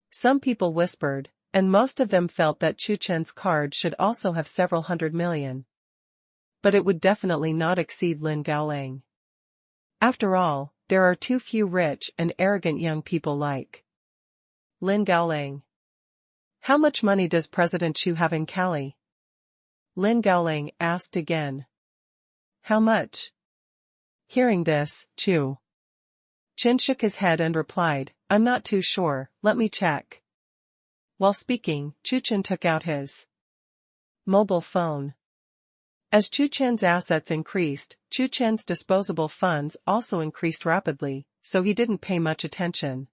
Some people whispered, and most of them felt that Chu Chen's card should also have several hundred million. But it would definitely not exceed Lin Gaolang. After all, there are too few rich and arrogant young people like Lin Gaolang. How much money does President Chu have in Cali? Lin Gaolang asked again. How much? Hearing this, Chu Chen shook his head and replied, I'm not too sure, let me check. While speaking, Chu Chen took out his mobile phone. As Chu Chen's assets increased, Chu Chen's disposable funds also increased rapidly, so he didn't pay much attention.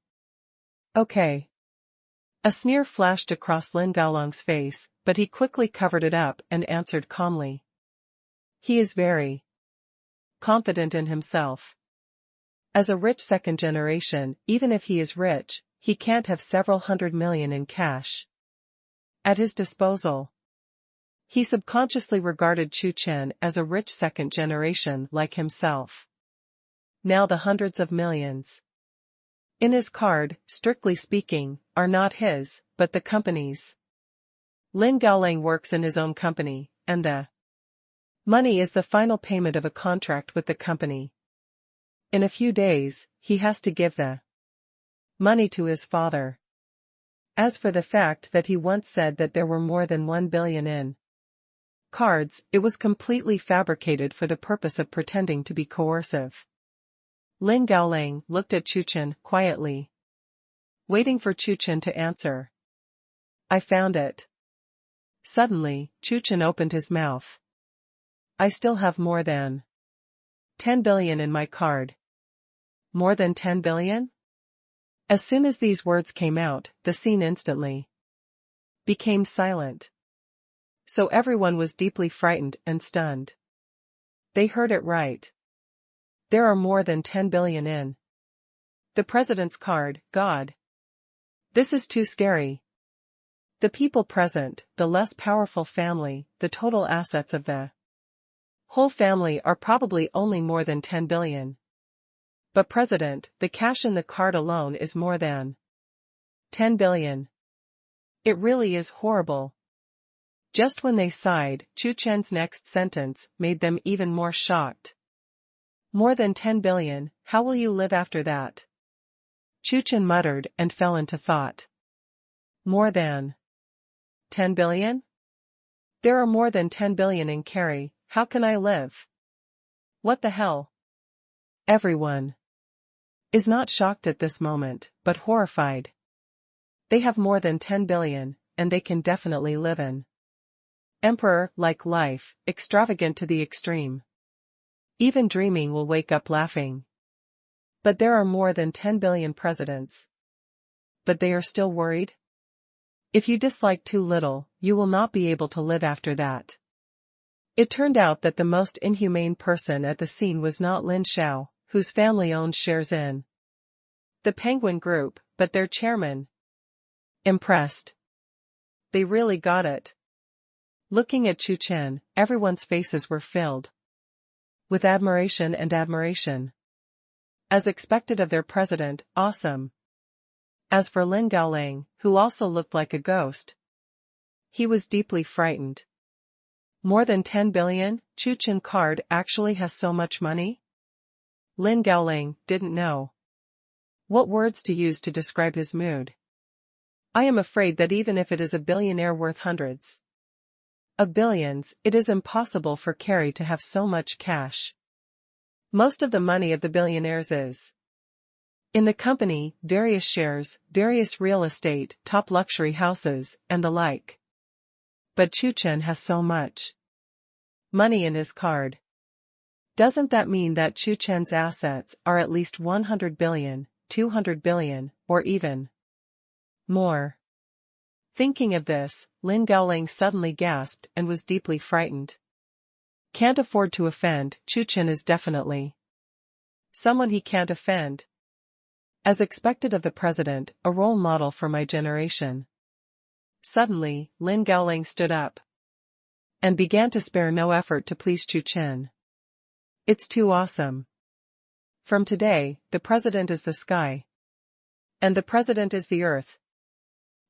Okay. A sneer flashed across Lin Gaolang's face, but he quickly covered it up and answered calmly. He is very confident in himself. As a rich second generation, even if he is rich, he can't have several hundred million in cash at his disposal. He subconsciously regarded Chu Chen as a rich second generation like himself. Now the hundreds of millions in his card, strictly speaking, are not his, but the company's. Lin Gaolang works in his own company, and the money is the final payment of a contract with the company. In a few days, he has to give the money to his father. As for the fact that he once said that there were more than 1 billion in cards, it was completely fabricated for the purpose of pretending to be coercive. Lin Gaolang looked at Chu Chen quietly, waiting for Chu Chen to answer. I found it. Suddenly, Chu Chen opened his mouth. I still have more than 10 billion in my card. More than 10 billion? As soon as these words came out, the scene instantly became silent. So everyone was deeply frightened and stunned. They heard it right. There are more than 10 billion in the president's card, God. This is too scary. The people present, the less powerful family, the total assets of the whole family are probably only more than 10 billion. But president, the cash in the card alone is more than 10 billion. It really is horrible. Just when they sighed, Chu Chen's next sentence made them even more shocked. More than 10 billion, how will you live after that? Chu Chen muttered and fell into thought. More than 10 billion? There are more than 10 billion in carry, how can I live? What the hell? Everyone is not shocked at this moment, but horrified. They have more than 10 billion, and they can definitely live in emperor-like life, extravagant to the extreme. Even dreaming will wake up laughing. But there are more than 10 billion presidents. But they are still worried? If you dislike too little, you will not be able to live after that. It turned out that the most inhumane person at the scene was not Lin Xiao, whose family owned shares in the Penguin Group, but their chairman. Impressed. They really got it. Looking at Chu Chen, everyone's faces were filled with admiration and admiration. As expected of their president, awesome. As for Lin Gaolang, who also looked like a ghost, he was deeply frightened. More than 10 billion, Chu Chen card actually has so much money? Lin Gaolang didn't know what words to use to describe his mood. I am afraid that even if it is a billionaire worth hundreds of billions, it is impossible for Carrie to have so much cash. Most of the money of the billionaires is in the company, various shares, various real estate, top luxury houses, and the like. But Chu Chen has so much money in his card. Doesn't that mean that Chu Chen's assets are at least 100 billion, 200 billion, or even more? Thinking of this, Lin Gaolang suddenly gasped and was deeply frightened. Can't afford to offend, Chu Chen is definitely someone he can't offend. As expected of the president, a role model for my generation. Suddenly, Lin Gaoling stood up and began to spare no effort to please Chu Chen. It's too awesome. From today, the president is the sky. And the president is the earth.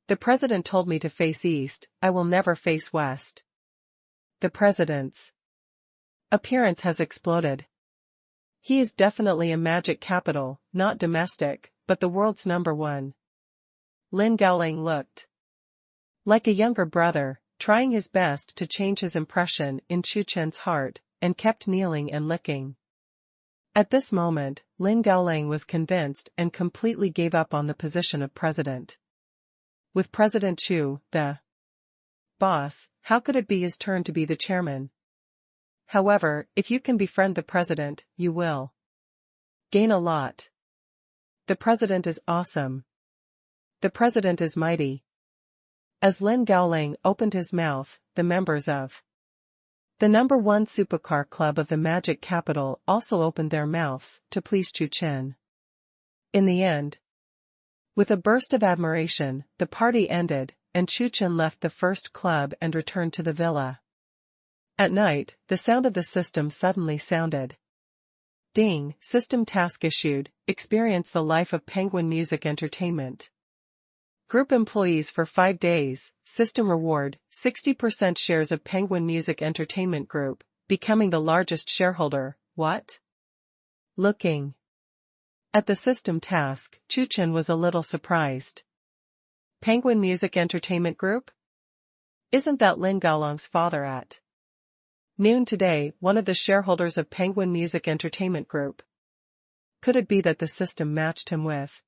The president told me to face east, I will never face west. The president's appearance has exploded. He is definitely a magic capital, not domestic, but the world's #1. Lin Gaoling looked like a younger brother, trying his best to change his impression in Chu Chen's heart, and kept kneeling and licking. At this moment, Lin Gaoling was convinced and completely gave up on the position of president. With President Chu, the boss, how could it be his turn to be the chairman? However, if you can befriend the president, you will gain a lot. The president is awesome. The president is mighty. As Lin Gaoling opened his mouth, the members of the #1 supercar club of the magic capital also opened their mouths to please Chu Chen. In the end, with a burst of admiration, the party ended, and Chu Chen left the first club and returned to the villa. At night, the sound of the system suddenly sounded. Ding, system task issued, experience the life of Penguin Music Entertainment. Group employees for 5 days, system reward, 60% shares of Penguin Music Entertainment Group, becoming the largest shareholder. What? Looking at the system task, Chu Chen was a little surprised. Penguin Music Entertainment Group? Isn't that Lin Gaoling's father at noon today, one of the shareholders of Penguin Music Entertainment Group? Could it be that the system matched him with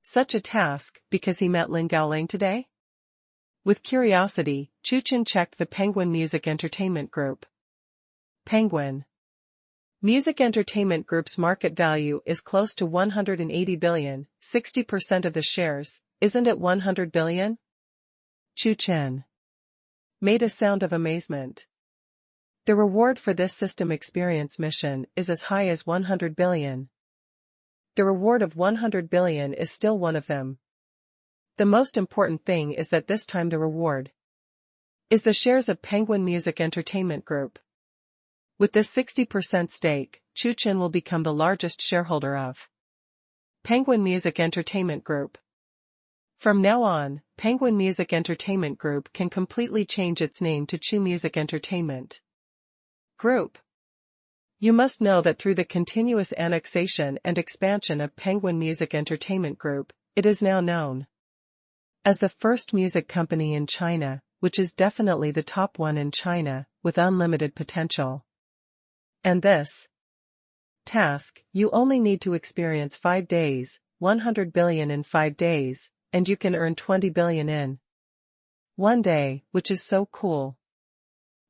such a task because he met Lin Gaoling today? With curiosity, Chu Chen checked the Penguin Music Entertainment Group. Penguin Music Entertainment Group's market value is close to 180 billion, 60% of the shares, isn't it 100 billion? Chu Chen made a sound of amazement. The reward for this system experience mission is as high as 100 billion. The reward of 100 billion is still one of them. The most important thing is that this time the reward is the shares of Penguin Music Entertainment Group. With this 60% stake, Chu Chen will become the largest shareholder of Penguin Music Entertainment Group. From now on, Penguin Music Entertainment Group can completely change its name to Chu Music Entertainment Group. You must know that through the continuous annexation and expansion of Penguin Music Entertainment Group, it is now known as the first music company in China, which is definitely the top one in China, with unlimited potential. And this task, you only need to experience 5 days, 100 billion in 5 days, and you can earn 20 billion in 1 day, which is so cool.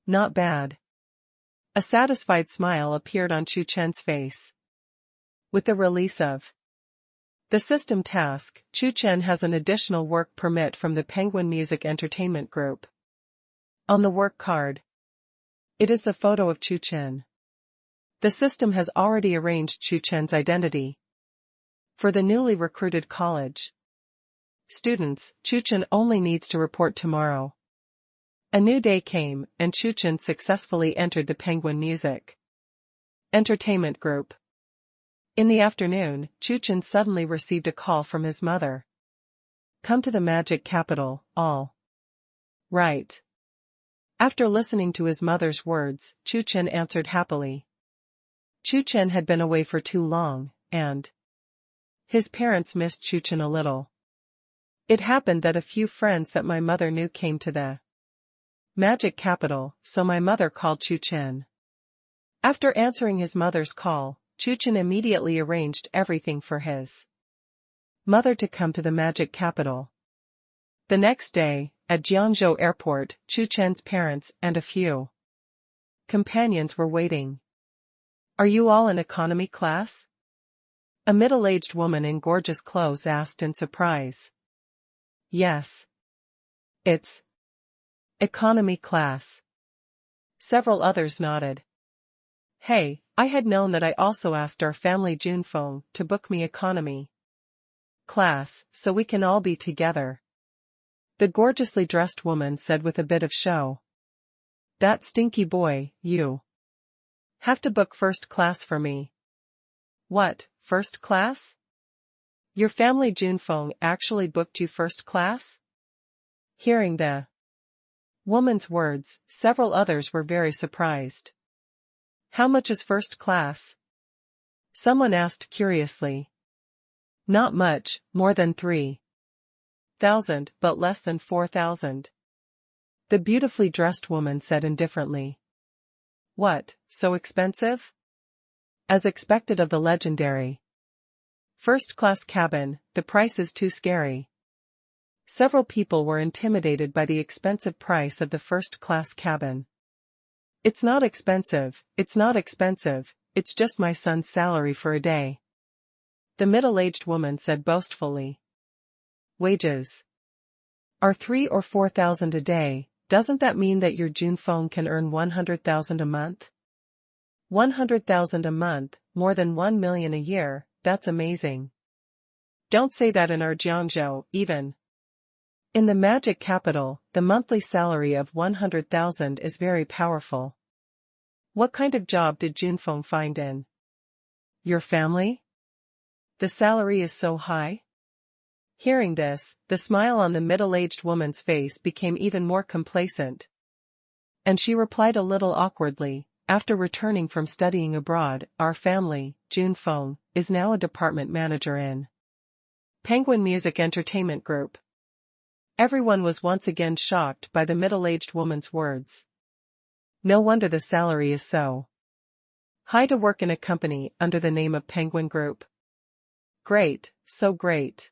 Not bad. A satisfied smile appeared on Chu Chen's face. With the release of the system task, Chu Chen has an additional work permit from the Penguin Music Entertainment Group. On the work card, it is the photo of Chu Chen. The system has already arranged Chu Chen's identity for the newly recruited college students. Chu Chen only needs to report tomorrow. A new day came, and Chu Chen successfully entered the Penguin Music Entertainment Group. In the afternoon, Chu Chen suddenly received a call from his mother. Come to the magic capital, all right. After listening to his mother's words, Chu Chen answered happily. Chu Chen had been away for too long, and his parents missed Chu Chen a little. It happened that a few friends that my mother knew came to the magic capital, so my mother called Chu Chen. After answering his mother's call, Chu Chen immediately arranged everything for his mother to come to the magic capital. The next day, at Jiangzhou Airport, Chu Chen's parents and a few companions were waiting. Are you all in economy class? A middle-aged woman in gorgeous clothes asked in surprise. Yes. It's economy class. Several others nodded. Hey, I had known that. I also asked our family Junfeng to book me economy class, so we can all be together. The gorgeously dressed woman said with a bit of show. That stinky boy, you. Have to book first class for me. What, first class? Your family Junfeng actually booked you first class? Hearing the woman's words, several others were very surprised. How much is first class? Someone asked curiously. Not much, more than 3,000, but less than 4,000. The beautifully dressed woman said indifferently. What, so expensive? As expected of the legendary first-class cabin, the price is too scary. Several people were intimidated by the expensive price of the first-class cabin. It's not expensive, it's not expensive, it's just my son's salary for a day. The middle-aged woman said boastfully. Wages are 3 or 4,000 a day. Doesn't that mean that your Junfeng can earn 100,000 a month? 100,000 a month, more than 1 million a year, that's amazing. Don't say that in our Jiangzhou, even. In the magic capital, the monthly salary of 100,000 is very powerful. What kind of job did Junfeng find in your family? The salary is so high? Hearing this, the smile on the middle-aged woman's face became even more complacent. And she replied a little awkwardly, after returning from studying abroad, our family, Junfeng, is now a department manager in Penguin Music Entertainment Group. Everyone was once again shocked by the middle-aged woman's words. No wonder the salary is so high to work in a company under the name of Penguin Group. Great, so great.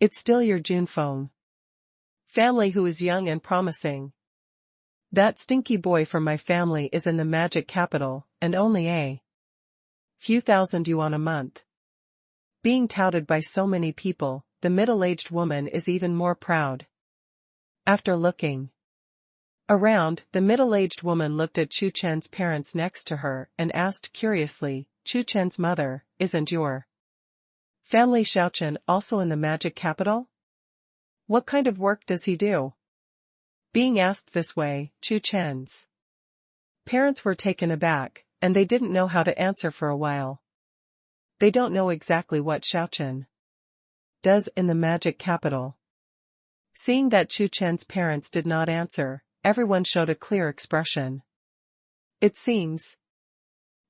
It's still your Junfeng family who is young and promising. That stinky boy from my family is in the magic capital, and only a few thousand yuan a month. Being touted by so many people, the middle-aged woman is even more proud. After looking around, the middle-aged woman looked at Chu Chen's parents next to her and asked curiously, Chu Chen's mother, isn't your family Xiang Chuchen also in the magic capital? What kind of work does he do? Being asked this way, Chu Chen's parents were taken aback, and they didn't know how to answer for a while. They don't know exactly what Xiang Chuchen does in the magic capital. Seeing that Chu Chen's parents did not answer, everyone showed a clear expression. It seems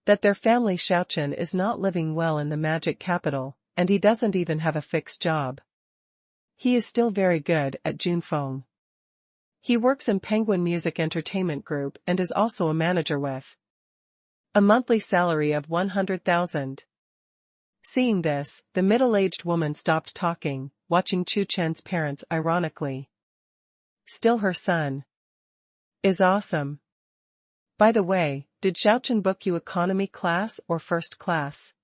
that their family Xiang Chuchen is not living well in the magic capital, and he doesn't even have a fixed job. He is still very good at Junfeng. He works in Penguin Music Entertainment Group and is also a manager with a monthly salary of 100,000. Seeing this, the middle-aged woman stopped talking, watching Chu Chen's parents ironically. Still her son is awesome. By the way, did Xiang Chuchen book you economy class or first class?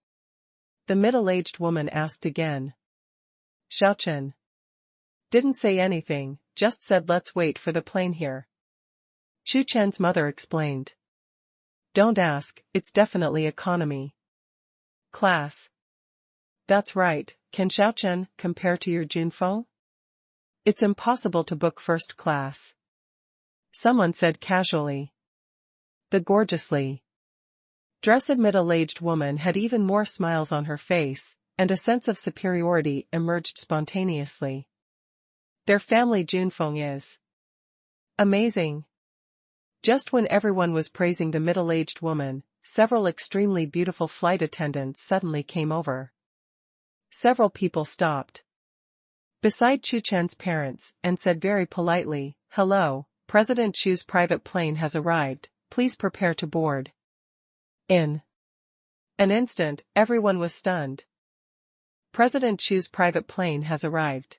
The middle-aged woman asked again. Xiang Chuchen didn't say anything, just said let's wait for the plane here. Chu Chen's mother explained. Don't ask, it's definitely economy class. That's right, can Xiang Chuchen compare to your Junfeng? It's impossible to book first class. Someone said casually. The gorgeously dressed middle-aged woman had even more smiles on her face, and a sense of superiority emerged spontaneously. Their family Junfeng is amazing. Just when everyone was praising the middle-aged woman, several extremely beautiful flight attendants suddenly came over. Several people stopped beside Chu Chen's parents and said very politely, Hello, President Chu's private plane has arrived, please prepare to board. In an instant, everyone was stunned. President Chu's private plane has arrived.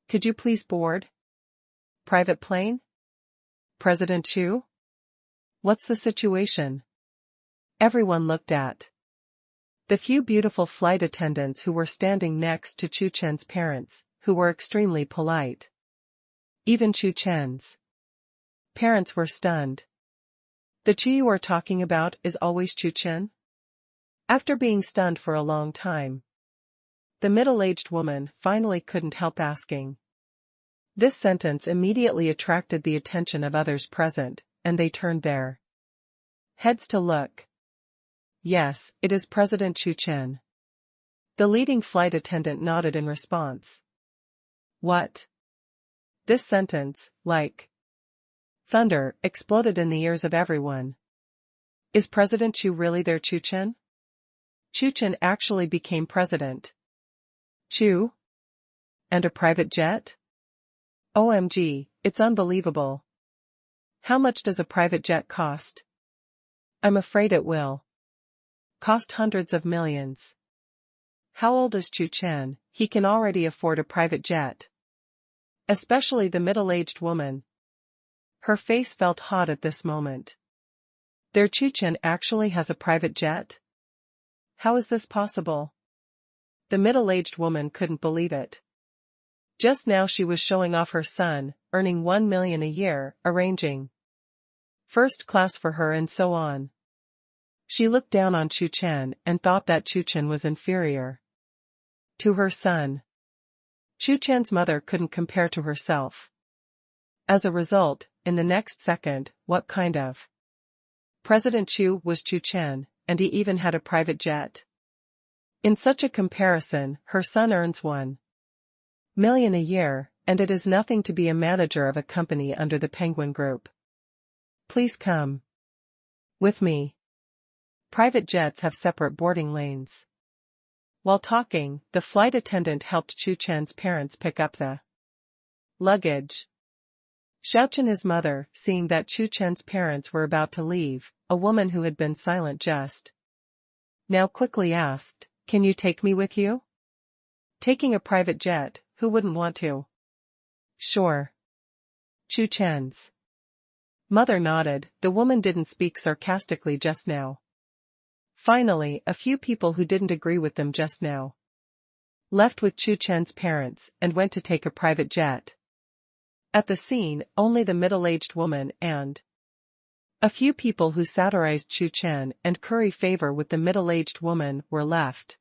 Could you please board? Private plane? President Chu? What's the situation? Everyone looked at the few beautiful flight attendants who were standing next to Chu Chen's parents, who were extremely polite. Even Chu Chen's parents were stunned. The Chu you are talking about is always Chu Chen? After being stunned for a long time, the middle-aged woman finally couldn't help asking. This sentence immediately attracted the attention of others present, and they turned their heads to look. Yes, it is President Chu Chen. The leading flight attendant nodded in response. What? This sentence, like thunder, exploded in the ears of everyone. Is President Chu really their Chu Chen? Chu Chen actually became president. Chu? And a private jet? OMG, it's unbelievable. How much does a private jet cost? I'm afraid it will cost hundreds of millions. How old is Chu Chen? He can already afford a private jet. Especially the middle-aged woman. Her face felt hot at this moment. Their Chu Chen actually has a private jet? How is this possible? The middle-aged woman couldn't believe it. Just now she was showing off her son, earning 1 million a year, arranging first class for her and so on. She looked down on Chu Chen and thought that Chu Chen was inferior to her son. Chu Chen's mother couldn't compare to herself. As a result, in the next second, what kind of President Chu was Chu Chen, and he even had a private jet? In such a comparison, her son earns 1 million a year, and it is nothing to be a manager of a company under the Penguin Group. Please come with me. Private jets have separate boarding lanes. While talking, the flight attendant helped Chu Chen's parents pick up the luggage. Xiang Chuchen, his mother, seeing that Chu Chen's parents were about to leave, a woman who had been silent just now quickly asked, "Can you take me with you?" Taking a private jet, who wouldn't want to? Sure. Chu Chen's mother nodded. The woman didn't speak sarcastically just now. Finally, a few people who didn't agree with them just now left with Chu Chen's parents and went to take a private jet. At the scene, only the middle-aged woman and a few people who satirized Chu Chen and curry favor with the middle-aged woman were left.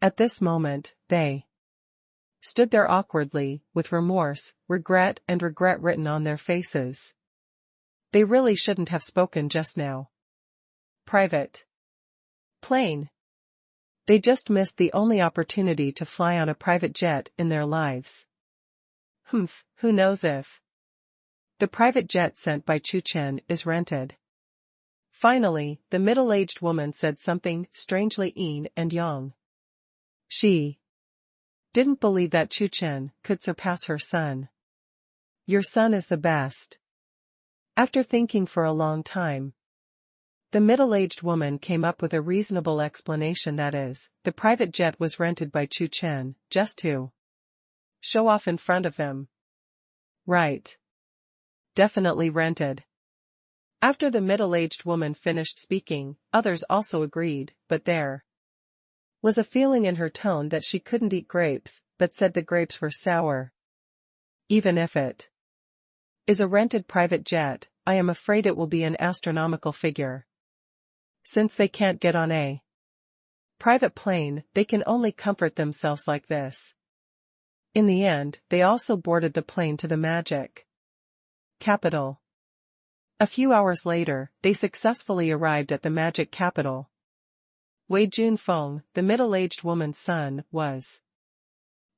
At this moment, they stood there awkwardly, with remorse, regret written on their faces. They really shouldn't have spoken just now. Private plane. They just missed the only opportunity to fly on a private jet in their lives. Who knows if the private jet sent by Chu Chen is rented. Finally, the middle-aged woman said something strangely yin and yang. She didn't believe that Chu Chen could surpass her son. Your son is the best. After thinking for a long time, the middle-aged woman came up with a reasonable explanation, that is, the private jet was rented by Chu Chen, just to show off in front of him. Right. Definitely rented. After the middle-aged woman finished speaking, others also agreed, but there was a feeling in her tone that she couldn't eat grapes, but said the grapes were sour. Even if it is a rented private jet, I am afraid it will be an astronomical figure. Since they can't get on a private plane, they can only comfort themselves like this. In the end, they also boarded the plane to the magic capital. A few hours later, they successfully arrived at the magic capital. Wei Junfeng, the middle-aged woman's son, was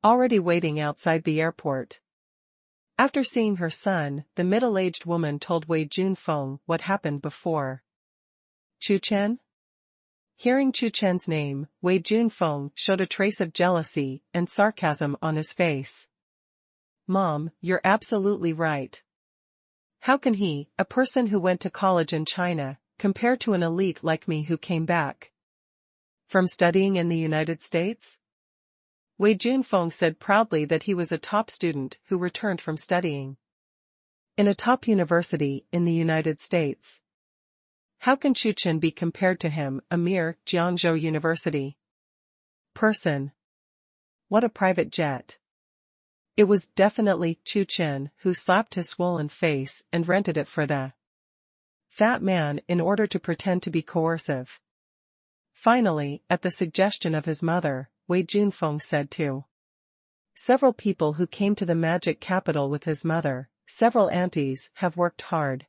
already waiting outside the airport. After seeing her son, the middle-aged woman told Wei Junfeng what happened before. Chu Chen? Hearing Chu Chen's name, Wei Junfeng showed a trace of jealousy and sarcasm on his face. Mom, you're absolutely right. How can he, a person who went to college in China, compare to an elite like me who came back from studying in the United States? Wei Junfeng said proudly that he was a top student who returned from studying in a top university in the United States. How can Chu Chen be compared to him, a mere Jiangzhou University person? What a private jet. It was definitely Chu Chen who slapped his swollen face and rented it for the fat man in order to pretend to be coercive. Finally, at the suggestion of his mother, Wei Junfeng said to Several people who came to the magic capital with his mother, several aunties, have worked hard.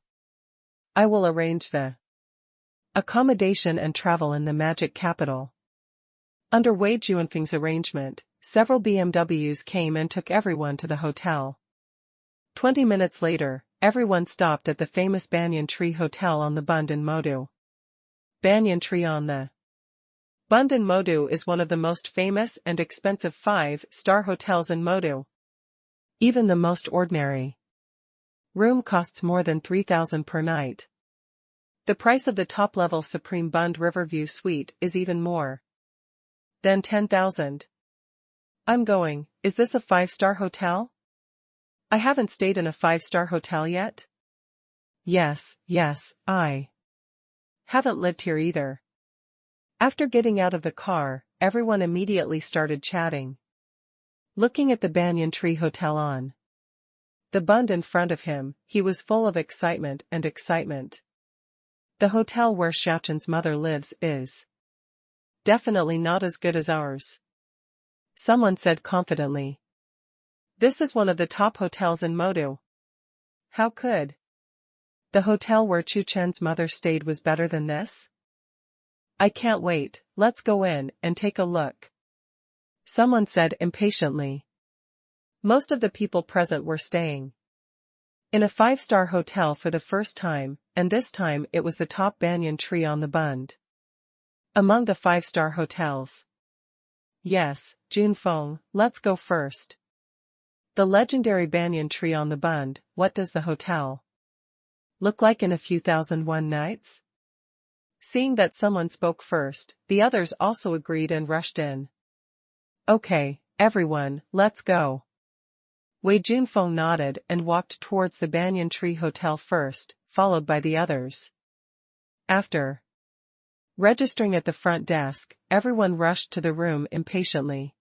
I will arrange the accommodation and travel in the magic capital. Under Wei Juanfeng's arrangement, several BMWs came and took everyone to the hotel. 20 minutes later, everyone stopped at the famous Banyan Tree Hotel on the Bund in Modu. Banyan Tree on the Bund in Modu is one of the most famous and expensive 5-star hotels in Modu. Even the most ordinary room costs more than 3,000 per night. The price of the top-level Supreme Bund Riverview Suite is even more than 10,000. I'm going. Is this a 5-star hotel? I haven't stayed in a 5-star hotel yet. Yes, I haven't lived here either. After getting out of the car, everyone immediately started chatting. Looking at the Banyan Tree Hotel on the Bund in front of him, he was full of excitement. The hotel where Xiang Chuchen's mother lives is definitely not as good as ours. Someone said confidently. This is one of the top hotels in Modu. How could the hotel where Chu Chen's mother stayed was better than this? I can't wait, let's go in and take a look. Someone said impatiently. Most of the people present were staying in a 5-star hotel for the first time, and this time it was the top Banyan Tree on the Bund among the 5-star hotels. Yes, Junfeng, let's go first. The legendary Banyan Tree on the Bund. What does the hotel look like in a few 1001 nights? Seeing that someone spoke first, the others also agreed and rushed in. Okay, everyone, let's go. Wei Junfeng nodded and walked towards the Banyan Tree Hotel first, followed by the others. After registering at the front desk, everyone rushed to the room impatiently.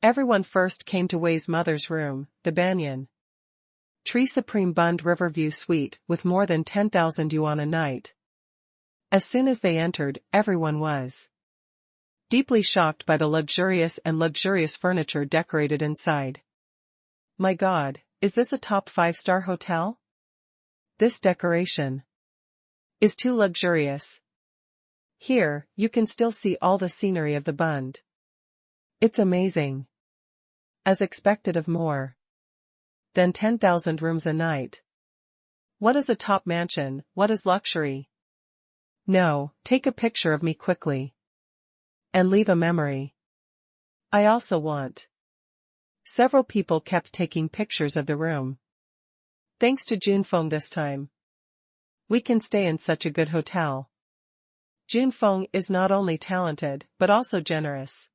Everyone first came to Wei's mother's room, the Banyan Tree Supreme Bund Riverview Suite, with more than 10,000 yuan a night. As soon as they entered, everyone was deeply shocked by the luxurious furniture decorated inside. My God, is this a top 5-star hotel? This decoration is too luxurious. Here, you can still see all the scenery of the Bund. It's amazing. As expected of more than 10,000 rooms a night. What is a top mansion? What is luxury? No, take a picture of me quickly. And leave a memory. I also want. Several people kept taking pictures of the room. Thanks to Junfeng this time. We can stay in such a good hotel. Junfeng is not only talented, but also generous.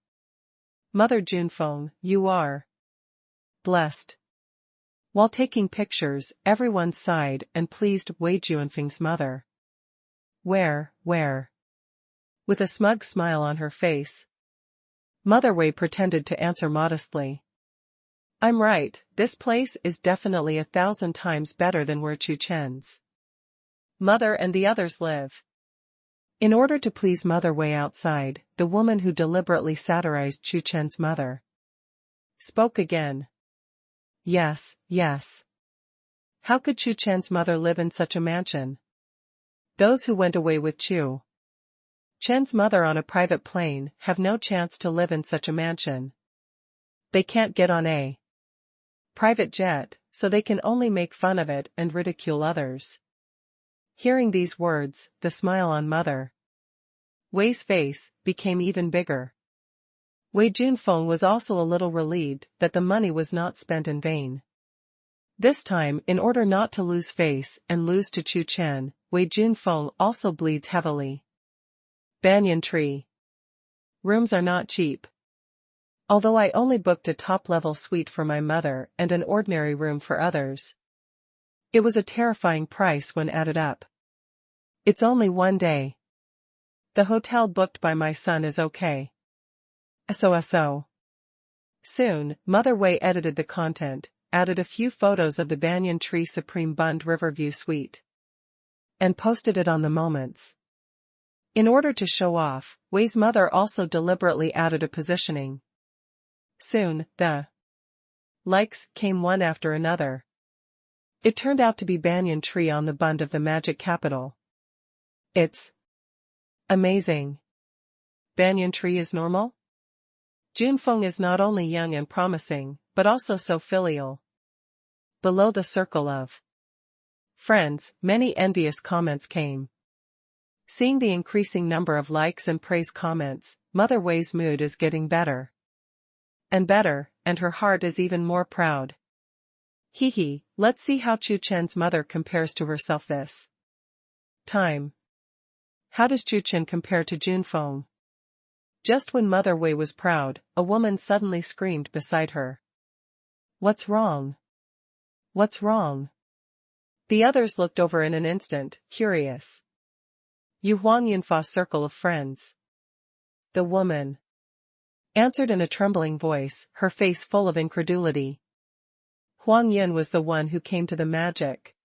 Mother Junfeng, you are blessed. While taking pictures, everyone sighed and pleased Wei Juanfeng's mother. Where? With a smug smile on her face, Mother Wei pretended to answer modestly. I'm right, this place is definitely 1,000 times better than where Chu Chen's mother and the others live. In order to please Mother Wei outside, the woman who deliberately satirized Chu Chen's mother spoke again. Yes. How could Chu Chen's mother live in such a mansion? Those who went away with Chu Chen's mother on a private plane have no chance to live in such a mansion. They can't get on a private jet, so they can only make fun of it and ridicule others. Hearing these words, the smile on Mother Wei's face became even bigger. Wei Junfeng was also a little relieved that the money was not spent in vain. This time, in order not to lose face and lose to Chu Chen, Wei Junfeng also bleeds heavily. Banyan Tree rooms are not cheap. Although I only booked a top-level suite for my mother and an ordinary room for others, it was a terrifying price when added up. It's only one day. The hotel booked by my son is okay. So. Soon, Mother Wei edited the content, added a few photos of the Banyan Tree Supreme Bund Riverview Suite, and posted it on the Moments. In order to show off, Wei's mother also deliberately added a positioning. Soon, the Likes came one after another. It turned out to be banyan tree on the bund of the magic capital. It's amazing. Banyan tree is normal? Junfeng is not only young and promising, but also so filial. Below the circle of friends, many envious comments came. Seeing the increasing number of likes and praise comments, Mother Wei's mood is getting better. And better, and her heart is even more proud. Hee, let's see how Chu Chen's mother compares to herself this time. How does Chu Chen compare to Junfeng? Just when Mother Wei was proud, a woman suddenly screamed beside her. What's wrong? What's wrong? The others looked over in an instant, curious. Yu Huang Yunfa's circle of friends. The woman answered in a trembling voice, her face full of incredulity. Huang Yun was the one who came to the magic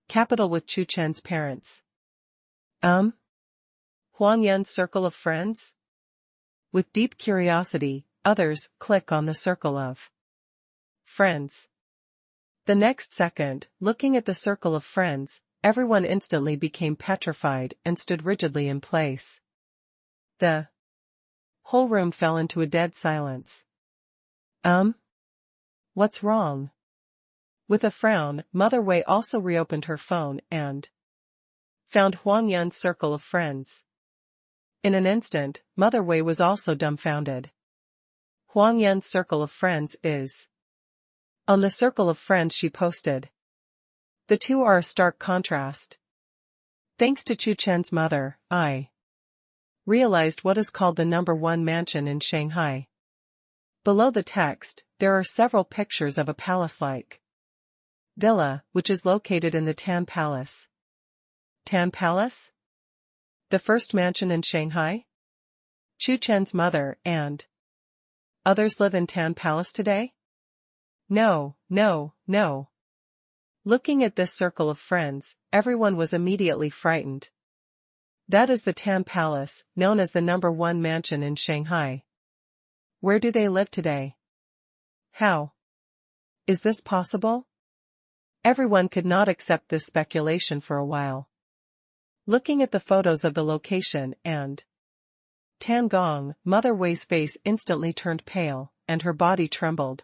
capital with Chu Chen's parents. Huang Yun's circle of friends? With deep curiosity, others click on the circle of friends. The next second, looking at the circle of friends, everyone instantly became petrified and stood rigidly in place. The whole room fell into a dead silence. What's wrong? With a frown, Mother Wei also reopened her phone and found Huang Yun's circle of friends. In an instant, Mother Wei was also dumbfounded. Huang Yun's circle of friends is on the circle of friends she posted. The two are a stark contrast. Thanks to Chu Chen's mother, I realized what is called the #1 mansion in Shanghai. Below the text, there are several pictures of a palace-like villa, which is located in the Tian Palace. Tian Palace? The first mansion in Shanghai? Chu Chen's mother and others live in Tian Palace today? No. Looking at this circle of friends, everyone was immediately frightened. That is the Tian Palace, known as the #1 mansion in Shanghai. Where do they live today? How is this possible? Everyone could not accept this speculation for a while. Looking at the photos of the location and Tiangong, Mother Wei's face instantly turned pale, and her body trembled.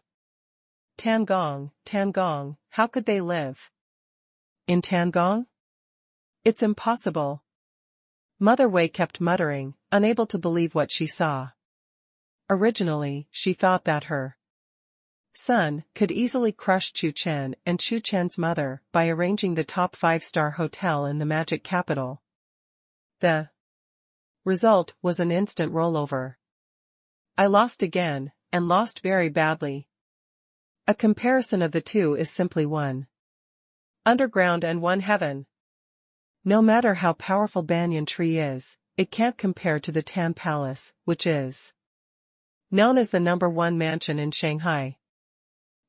Tiangong, how could they live in Tiangong? It's impossible. Mother Wei kept muttering, unable to believe what she saw. Originally, she thought that her son could easily crush Chu Chen and Chu Chen's mother by arranging the top 5-star hotel in the magic capital. The result was an instant rollover. I lost again, and lost very badly. A comparison of the two is simply one underground and one heaven. No matter how powerful banyan tree is, it can't compare to the Tian Palace, which is known as the #1 mansion in Shanghai.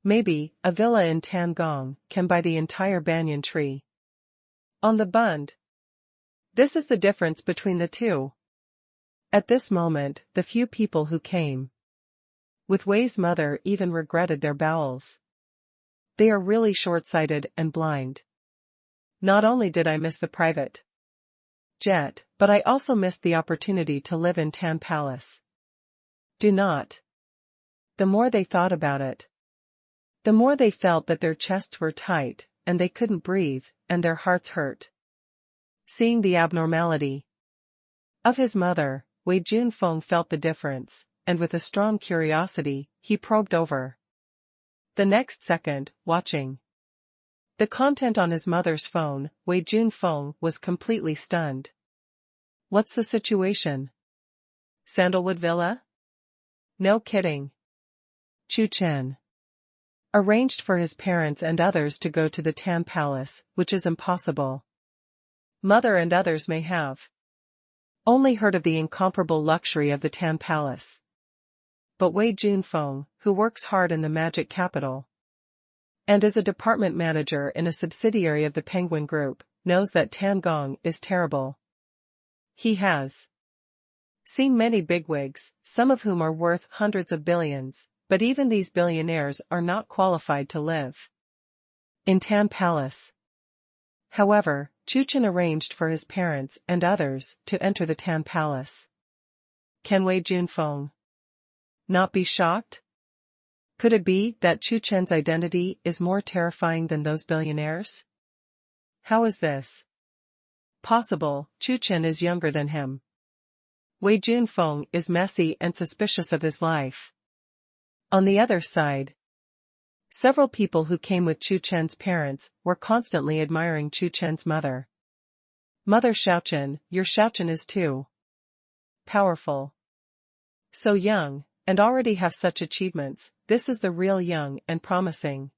Maybe, a villa in Tiangong can buy the entire banyan tree on the bund. This is the difference between the two. At this moment, the few people who came with Wei's mother even regretted their bowels. They are really short-sighted and blind. Not only did I miss the private jet, but I also missed the opportunity to live in Tian Palace. Do not. The more they thought about it, the more they felt that their chests were tight, and they couldn't breathe, and their hearts hurt. Seeing the abnormality of his mother, Wei Junfeng felt the difference, and with a strong curiosity, he probed over. The next second, watching the content on his mother's phone, Wei Junfeng was completely stunned. What's the situation? Sandalwood Villa? No kidding. Chu Chen arranged for his parents and others to go to the Tian Palace, which is impossible. Mother and others may have only heard of the incomparable luxury of the Tian Palace. But Wei Junfeng, who works hard in the magic capital and is a department manager in a subsidiary of the Penguin Group, knows that Tiangong is terrible. He has seen many bigwigs, some of whom are worth hundreds of billions, but even these billionaires are not qualified to live in Tian Palace. However, Chu Chen arranged for his parents and others to enter the Tian Palace. Can Wei Junfeng not be shocked? Could it be that Chu Chen's identity is more terrifying than those billionaires? How is this possible? Chu Chen is younger than him. Wei Junfeng is messy and suspicious of his life. On the other side, several people who came with Chu Chen's parents were constantly admiring Chu Chen's mother. Mother Xiaochen, your Xiaochen is too powerful. So young, and already have such achievements, this is the real young and promising.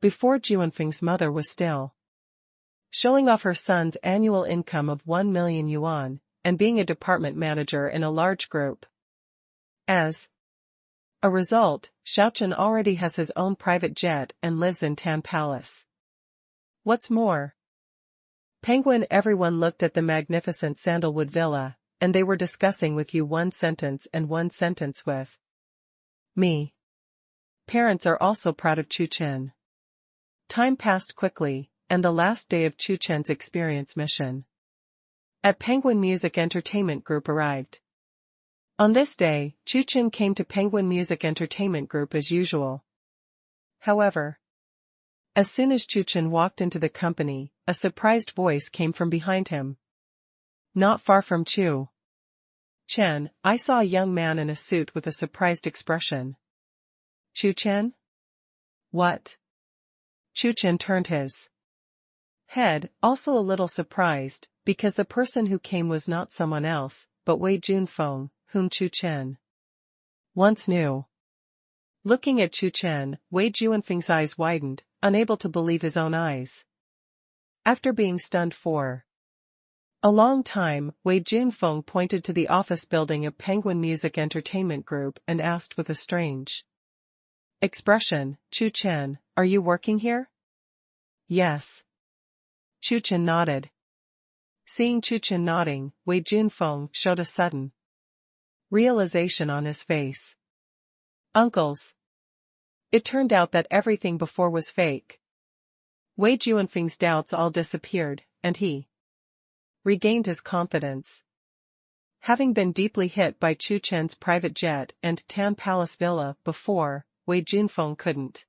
Before Junfeng's mother was still showing off her son's annual income of 1 million yuan, and being a department manager in a large group. As a result, Xiaochen already has his own private jet and lives in Tian Palace. What's more, everyone looked at the magnificent sandalwood villa, and they were discussing with you one sentence and one sentence with me. Parents are also proud of Chu Chen. Time passed quickly, and the last day of Chu Chen's experience mission at Penguin Music Entertainment Group arrived. On this day, Chu Chen came to Penguin Music Entertainment Group as usual. However, as soon as Chu Chen walked into the company, a surprised voice came from behind him. Not far from Chu Chen, I saw a young man in a suit with a surprised expression. Chu Chen? What? Chu Chen turned his head, also a little surprised, because the person who came was not someone else, but Wei Junfeng, whom Chu Chen once knew. Looking at Chu Chen, Wei Junfeng's eyes widened, unable to believe his own eyes. After being stunned for a long time, Wei Junfeng pointed to the office building of Penguin Music Entertainment Group and asked with a strange expression, Chu Chen, are you working here? Yes. Chu Chen nodded. Seeing Chu Chen nodding, Wei Junfeng showed a sudden realization on his face. Uncles. It turned out that everything before was fake. Wei Junfeng's doubts all disappeared, and he regained his confidence. Having been deeply hit by Chu Chen's private jet and Tian Palace villa before, Wei Junfeng couldn't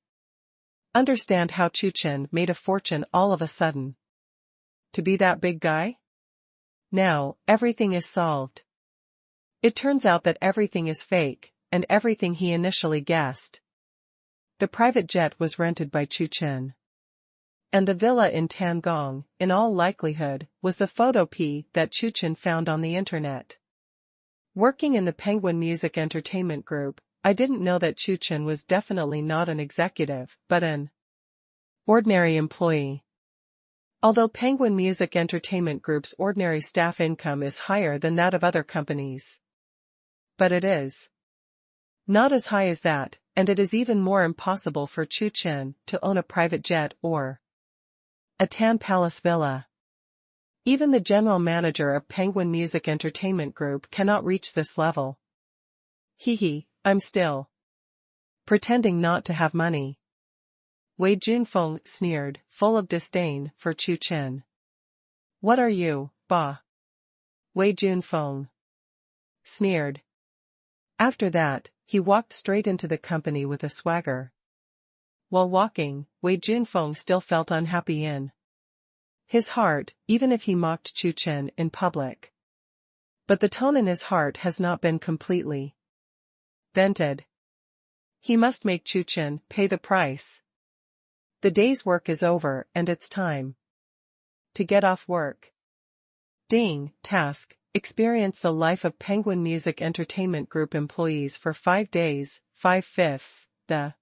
understand how Chu Chen made a fortune all of a sudden. To be that big guy? Now, everything is solved. It turns out that everything is fake, and everything he initially guessed. The private jet was rented by Chu Chen. And the villa in Tiangong, in all likelihood, was the photo P that Chu Chen found on the internet. Working in the Penguin Music Entertainment Group, I didn't know that Chu Chen was definitely not an executive, but an ordinary employee. Although Penguin Music Entertainment Group's ordinary staff income is higher than that of other companies. But it is not as high as that, and it is even more impossible for Chu Chen to own a private jet or a Tian Palace villa. Even the general manager of Penguin Music Entertainment Group cannot reach this level. I'm still pretending not to have money. Wei Junfeng sneered, full of disdain for Chu Chen. What are you, Ba? Wei Junfeng sneered. After that, he walked straight into the company with a swagger. While walking, Wei Junfeng still felt unhappy in his heart, even if he mocked Chu Chen in public. But the tone in his heart has not been completely vented. He must make Chu Chen pay the price. The day's work is over and it's time to get off work. Ding, task, experience the life of Penguin Music Entertainment Group employees for 5 days, 5/5. The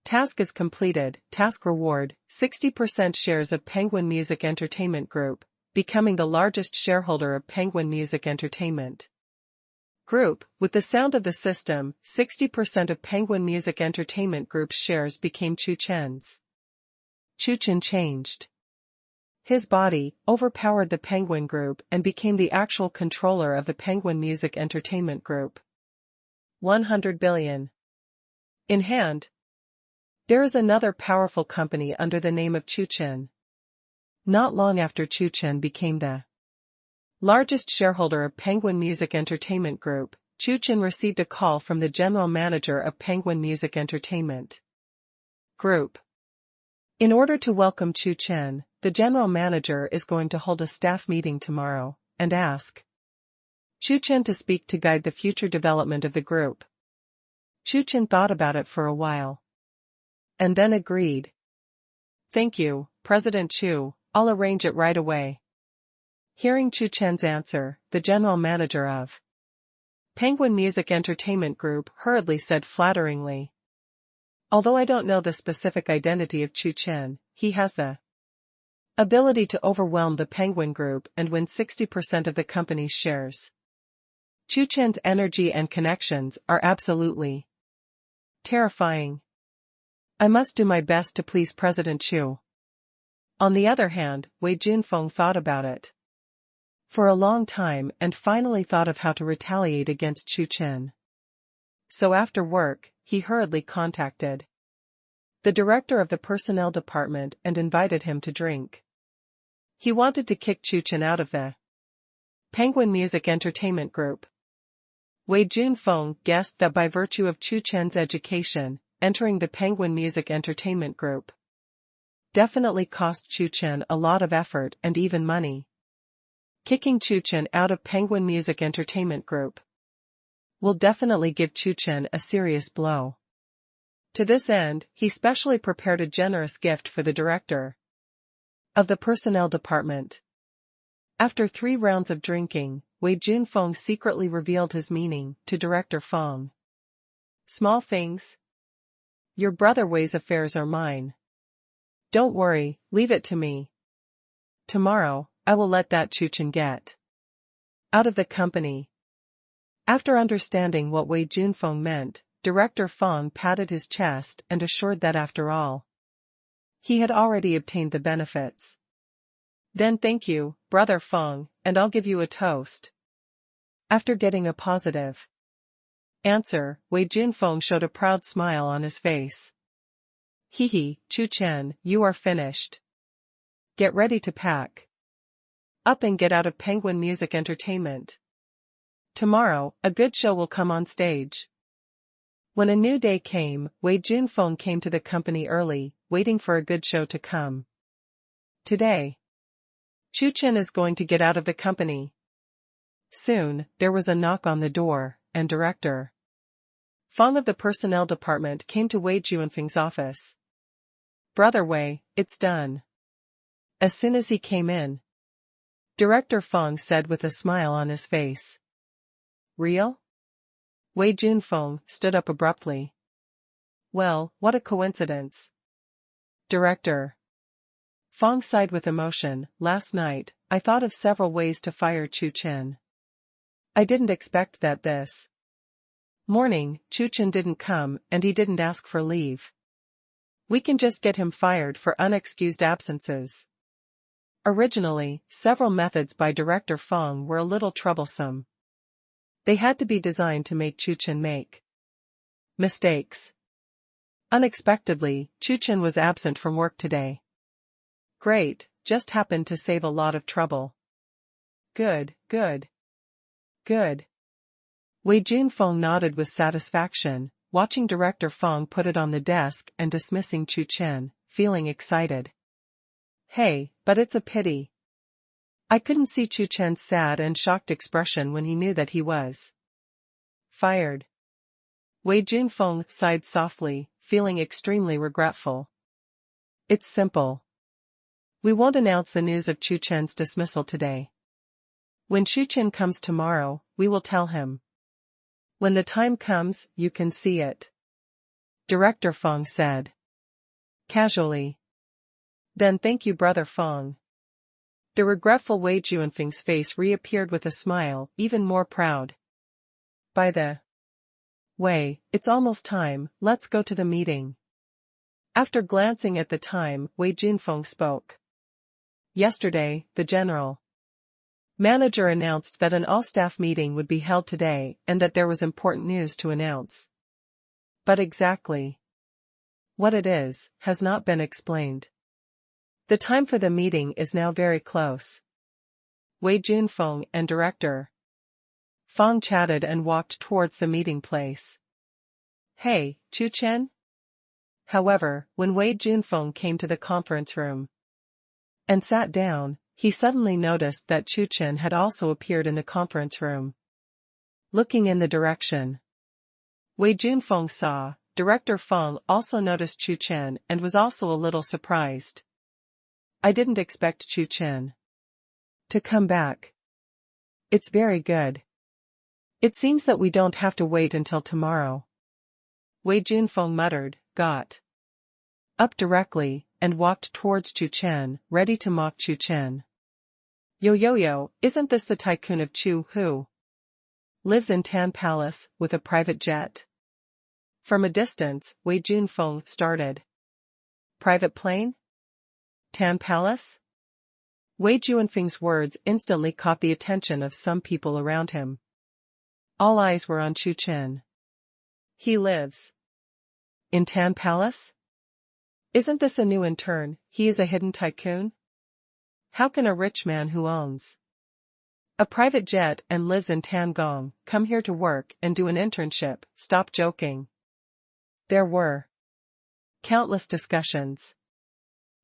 task is completed. Task reward, 60% shares of Penguin Music Entertainment Group, becoming the largest shareholder of Penguin Music Entertainment Group. With the sound of the system, 60% of Penguin Music Entertainment Group's shares became Chu Chen's. Chu Chen changed his body, overpowered the Penguin Group and became the actual controller of the Penguin Music Entertainment Group. 100 billion. in hand. There is another powerful company under the name of Chu Chen. Not long after Chu Chen became the largest shareholder of Penguin Music Entertainment Group, Chu Chen received a call from the general manager of Penguin Music Entertainment Group. In order to welcome Chu Chen, the general manager is going to hold a staff meeting tomorrow, and ask Chu Chen to speak to guide the future development of the group. Chu Chen thought about it for a while, and then agreed. Thank you, President Chu, I'll arrange it right away. Hearing Chu Chen's answer, the general manager of Penguin Music Entertainment Group hurriedly said flatteringly, although I don't know the specific identity of Chu Chen, he has the ability to overwhelm the Penguin Group and win 60% of the company's shares. Chu Chen's energy and connections are absolutely terrifying. I must do my best to please President Chu. On the other hand, Wei Junfeng thought about it for a long time and finally thought of how to retaliate against Chu Chen. So after work, he hurriedly contacted the director of the personnel department and invited him to drink. He wanted to kick Chu Chen out of the Penguin Music Entertainment Group. Wei Junfeng guessed that by virtue of Chu Chen's education, entering the Penguin Music Entertainment Group definitely cost Chu Chen a lot of effort and even money. Kicking Chu Chen out of Penguin Music Entertainment Group will definitely give Chu Chen a serious blow. To this end, he specially prepared a generous gift for the director of the personnel department. After 3 rounds of drinking, Wei Junfeng secretly revealed his meaning to Director Fong. Small things. Your brother Wei's affairs are mine. Don't worry, leave it to me. Tomorrow, I will let that Chu Chen get out of the company. After understanding what Wei Junfeng meant, Director Fong patted his chest and assured that after all, he had already obtained the benefits. Then thank you, Brother Fong, and I'll give you a toast. After getting a positive answer, Wei Junfeng showed a proud smile on his face. Hehe, Chu Chen, you are finished. Get ready to pack up and get out of Penguin Music Entertainment. Tomorrow, a good show will come on stage. When a new day came, Wei Junfeng came to the company early, waiting for a good show to come. Today, Chu Chen is going to get out of the company. Soon, there was a knock on the door, and Director Fong of the personnel department came to Wei Junfeng's office. Brother Wei, it's done. As soon as he came in, Director Fong said with a smile on his face. Real? Wei Junfeng stood up abruptly. Well, what a coincidence. Director Fong sighed with emotion. Last night, I thought of several ways to fire Chu Chen. I didn't expect that this morning, Chu Chen didn't come and he didn't ask for leave. We can just get him fired for unexcused absences. Originally, several methods by Director Fong were a little troublesome. They had to be designed to make Chu Chen make mistakes. Unexpectedly, Chu Chen was absent from work today. Great, just happened to save a lot of trouble. Good, good. Good. Wei Junfeng nodded with satisfaction, watching Director Fong put it on the desk and dismissing Chu Chen, feeling excited. Hey, but it's a pity. I couldn't see Chu Chen's sad and shocked expression when he knew that he was fired. Wei Junfeng sighed softly, feeling extremely regretful. It's simple. We won't announce the news of Chu Chen's dismissal today. When Chu Chen comes tomorrow, we will tell him. When the time comes, you can see it. Director Fong said casually. Then thank you, Brother Fong. The regretful Wei Junfeng's face reappeared with a smile, even more proud. By the way, it's almost time, let's go to the meeting. After glancing at the time, Wei Junfeng spoke. Yesterday, the general manager announced that an all-staff meeting would be held today and that there was important news to announce. But exactly what it is, has not been explained. The time for the meeting is now very close. Wei Junfeng and Director Fang chatted and walked towards the meeting place. Hey, Chu Chen? However, when Wei Junfeng came to the conference room and sat down, he suddenly noticed that Chu Chen had also appeared in the conference room. Looking in the direction Wei Junfeng saw, Director Fang also noticed Chu Chen and was also a little surprised. I didn't expect Chu Chen to come back. It's very good. It seems that we don't have to wait until tomorrow. Wei Junfeng muttered, got up directly, and walked towards Chu Chen, ready to mock Chu Chen. Yo, isn't this the tycoon of Chu who lives in Tian Palace, with a private jet? From a distance, Wei Junfeng started. Private plane? Tian Palace? Wei Junfeng's words instantly caught the attention of some people around him. All eyes were on Chu Chen. He lives in Tian Palace? Isn't this a new intern? He is a hidden tycoon? How can a rich man who owns a private jet and lives in Tiangong come here to work and do an internship? Stop joking. There were countless discussions.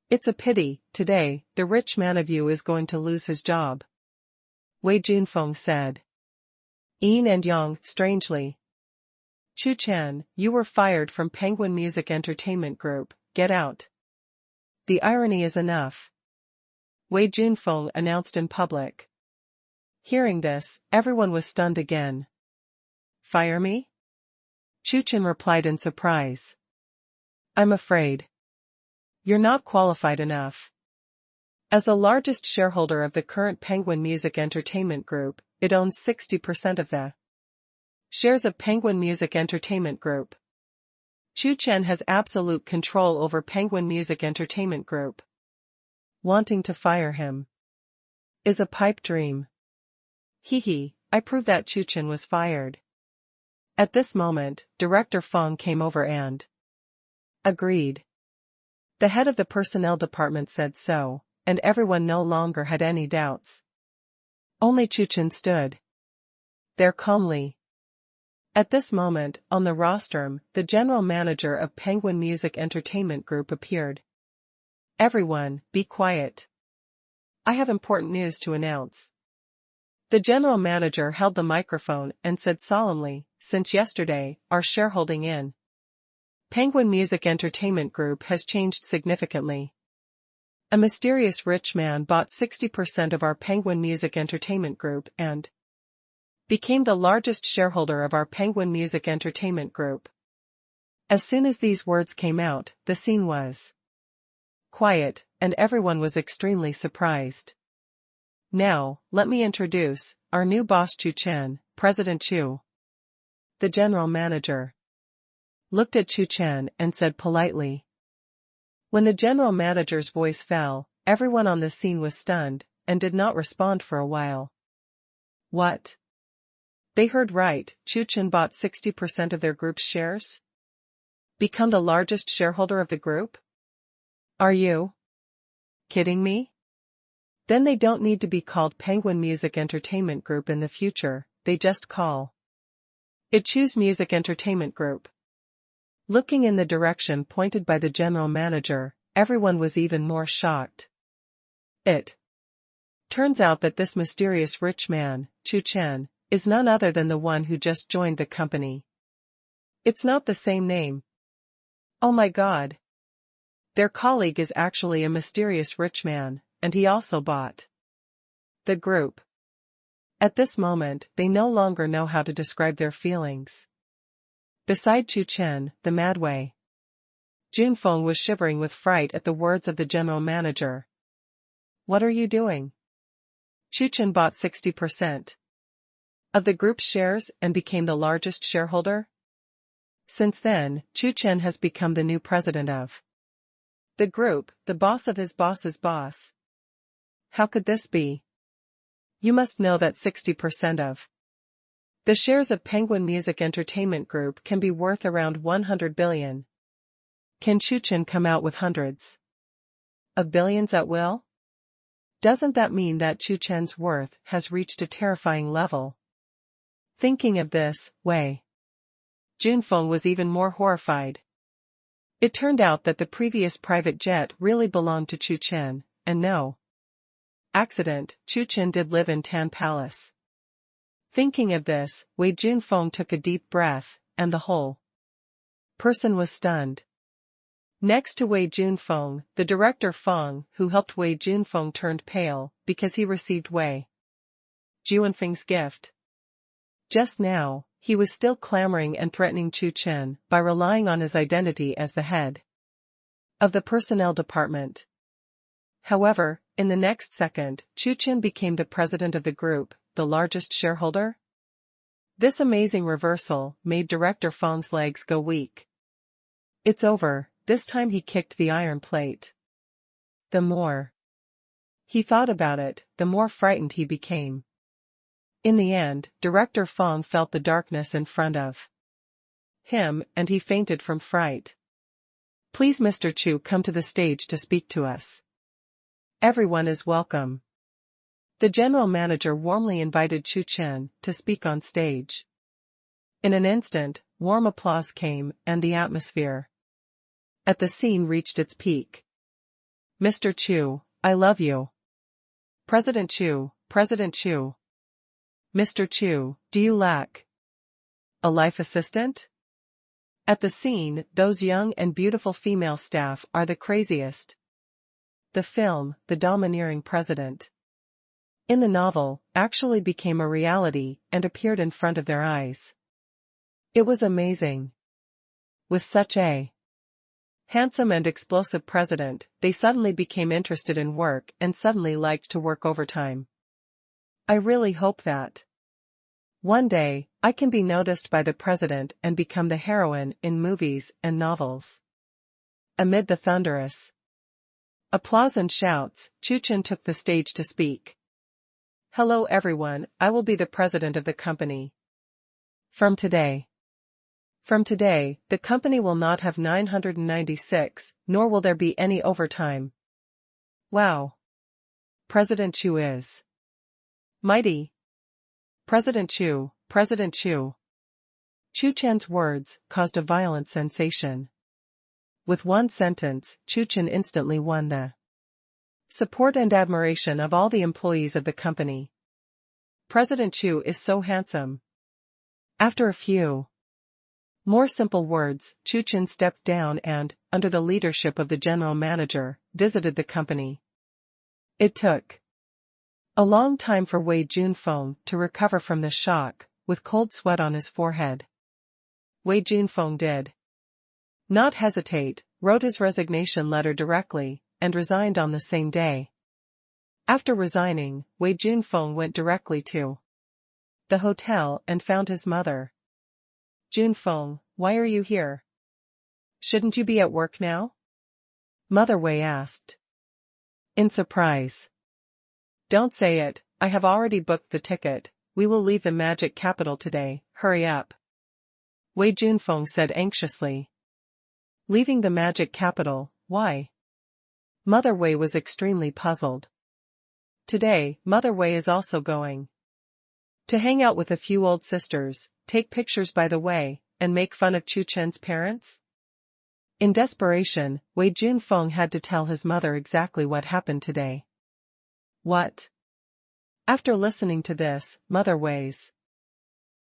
It's a pity, today, the rich man of you is going to lose his job. Wei Junfeng said. Yin and Yang, strangely. Chu Chen, you were fired from Penguin Music Entertainment Group, get out. The irony is enough. Wei Junfeng announced in public. Hearing this, everyone was stunned again. Fire me? Chu Chen replied in surprise. I'm afraid you're not qualified enough. As the largest shareholder of the current Penguin Music Entertainment Group, it owns 60% of the shares of Penguin Music Entertainment Group. Chu Chen has absolute control over Penguin Music Entertainment Group. Wanting to fire him is a pipe dream. I prove that Chu Chen was fired. At this moment, Director Fang came over and agreed. The head of the personnel department said so, and everyone no longer had any doubts. Only Chu Chen stood there calmly. At this moment, on the rostrum, the general manager of Penguin Music Entertainment Group appeared. Everyone, be quiet. I have important news to announce. The general manager held the microphone and said solemnly, since yesterday, our shareholding in Penguin Music Entertainment Group has changed significantly. A mysterious rich man bought 60% of our Penguin Music Entertainment Group and became the largest shareholder of our Penguin Music Entertainment Group. As soon as these words came out, the scene was quiet, and everyone was extremely surprised. Now, let me introduce our new boss Chu Chen, President Chu. The general manager looked at Chu Chen and said politely. When the general manager's voice fell, everyone on the scene was stunned, and did not respond for a while. What? They heard right, Chu Chen bought 60% of their group's shares? Become the largest shareholder of the group? Are you kidding me? Then they don't need to be called Penguin Music Entertainment Group in the future, they just call it Chu's Music Entertainment Group. Looking in the direction pointed by the general manager, everyone was even more shocked. It turns out that this mysterious rich man, Chu Chen, is none other than the one who just joined the company. It's not the same name. Oh my God. Their colleague is actually a mysterious rich man, and he also bought the group. At this moment, they no longer know how to describe their feelings. Beside Chu Chen, the Madway Junfeng was shivering with fright at the words of the general manager. What are you doing? Chu Chen bought 60% of the group's shares and became the largest shareholder? Since then, Chu Chen has become the new president of the group, the boss of his boss's boss. How could this be? You must know that 60% of The shares of Penguin Music Entertainment Group can be worth around 100 billion. Can Chu Chen come out with hundreds of billions at will? Doesn't that mean that Chu Chen's worth has reached a terrifying level? Thinking of this, Wei Junfeng was even more horrified. It turned out that the previous private jet really belonged to Chu Chen, and no accident, Chu Chen did live in Tian Palace. Thinking of this, Wei Junfeng took a deep breath, and the whole person was stunned. Next to Wei Junfeng, the director Feng, who helped Wei Junfeng, turned pale, because he received Wei Junfeng's gift. Just now, he was still clamoring and threatening Chu Chen by relying on his identity as the head of the personnel department. However, in the next second, Chu Chen became the president of the group, the largest shareholder. This amazing reversal made director Feng's legs go weak. It's over. This time he kicked the iron plate. The more he thought about it, the more frightened he became. In the end, Director Feng felt the darkness in front of him, and he fainted from fright. Please, Mr. Chu, come to the stage to speak to us. Everyone is welcome. The general manager warmly invited Chu Chen to speak on stage. In an instant, warm applause came, and the atmosphere at the scene reached its peak. Mr. Chu, I love you. President Chu, President Chu. Mr. Chu, do you lack a life assistant? At the scene, those young and beautiful female staff are the craziest. The film, The Domineering President, in the novel, actually became a reality and appeared in front of their eyes. It was amazing. With such a handsome and explosive president, they suddenly became interested in work and suddenly liked to work overtime. I really hope that one day, I can be noticed by the president and become the heroine in movies and novels. Amid the thunderous applause and shouts, Chu Chen took the stage to speak. Hello everyone, I will be the president of the company. From today, the company will not have 996, nor will there be any overtime. Wow! President Chu is mighty. President Chu, President Chu. Chu Chen's words caused a violent sensation. With one sentence, Chu Chen instantly won the support and admiration of all the employees of the company. President Chu is so handsome. After a few more simple words, Chu Chen stepped down and, under the leadership of the general manager, visited the company. It took a long time for Wei Junfeng to recover from the shock, with cold sweat on his forehead. Wei Junfeng did not hesitate, wrote his resignation letter directly, and resigned on the same day. After resigning, Wei Junfeng went directly to the hotel and found his mother. Junfeng, why are you here? Shouldn't you be at work now? Mother Wei asked, in surprise. Don't say it, I have already booked the ticket. We will leave the magic capital today, hurry up. Wei Junfeng said anxiously. Leaving the magic capital, why? Mother Wei was extremely puzzled. Today, Mother Wei is also going to hang out with a few old sisters, take pictures by the way, and make fun of Chu Chen's parents? In desperation, Wei Junfeng had to tell his mother exactly what happened today. What? After listening to this, Mother Wei's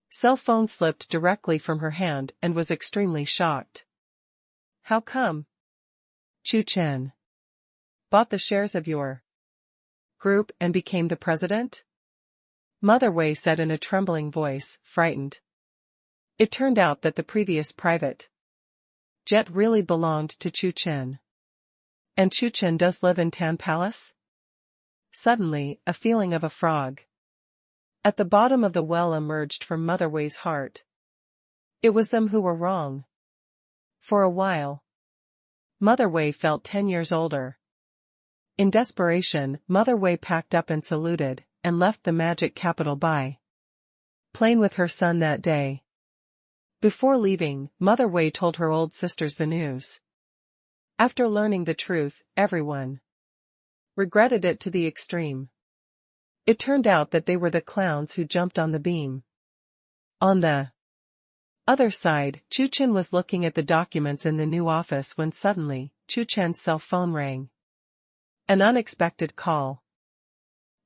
cell phone slipped directly from her hand and was extremely shocked. How come? Chu Chen bought the shares of your group and became the president? Mother Wei said in a trembling voice, frightened. It turned out that the previous private jet really belonged to Chu Chen. And Chu Chen does live in Tian Palace? Suddenly, a feeling of a frog at the bottom of the well emerged from Mother Wei's heart. It was them who were wrong. For a while, Mother Wei felt 10 years older. In desperation, Mother Wei packed up and saluted, and left the magic capital by playing with her son that day. Before leaving, Mother Wei told her old sisters the news. After learning the truth, everyone regretted it to the extreme. It turned out that they were the clowns who jumped on the beam. On the other side, Chu Chen was looking at the documents in the new office when suddenly, Chu Chen's cell phone rang. An unexpected call.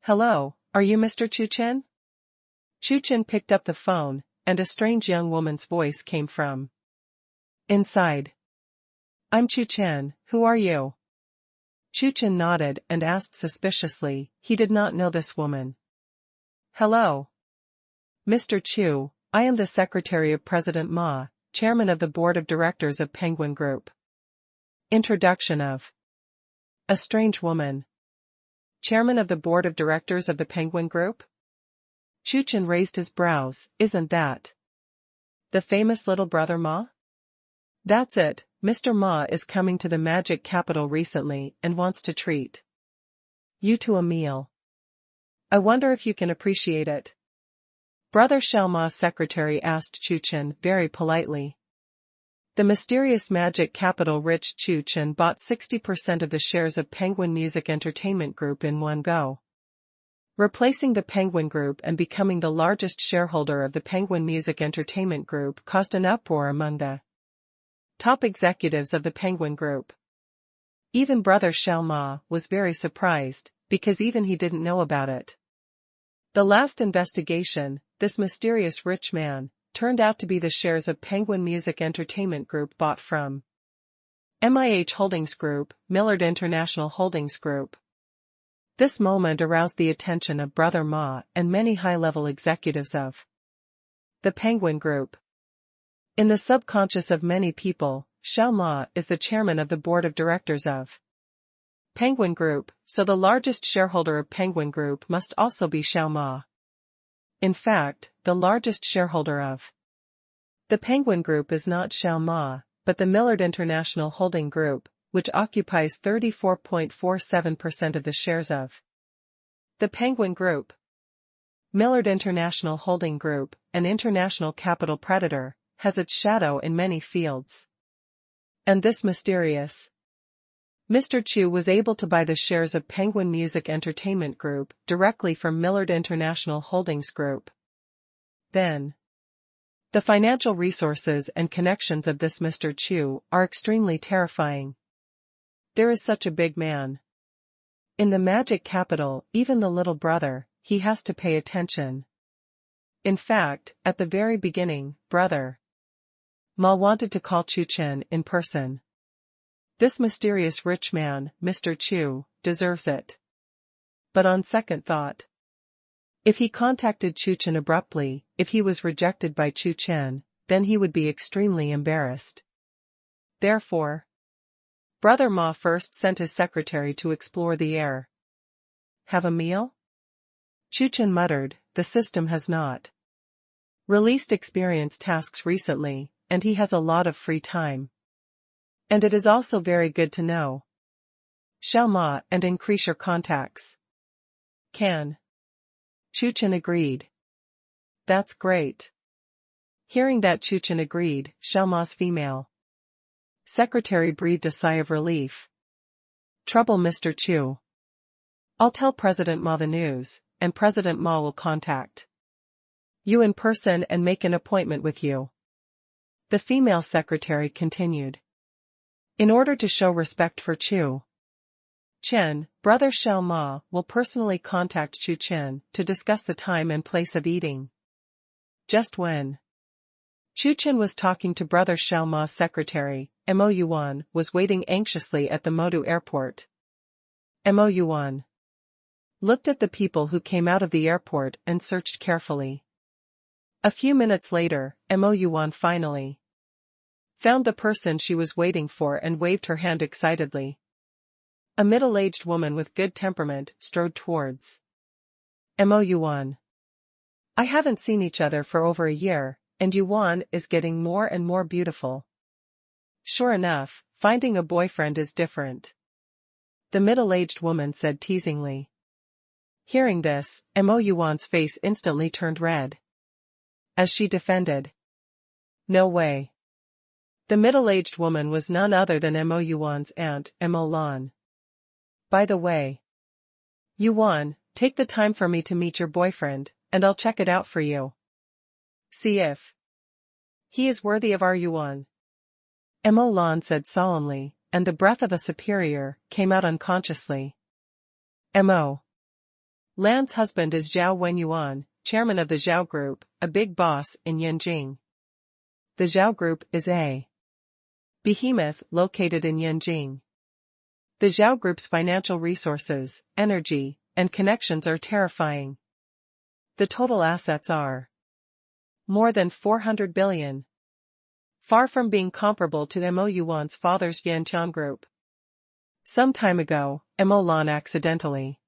"Hello, are you Mr. Chu Chen?" Chu Chen picked up the phone, and a strange young woman's voice came from inside. "I'm Chu Chen, who are you?" Chu Chen nodded and asked suspiciously, he did not know this woman. "Hello. Mr. Chu, I am the secretary of President Ma, chairman of the board of directors of Penguin Group." Introduction of a strange woman. Chairman of the board of directors of the Penguin Group? Chu Chen raised his brows. Isn't that the famous little brother Ma? That's it. Mr. Ma is coming to the magic capital recently and wants to treat you to a meal. I wonder if you can appreciate it. Brother Xiao Ma's secretary asked Chu Chen very politely. The mysterious magic capital rich Chu Chen bought 60% of the shares of Penguin Music Entertainment Group in one go. Replacing the Penguin Group and becoming the largest shareholder of the Penguin Music Entertainment Group caused an uproar among the top executives of the Penguin Group. Even Brother Xiao Ma was very surprised, because even he didn't know about it. The last investigation, this mysterious rich man, turned out to be the shares of Penguin Music Entertainment Group bought from MIH Holdings Group, Millard International Holdings Group. This moment aroused the attention of Brother Ma and many high-level executives of the Penguin Group. In the subconscious of many people, Xiao Ma is the chairman of the board of directors of Penguin Group, so the largest shareholder of Penguin Group must also be Xiao Ma. In fact, the largest shareholder of the Penguin Group is not Xiao Ma, but the Millard International Holding Group, which occupies 34.47% of the shares of the Penguin Group. Millard International Holding Group, an international capital predator, has its shadow in many fields. And this mysterious Mr. Chu was able to buy the shares of Penguin Music Entertainment Group directly from Millard International Holdings Group. Then, the financial resources and connections of this Mr. Chu are extremely terrifying. There is such a big man in the magic capital, even the little brother, he has to pay attention. In fact, at the very beginning, Brother Ma wanted to call Chu Chen in person. This mysterious rich man, Mr. Chu, deserves it. But on second thought, if he contacted Chu Chen abruptly, if he was rejected by Chu Chen, then he would be extremely embarrassed. Therefore, Brother Ma first sent his secretary to explore the air. Have a meal? Chu Chen muttered, the system has not released experience tasks recently, and he has a lot of free time. And it is also very good to know Xiao Ma and increase your contacts. Can. Chu Chen agreed. That's great. Hearing that Chu Chen agreed, Xiao Ma's female secretary breathed a sigh of relief. Trouble, Mr. Chu. I'll tell President Ma the news, and President Ma will contact you in person and make an appointment with you. The female secretary continued. In order to show respect for Chu Chen, Brother Xiao Ma will personally contact Chu Chen to discuss the time and place of eating. Just when Chu Chen was talking to Brother Xiao Ma's secretary, Mo Yuan was waiting anxiously at the Modu airport. Mo Yuan looked at the people who came out of the airport and searched carefully. A few minutes later, Mo Yuan finally found the person she was waiting for and waved her hand excitedly. A middle-aged woman with good temperament strode towards Mo Yuan. I haven't seen each other for over a year, and Yuan is getting more and more beautiful. Sure enough, finding a boyfriend is different, the middle-aged woman said teasingly. Hearing this, Mo Yuan's face instantly turned red. as she defended. No way. The middle-aged woman was none other than Mo Yuan's aunt, Mo Lan. By the way, Yuan, take the time for me to meet your boyfriend, and I'll check it out for you. See if he is worthy of our Yuan. Mo Lan said solemnly, and the breath of a superior came out unconsciously. Mo Lan's husband is Zhao Wenyuan, chairman of the Zhao Group, a big boss in Yanjing. The Zhao Group is a behemoth located in Yanjing. The Zhao Group's financial resources, energy, and connections are terrifying. The total assets are more than 400 billion. Far from being comparable to Mo Yuan's father's Yantian Group. Some time ago, Mo Lan accidentally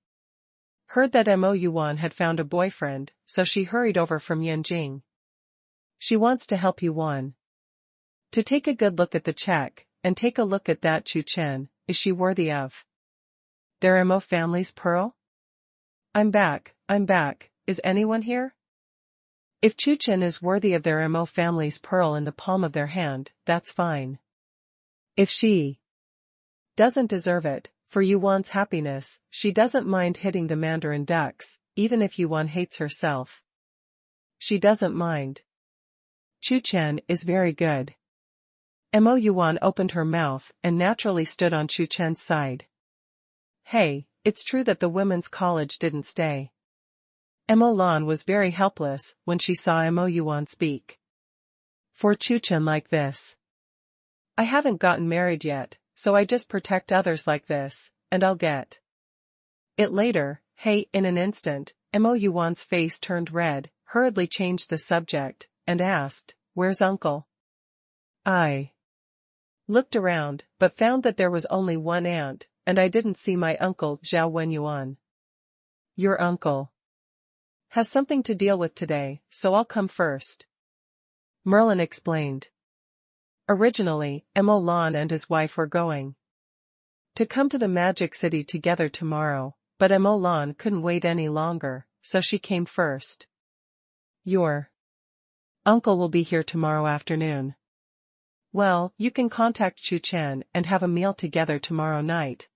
heard that Mo Yuan had found a boyfriend, so she hurried over from Yanjing. She wants to help Yuan to take a good look at the check, and take a look at that Chu Chen. Is she worthy of their Mo family's pearl? I'm back. Is anyone here? If Chu Chen is worthy of their Mo family's pearl in the palm of their hand, that's fine. If she doesn't deserve it, for Yuan's happiness, she doesn't mind hitting the Mandarin ducks, even if Yuan hates herself. She doesn't mind. Chu Chen is very good. Mo Yuan opened her mouth and naturally stood on Chu Chen's side. Hey, it's true that the women's college didn't stay. Mo Lan was very helpless when she saw Mo Yuan speak. For Chu Chen like this. I haven't gotten married yet, so I just protect others like this, and I'll get it later. Hey, in an instant, Mo Yuan's face turned red, hurriedly changed the subject, and asked, where's uncle? I looked around, but found that there was only one aunt, and I didn't see my uncle, Zhao Wenyuan. Your uncle has something to deal with today, so I'll come first. Merlin explained. Originally, Mo Lan and his wife were going to come to the Magic City together tomorrow, but Mo Lan couldn't wait any longer, so she came first. Your uncle will be here tomorrow afternoon. Well, you can contact Chu Chen and have a meal together tomorrow night.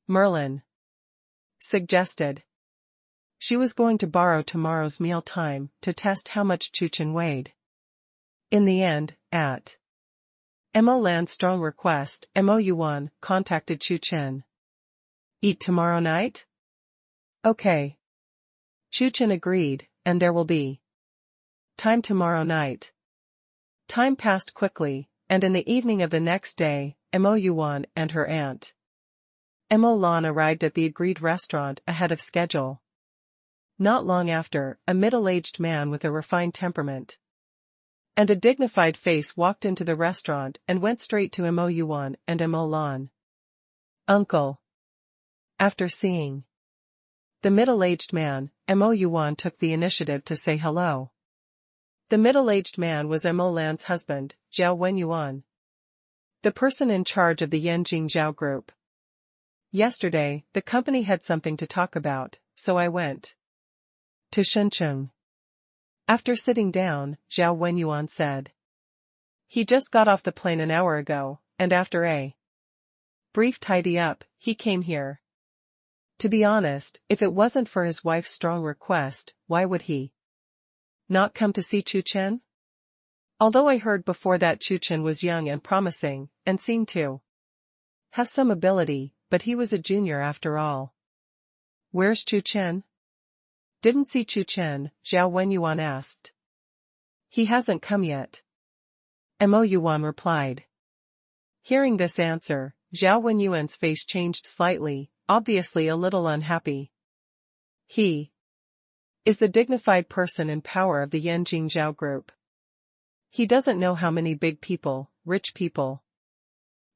Merlin suggested. She was going to borrow tomorrow's meal time to test how much Chu Chen weighed. In the end, at Mo Lan's strong request, Mo Yuan contacted Chu Chen. Eat tomorrow night? Okay. Chu Chen agreed, and there will be time tomorrow night. Time passed quickly, and in the evening of the next day, Mo Yuan and her aunt Mo Lan arrived at the agreed restaurant ahead of schedule. Not long after, a middle-aged man with a refined temperament and a dignified face walked into the restaurant and went straight to Mo Yuan and Mo Lan. Uncle. After seeing the middle-aged man, Mo Yuan took the initiative to say hello. The middle-aged man was Mo Lan's husband, Zhao Wenyuan, the person in charge of the Yanjing Zhao Group. Yesterday, the company had something to talk about, so I went to Shenzhen. After sitting down, Zhao Wenyuan said. He just got off the plane an hour ago, and after a brief tidy-up, he came here. To be honest, if it wasn't for his wife's strong request, why would he not come to see Chu Chen? Although I heard before that Chu Chen was young and promising, and seemed to have some ability, but he was a junior after all. Where's Chu Chen? Didn't see Chu Chen, Zhao Wenyuan asked. He hasn't come yet. Mo Yuan replied. Hearing this answer, Zhao Wenyuan's face changed slightly, obviously a little unhappy. He is the dignified person in power of the Yanjing Zhao Group. He doesn't know how many big people, rich people,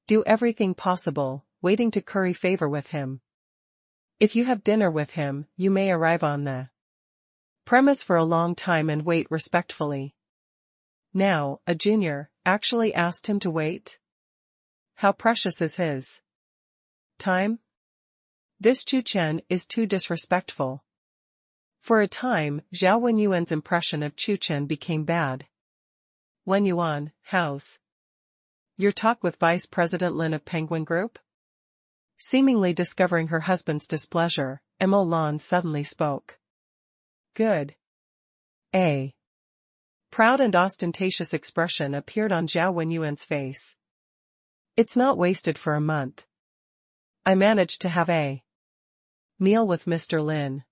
do everything possible, waiting to curry favor with him. If you have dinner with him, you may arrive on the premise for a long time and wait respectfully. Now, a junior actually asked him to wait? How precious is his time? This Chu Chen is too disrespectful. For a time, Zhao Wenyuan's impression of Chu Chen became bad. Wenyuan, how's your talk with Vice President Lin of Penguin Group? Seemingly discovering her husband's displeasure, Mo Lan suddenly spoke. Good. A proud and ostentatious expression appeared on Zhao Wenyuan's face. It's not wasted for a month. I managed to have a meal with Mr. Lin.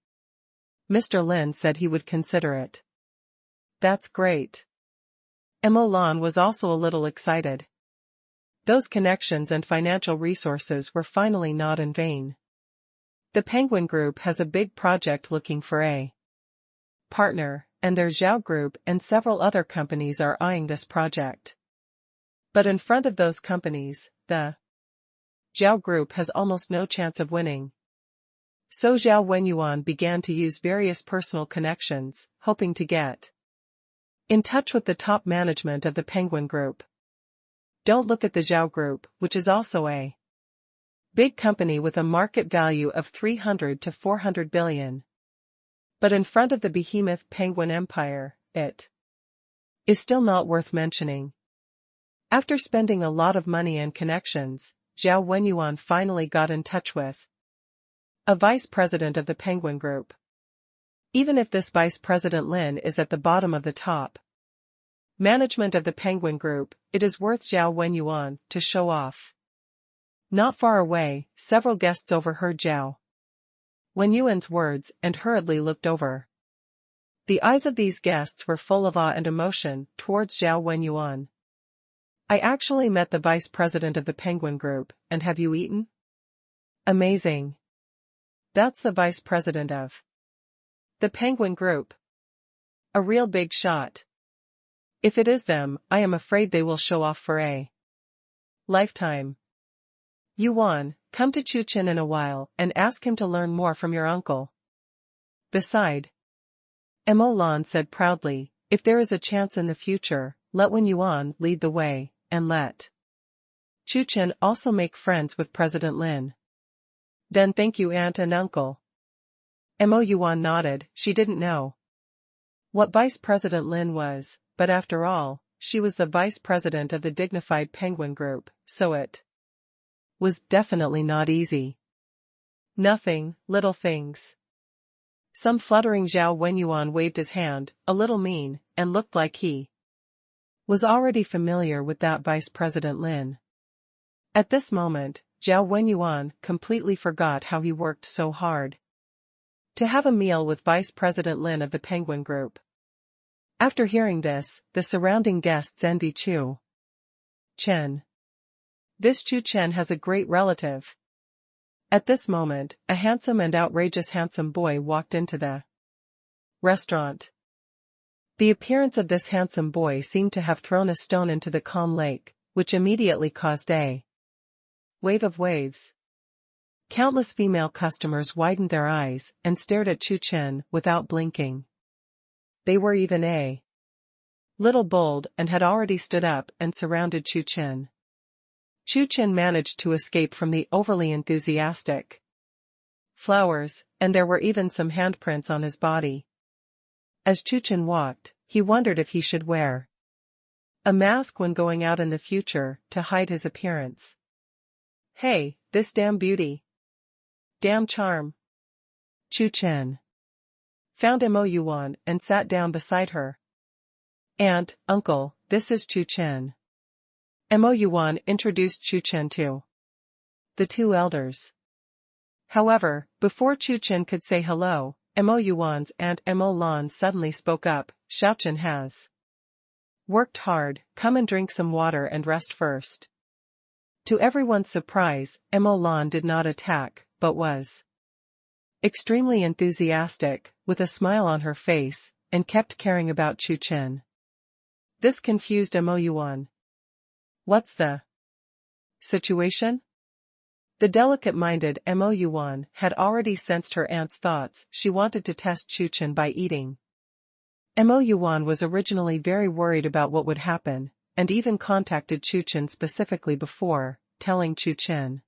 Mr. Lin said he would consider it. That's great. Mo Lan was also a little excited. Those connections and financial resources were finally not in vain. The Penguin Group has a big project looking for a partner, and their Zhao Group and several other companies are eyeing this project. But in front of those companies, the Zhao Group has almost no chance of winning. So Zhao Wenyuan began to use various personal connections, hoping to get in touch with the top management of the Penguin Group. Don't look at the Zhao Group, which is also a big company with a market value of 300 to 400 billion. But in front of the behemoth Penguin Empire, it is still not worth mentioning. After spending a lot of money and connections, Zhao Wenyuan finally got in touch with a vice president of the Penguin Group. Even if this Vice President Lin is at the bottom of the top management of the Penguin Group, it is worth Zhao Wenyuan to show off. Not far away, several guests overheard Zhao Wenyuan's words and hurriedly looked over. The eyes of these guests were full of awe and emotion towards Zhao Wenyuan. I actually met the vice president of the Penguin Group, and have you eaten? Amazing. That's the vice president of the Penguin Group. A real big shot. If it is them, I am afraid they will show off for a lifetime. Yuan, come to Chu Chen in a while and ask him to learn more from your uncle. Beside, Mo Lan said proudly, if there is a chance in the future, let Wen Yuan lead the way, and let Chu Chen also make friends with President Lin. Then thank you aunt and uncle. Mo Yuan nodded, she didn't know what Vice President Lin was, but after all, she was the vice president of the dignified Penguin Group, so it was definitely not easy. Nothing, little things. Some fluttering Zhao Wenyuan waved his hand, a little mean, and looked like he was already familiar with that Vice President Lin. At this moment, Zhao Wenyuan completely forgot how he worked so hard to have a meal with Vice President Lin of the Penguin Group. After hearing this, the surrounding guests envy Chu Chen. This Chu Chen has a great relative. At this moment, a handsome and outrageous handsome boy walked into the restaurant. The appearance of this handsome boy seemed to have thrown a stone into the calm lake, which immediately caused a wave of waves. Countless female customers widened their eyes and stared at Chu Chen without blinking. They were even a little bold and had already stood up and surrounded Chu Chen. Chu Chen managed to escape from the overly enthusiastic flowers, and there were even some handprints on his body. As Chu Chen walked, he wondered if he should wear a mask when going out in the future to hide his appearance. Hey, this damn beauty. Damn charm. Chu Chen found Mo Yuan and sat down beside her. Aunt, uncle, this is Chu Chen. Mo Yuan introduced Chu Chen to the two elders. However, before Chu Chen could say hello, Mo Yuan's aunt Mo Lan suddenly spoke up, Xiao Chen has worked hard, come and drink some water and rest first. To everyone's surprise, Mo Lan did not attack, but was extremely enthusiastic, with a smile on her face, and kept caring about Chu Chen. This confused Mo Yuan. What's the situation? The delicate-minded Mo Yuan had already sensed her aunt's thoughts. She wanted to test Chu Chen by eating. Mo Yuan was originally very worried about what would happen, and even contacted Chu Chen specifically before telling Chu Chen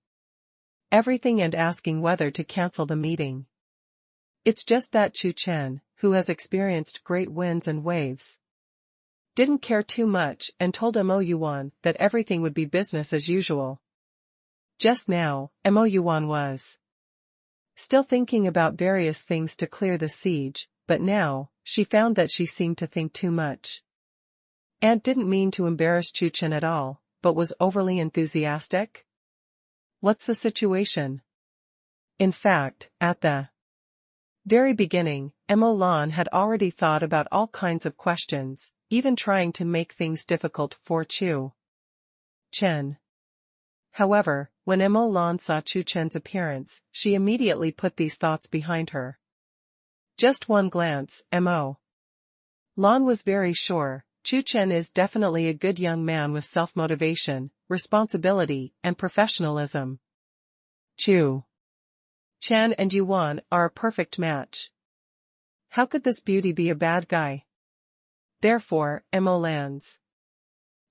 everything and asking whether to cancel the meeting. It's just that Chu Chen, who has experienced great winds and waves, didn't care too much and told Mo Yuan that everything would be business as usual. Just now, Mo Yuan was still thinking about various things to clear the siege, but now, she found that she seemed to think too much. And didn't mean to embarrass Chu Chen at all, but was overly enthusiastic? What's the situation? In fact, at the very beginning, Mo Lan had already thought about all kinds of questions, even trying to make things difficult for Chu Chen. However, when Mo Lan saw Chu Chen's appearance, she immediately put these thoughts behind her. Just one glance, Mo Lan was very sure, Chu Chen is definitely a good young man with self-motivation, responsibility, and professionalism. Chu Chen and Yuan are a perfect match. How could this beauty be a bad guy? Therefore, Mo Lan's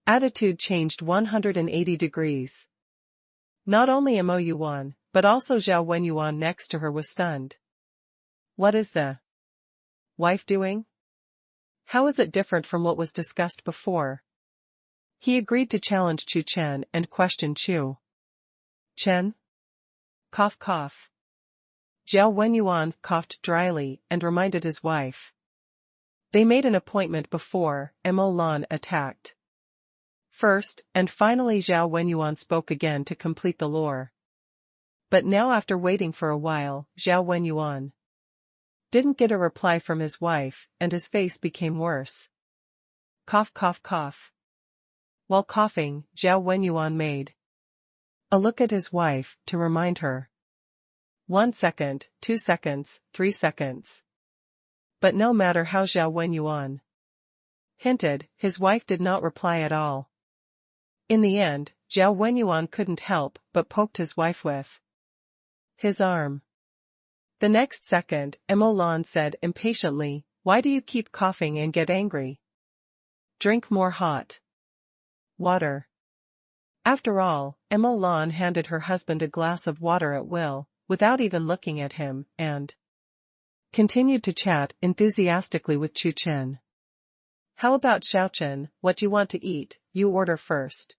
attitude changed 180 degrees. Not only Mo Yuan, but also Zhao Wenyuan next to her was stunned. What is the wife doing? How is it different from what was discussed before? He agreed to challenge Chu Chen and question Chu Chen. Cough cough. Zhao Wenyuan coughed dryly and reminded his wife. They made an appointment before Mo Lan attacked. First, and finally Zhao Wenyuan spoke again to complete the lore. But now after waiting for a while, Zhao Wenyuan didn't get a reply from his wife, and his face became worse. Cough cough cough. While coughing, Zhao Wenyuan made a look at his wife to remind her. 1 second, 2 seconds, 3 seconds. But no matter how Zhao Wenyuan hinted, his wife did not reply at all. In the end, Zhao Wenyuan couldn't help but poked his wife with his arm. The next second, Mo Lan said impatiently, "Why do you keep coughing and get angry? Drink more hot water." After all, Mo Lan handed her husband a glass of water at will, without even looking at him, and continued to chat enthusiastically with Chu Chen. "How about Xiao Chen, what do you want to eat? You order first."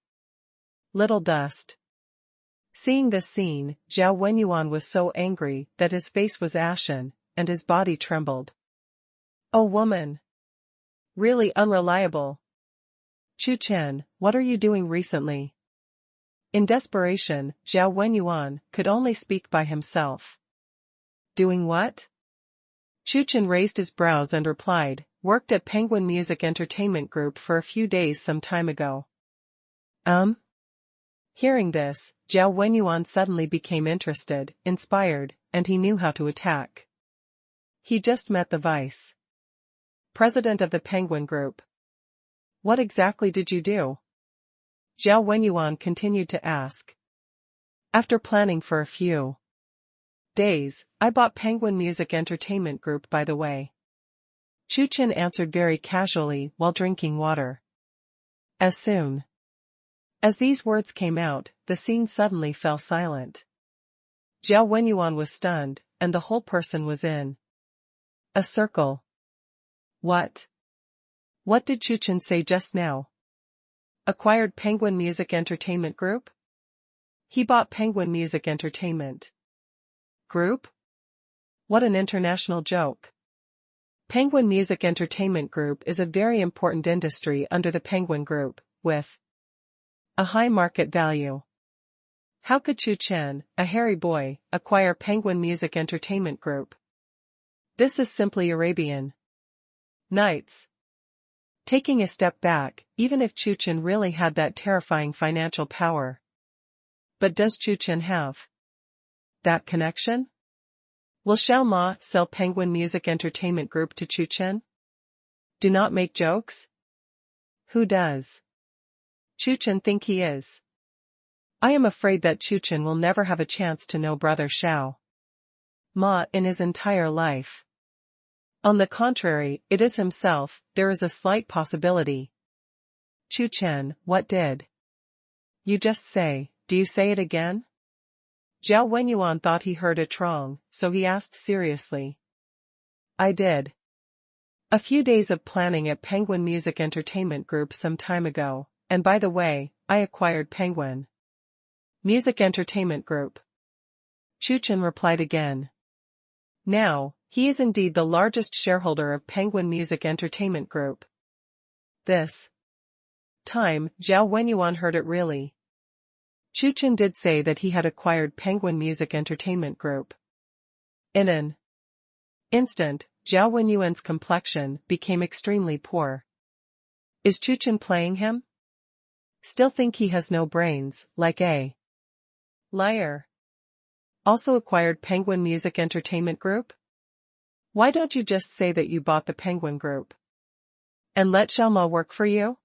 Little dust. Seeing this scene, Zhao Wenyuan was so angry that his face was ashen, and his body trembled. "Oh woman! Really unreliable. Chu Chen, what are you doing recently?" In desperation, Zhao Wenyuan could only speak by himself. "Doing what?" Chu Chen raised his brows and replied, "Worked at Penguin Music Entertainment Group for a few days some time ago." Hearing this, Zhao Wenyuan suddenly became interested, inspired, and he knew how to attack. He just met the vice president of the Penguin Group. "What exactly did you do?" Zhao Wenyuan continued to ask. "After planning for a few days, I bought Penguin Music Entertainment Group by the way." Chu Chen answered very casually while drinking water. As soon as these words came out, the scene suddenly fell silent. Zhao Wenyuan was stunned, and the whole person was in a circle. What? What did Chu Chen say just now? Acquired Penguin Music Entertainment Group? He bought Penguin Music Entertainment Group? What an international joke. Penguin Music Entertainment Group is a very important industry under the Penguin Group, with a high market value. How could Chu Chen, a hairy boy, acquire Penguin Music Entertainment Group? This is simply Arabian Nights. Taking a step back, even if Chu Chen really had that terrifying financial power. But does Chu Chen have that connection? Will Xiao Ma sell Penguin Music Entertainment Group to Chu Chen? Do not make jokes. Who does Chu Chen think he is? I am afraid that Chu Chen will never have a chance to know brother Xiao Ma in his entire life. On the contrary, it is himself, there is a slight possibility. Chu Chen, what did you just say? Do you say it again? Zhao Wenyuan thought he heard a Chong, so he asked seriously. I did. A few days of planning at Penguin Music Entertainment Group some time ago, and by the way, I acquired Penguin Music Entertainment Group. Chu Chen replied again. Now, he is indeed the largest shareholder of Penguin Music Entertainment Group. This time, Zhao Wenyuan heard it really. Chu Chen did say that he had acquired Penguin Music Entertainment Group. In an instant, Zhao Wenyuan's complexion became extremely poor. Is Chu Chen playing him? Still think he has no brains, like a liar. Also acquired Penguin Music Entertainment Group? Why don't you just say that you bought the Penguin Group? And let Xiaoma work for you?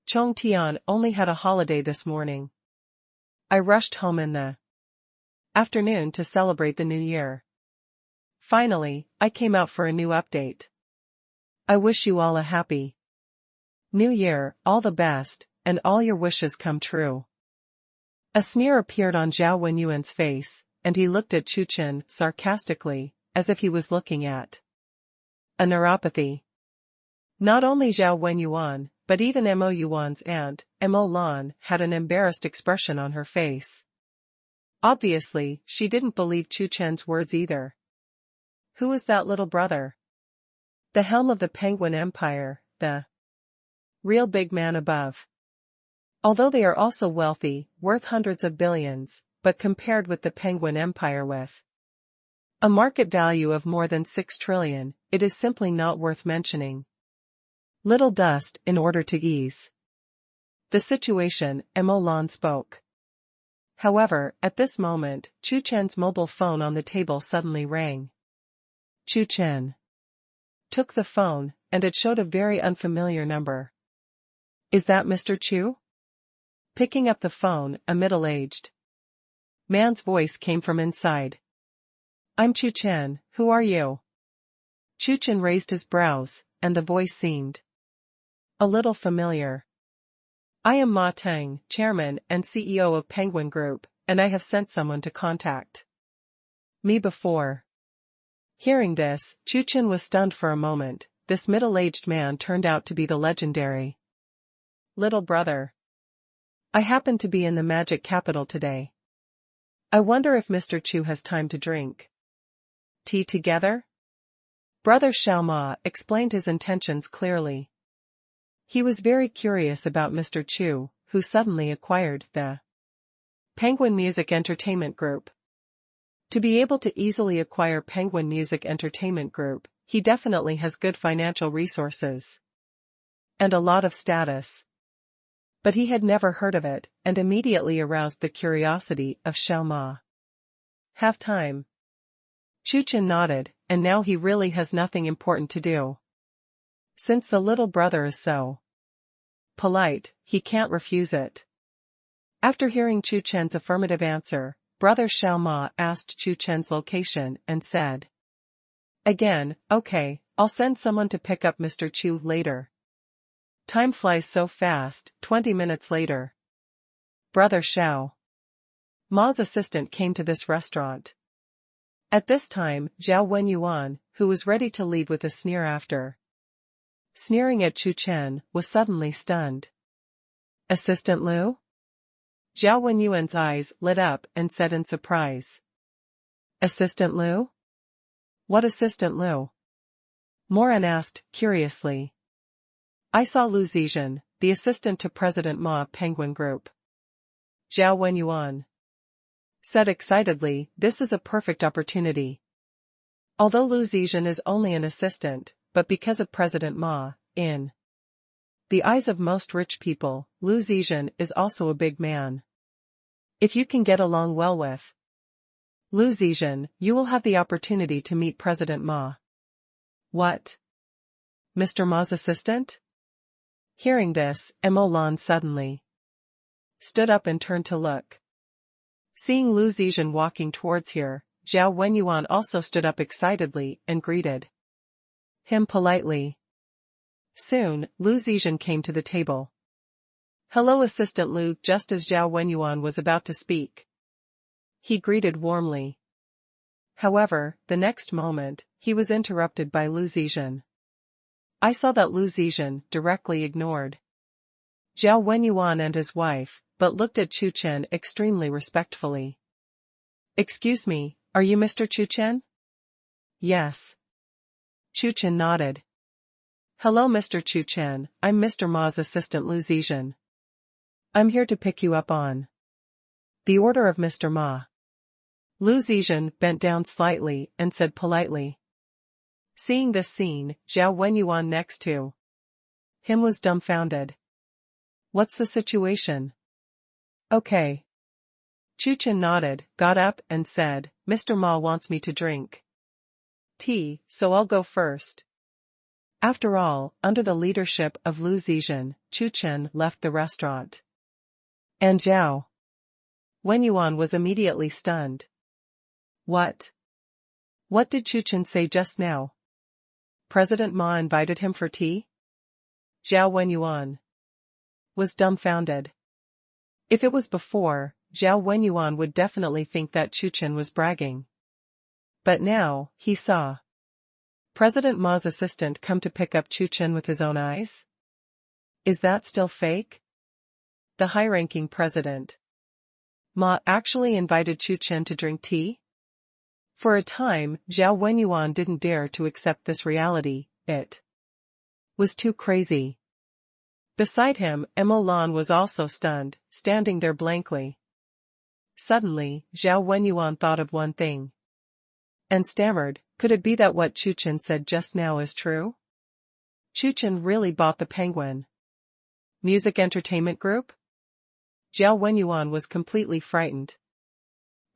Chong Tian only had a holiday this morning. I rushed home in the afternoon to celebrate the new year. Finally, I came out for a new update. I wish you all a happy New Year, all the best, and all your wishes come true. A sneer appeared on Zhao Wenyuan's face, and he looked at Chu Chen sarcastically, as if he was looking at a neuropathy. Not only Zhao Wenyuan, but even Mo Yuan's aunt, Mo Lan, had an embarrassed expression on her face. Obviously, she didn't believe Chu Chen's words either. Who is that little brother? The helm of the Penguin Empire, the real big man above. Although they are also wealthy, worth hundreds of billions, but compared with the Penguin Empire with a market value of more than 6 trillion, it is simply not worth mentioning. Little dust in order to ease the situation, Mo Lan spoke. However, at this moment, Chu Chen's mobile phone on the table suddenly rang. Chu Chen took the phone, and it showed a very unfamiliar number. Is that Mr. Chu? Picking up the phone, a middle-aged man's voice came from inside. I'm Chu Chen, who are you? Chu Chen raised his brows, and the voice seemed a little familiar. I am Ma Teng, chairman and CEO of Penguin Group, and I have sent someone to contact me before. Hearing this, Chu Chen was stunned for a moment. This middle-aged man turned out to be the legendary little brother. I happen to be in the magic capital today. I wonder if Mr. Chu has time to drink tea together? Brother Xiaoma explained his intentions clearly. He was very curious about Mr. Chu, who suddenly acquired the Penguin Music Entertainment Group. To be able to easily acquire Penguin Music Entertainment Group, he definitely has good financial resources and a lot of status. But he had never heard of it, and immediately aroused the curiosity of Xiaoma. Have time. Chu Chen nodded, and now he really has nothing important to do. Since the little brother is so polite, he can't refuse it. After hearing Chu Chen's affirmative answer, Brother Xiaoma asked Chu Chen's location and said, again, okay, I'll send someone to pick up Mr. Chu later. Time flies so fast. 20 minutes later. Brother Xiao Ma's assistant came to this restaurant. At this time, Zhao Wenyuan, who was ready to leave with a sneer after sneering at Chu Chen, was suddenly stunned. Assistant Liu? Zhao Wenyuan's eyes lit up and said in surprise. Assistant Liu? What Assistant Liu? Moran asked, curiously. I saw Lu Zizhen, the assistant to President Ma of Penguin Group. Zhao Wenyuan said excitedly, this is a perfect opportunity. Although Lu Zizhen is only an assistant, but because of President Ma, in the eyes of most rich people, Lu Zizhen is also a big man. If you can get along well with Lu Zizhen, you will have the opportunity to meet President Ma. What? Mr. Ma's assistant? Hearing this, Mo Lan suddenly stood up and turned to look. Seeing Lu Zizhen walking towards her, Zhao Wenyuan also stood up excitedly and greeted him politely. Soon, Lu Zizhen came to the table. Hello Assistant Lu. Just as Zhao Wenyuan was about to speak, he greeted warmly. However, the next moment, he was interrupted by Lu Zizhen. I saw that Lu Zizhen directly ignored Zhao Wenyuan and his wife, but looked at Chu Chen extremely respectfully. Excuse me, are you Mr. Chu Chen? Yes. Chu Chen nodded. Hello Mr. Chu Chen, I'm Mr. Ma's assistant Lu Zizhen. I'm here to pick you up on the order of Mr. Ma. Lu Zizhen bent down slightly and said politely. Seeing this scene, Zhao Wenyuan next to him was dumbfounded. What's the situation? Okay. Chu Chen nodded, got up and said, Mr. Ma wants me to drink tea, so I'll go first. After all, under the leadership of Lu Zizhen, Chu Chen left the restaurant. And Zhao Wenyuan was immediately stunned. What? What did Chu Chen say just now? President Ma invited him for tea? Zhao Wenyuan was dumbfounded. If it was before, Zhao Wenyuan would definitely think that Chu Chen was bragging. But now, he saw President Ma's assistant come to pick up Chu Chen with his own eyes? Is that still fake? The high-ranking president Ma actually invited Chu Chen to drink tea? For a time, Zhao Wenyuan didn't dare to accept this reality, it was too crazy. Beside him, Emma Lan was also stunned, standing there blankly. Suddenly, Zhao Wenyuan thought of one thing. And stammered, could it be that what Chu Chen said just now is true? Chu Chen really bought the Penguin Music Entertainment Group? Zhao Wenyuan was completely frightened.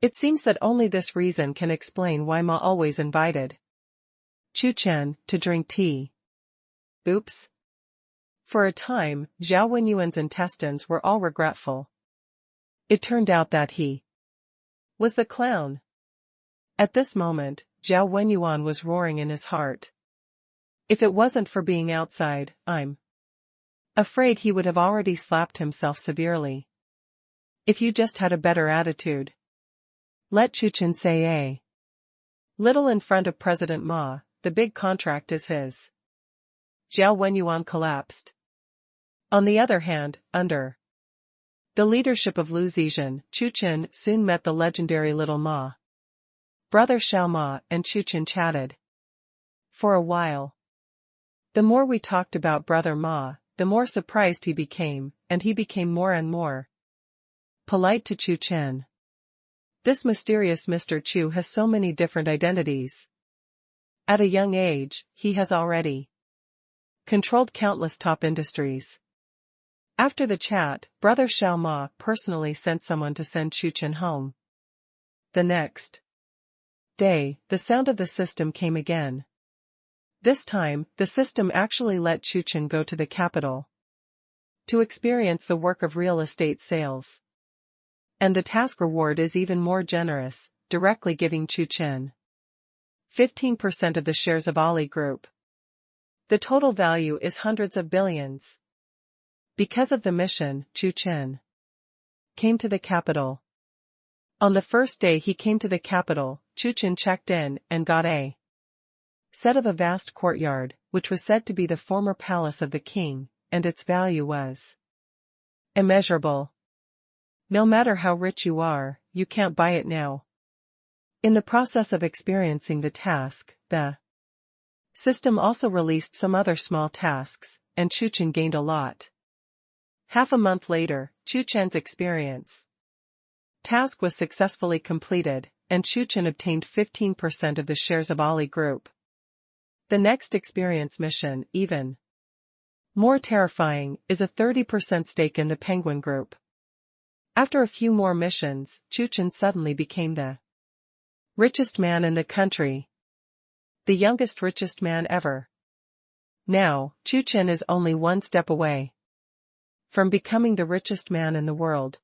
It seems that only this reason can explain why Ma always invited Chu Chen to drink tea. Oops. For a time, Zhao Wenyuan's intestines were all regretful. It turned out that he was the clown. At this moment, Zhao Wenyuan was roaring in his heart. If it wasn't for being outside, I'm afraid he would have already slapped himself severely. If you just had a better attitude. Let Chu Chen say a little in front of President Ma, the big contract is his. Zhao Wenyuan collapsed. On the other hand, under the leadership of Lu Zizhen, Chu Chen soon met the legendary Little Ma. Brother Xiao Ma and Chu Chen chatted for a while. The more we talked about Brother Ma, the more surprised he became, and he became more and more polite to Chu Chen. This mysterious Mr. Chu has so many different identities. At a young age, he has already controlled countless top industries. After the chat, Brother Xiao Ma personally sent someone to send Chu Chen home. The next day, the sound of the system came again. This time, the system actually let Chu Chen go to the capital to experience the work of real estate sales. And the task reward is even more generous, directly giving Chu Chen 15% of the shares of Ali Group. The total value is hundreds of billions. Because of the mission, Chu Chen came to the capital. On the first day he came to the capital, Chu Chen checked in and got a set of a vast courtyard, which was said to be the former palace of the king, and its value was immeasurable. No matter how rich you are, you can't buy it now. In the process of experiencing the task, the system also released some other small tasks, and Chu Chen gained a lot. Half a month later, Chu Chen's experience task was successfully completed, and Chu Chen obtained 15% of the shares of Ali Group. The next experience mission, even more terrifying, is a 30% stake in the Penguin Group. After a few more missions, Chu Chen suddenly became the richest man in the country. The youngest richest man ever. Now, Chu Chen is only one step away from becoming the richest man in the world.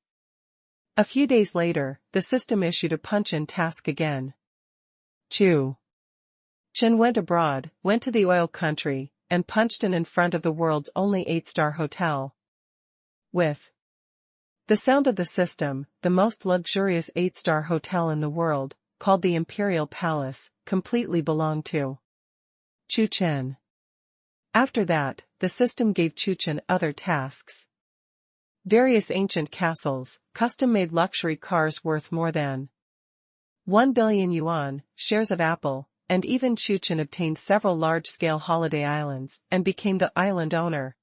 A few days later, the system issued a punch-in task again. Chu Chen went abroad, went to the oil country, and punched in front of the world's only 8-star hotel. With the sound of the system, the most luxurious 8-star hotel in the world, called the Imperial Palace, completely belonged to Chu Chen. After that, the system gave Chu Chen other tasks. Various ancient castles, custom-made luxury cars worth more than 1 billion yuan, shares of Apple, and even Chu Chen obtained several large-scale holiday islands and became the island owner.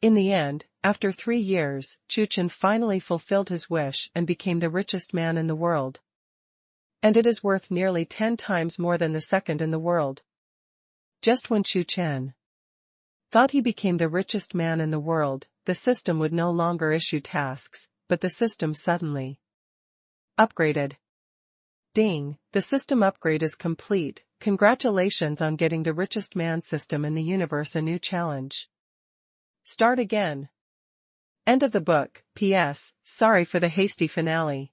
In the end, after 3 years, Chu Chen finally fulfilled his wish and became the richest man in the world. And it is worth nearly 10 times more than the second in the world. Just when Chu Chen thought he became the richest man in the world, the system would no longer issue tasks, but the system suddenly upgraded. Ding, the system upgrade is complete. Congratulations on getting the richest man system in the universe a new challenge. Start again. End of the book. P.S. Sorry for the hasty finale.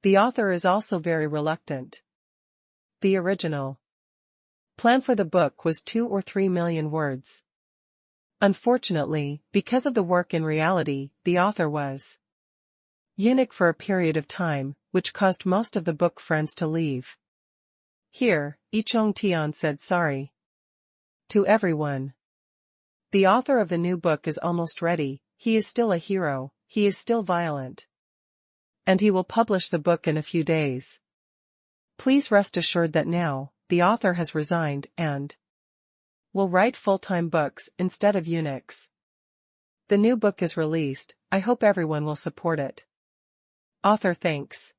The author is also very reluctant. The original plan for the book was 2 or 3 million words. Unfortunately, because of the work in reality, the author was eunuch for a period of time, which caused most of the book friends to leave. Here, Tian said sorry to everyone. The author of the new book is almost ready. He is still a hero, he is still violent. And he will publish the book in a few days. Please rest assured that now, the author has resigned and will write full-time books instead of eunuchs. The new book is released. I hope everyone will support it. Author thanks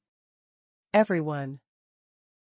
everyone.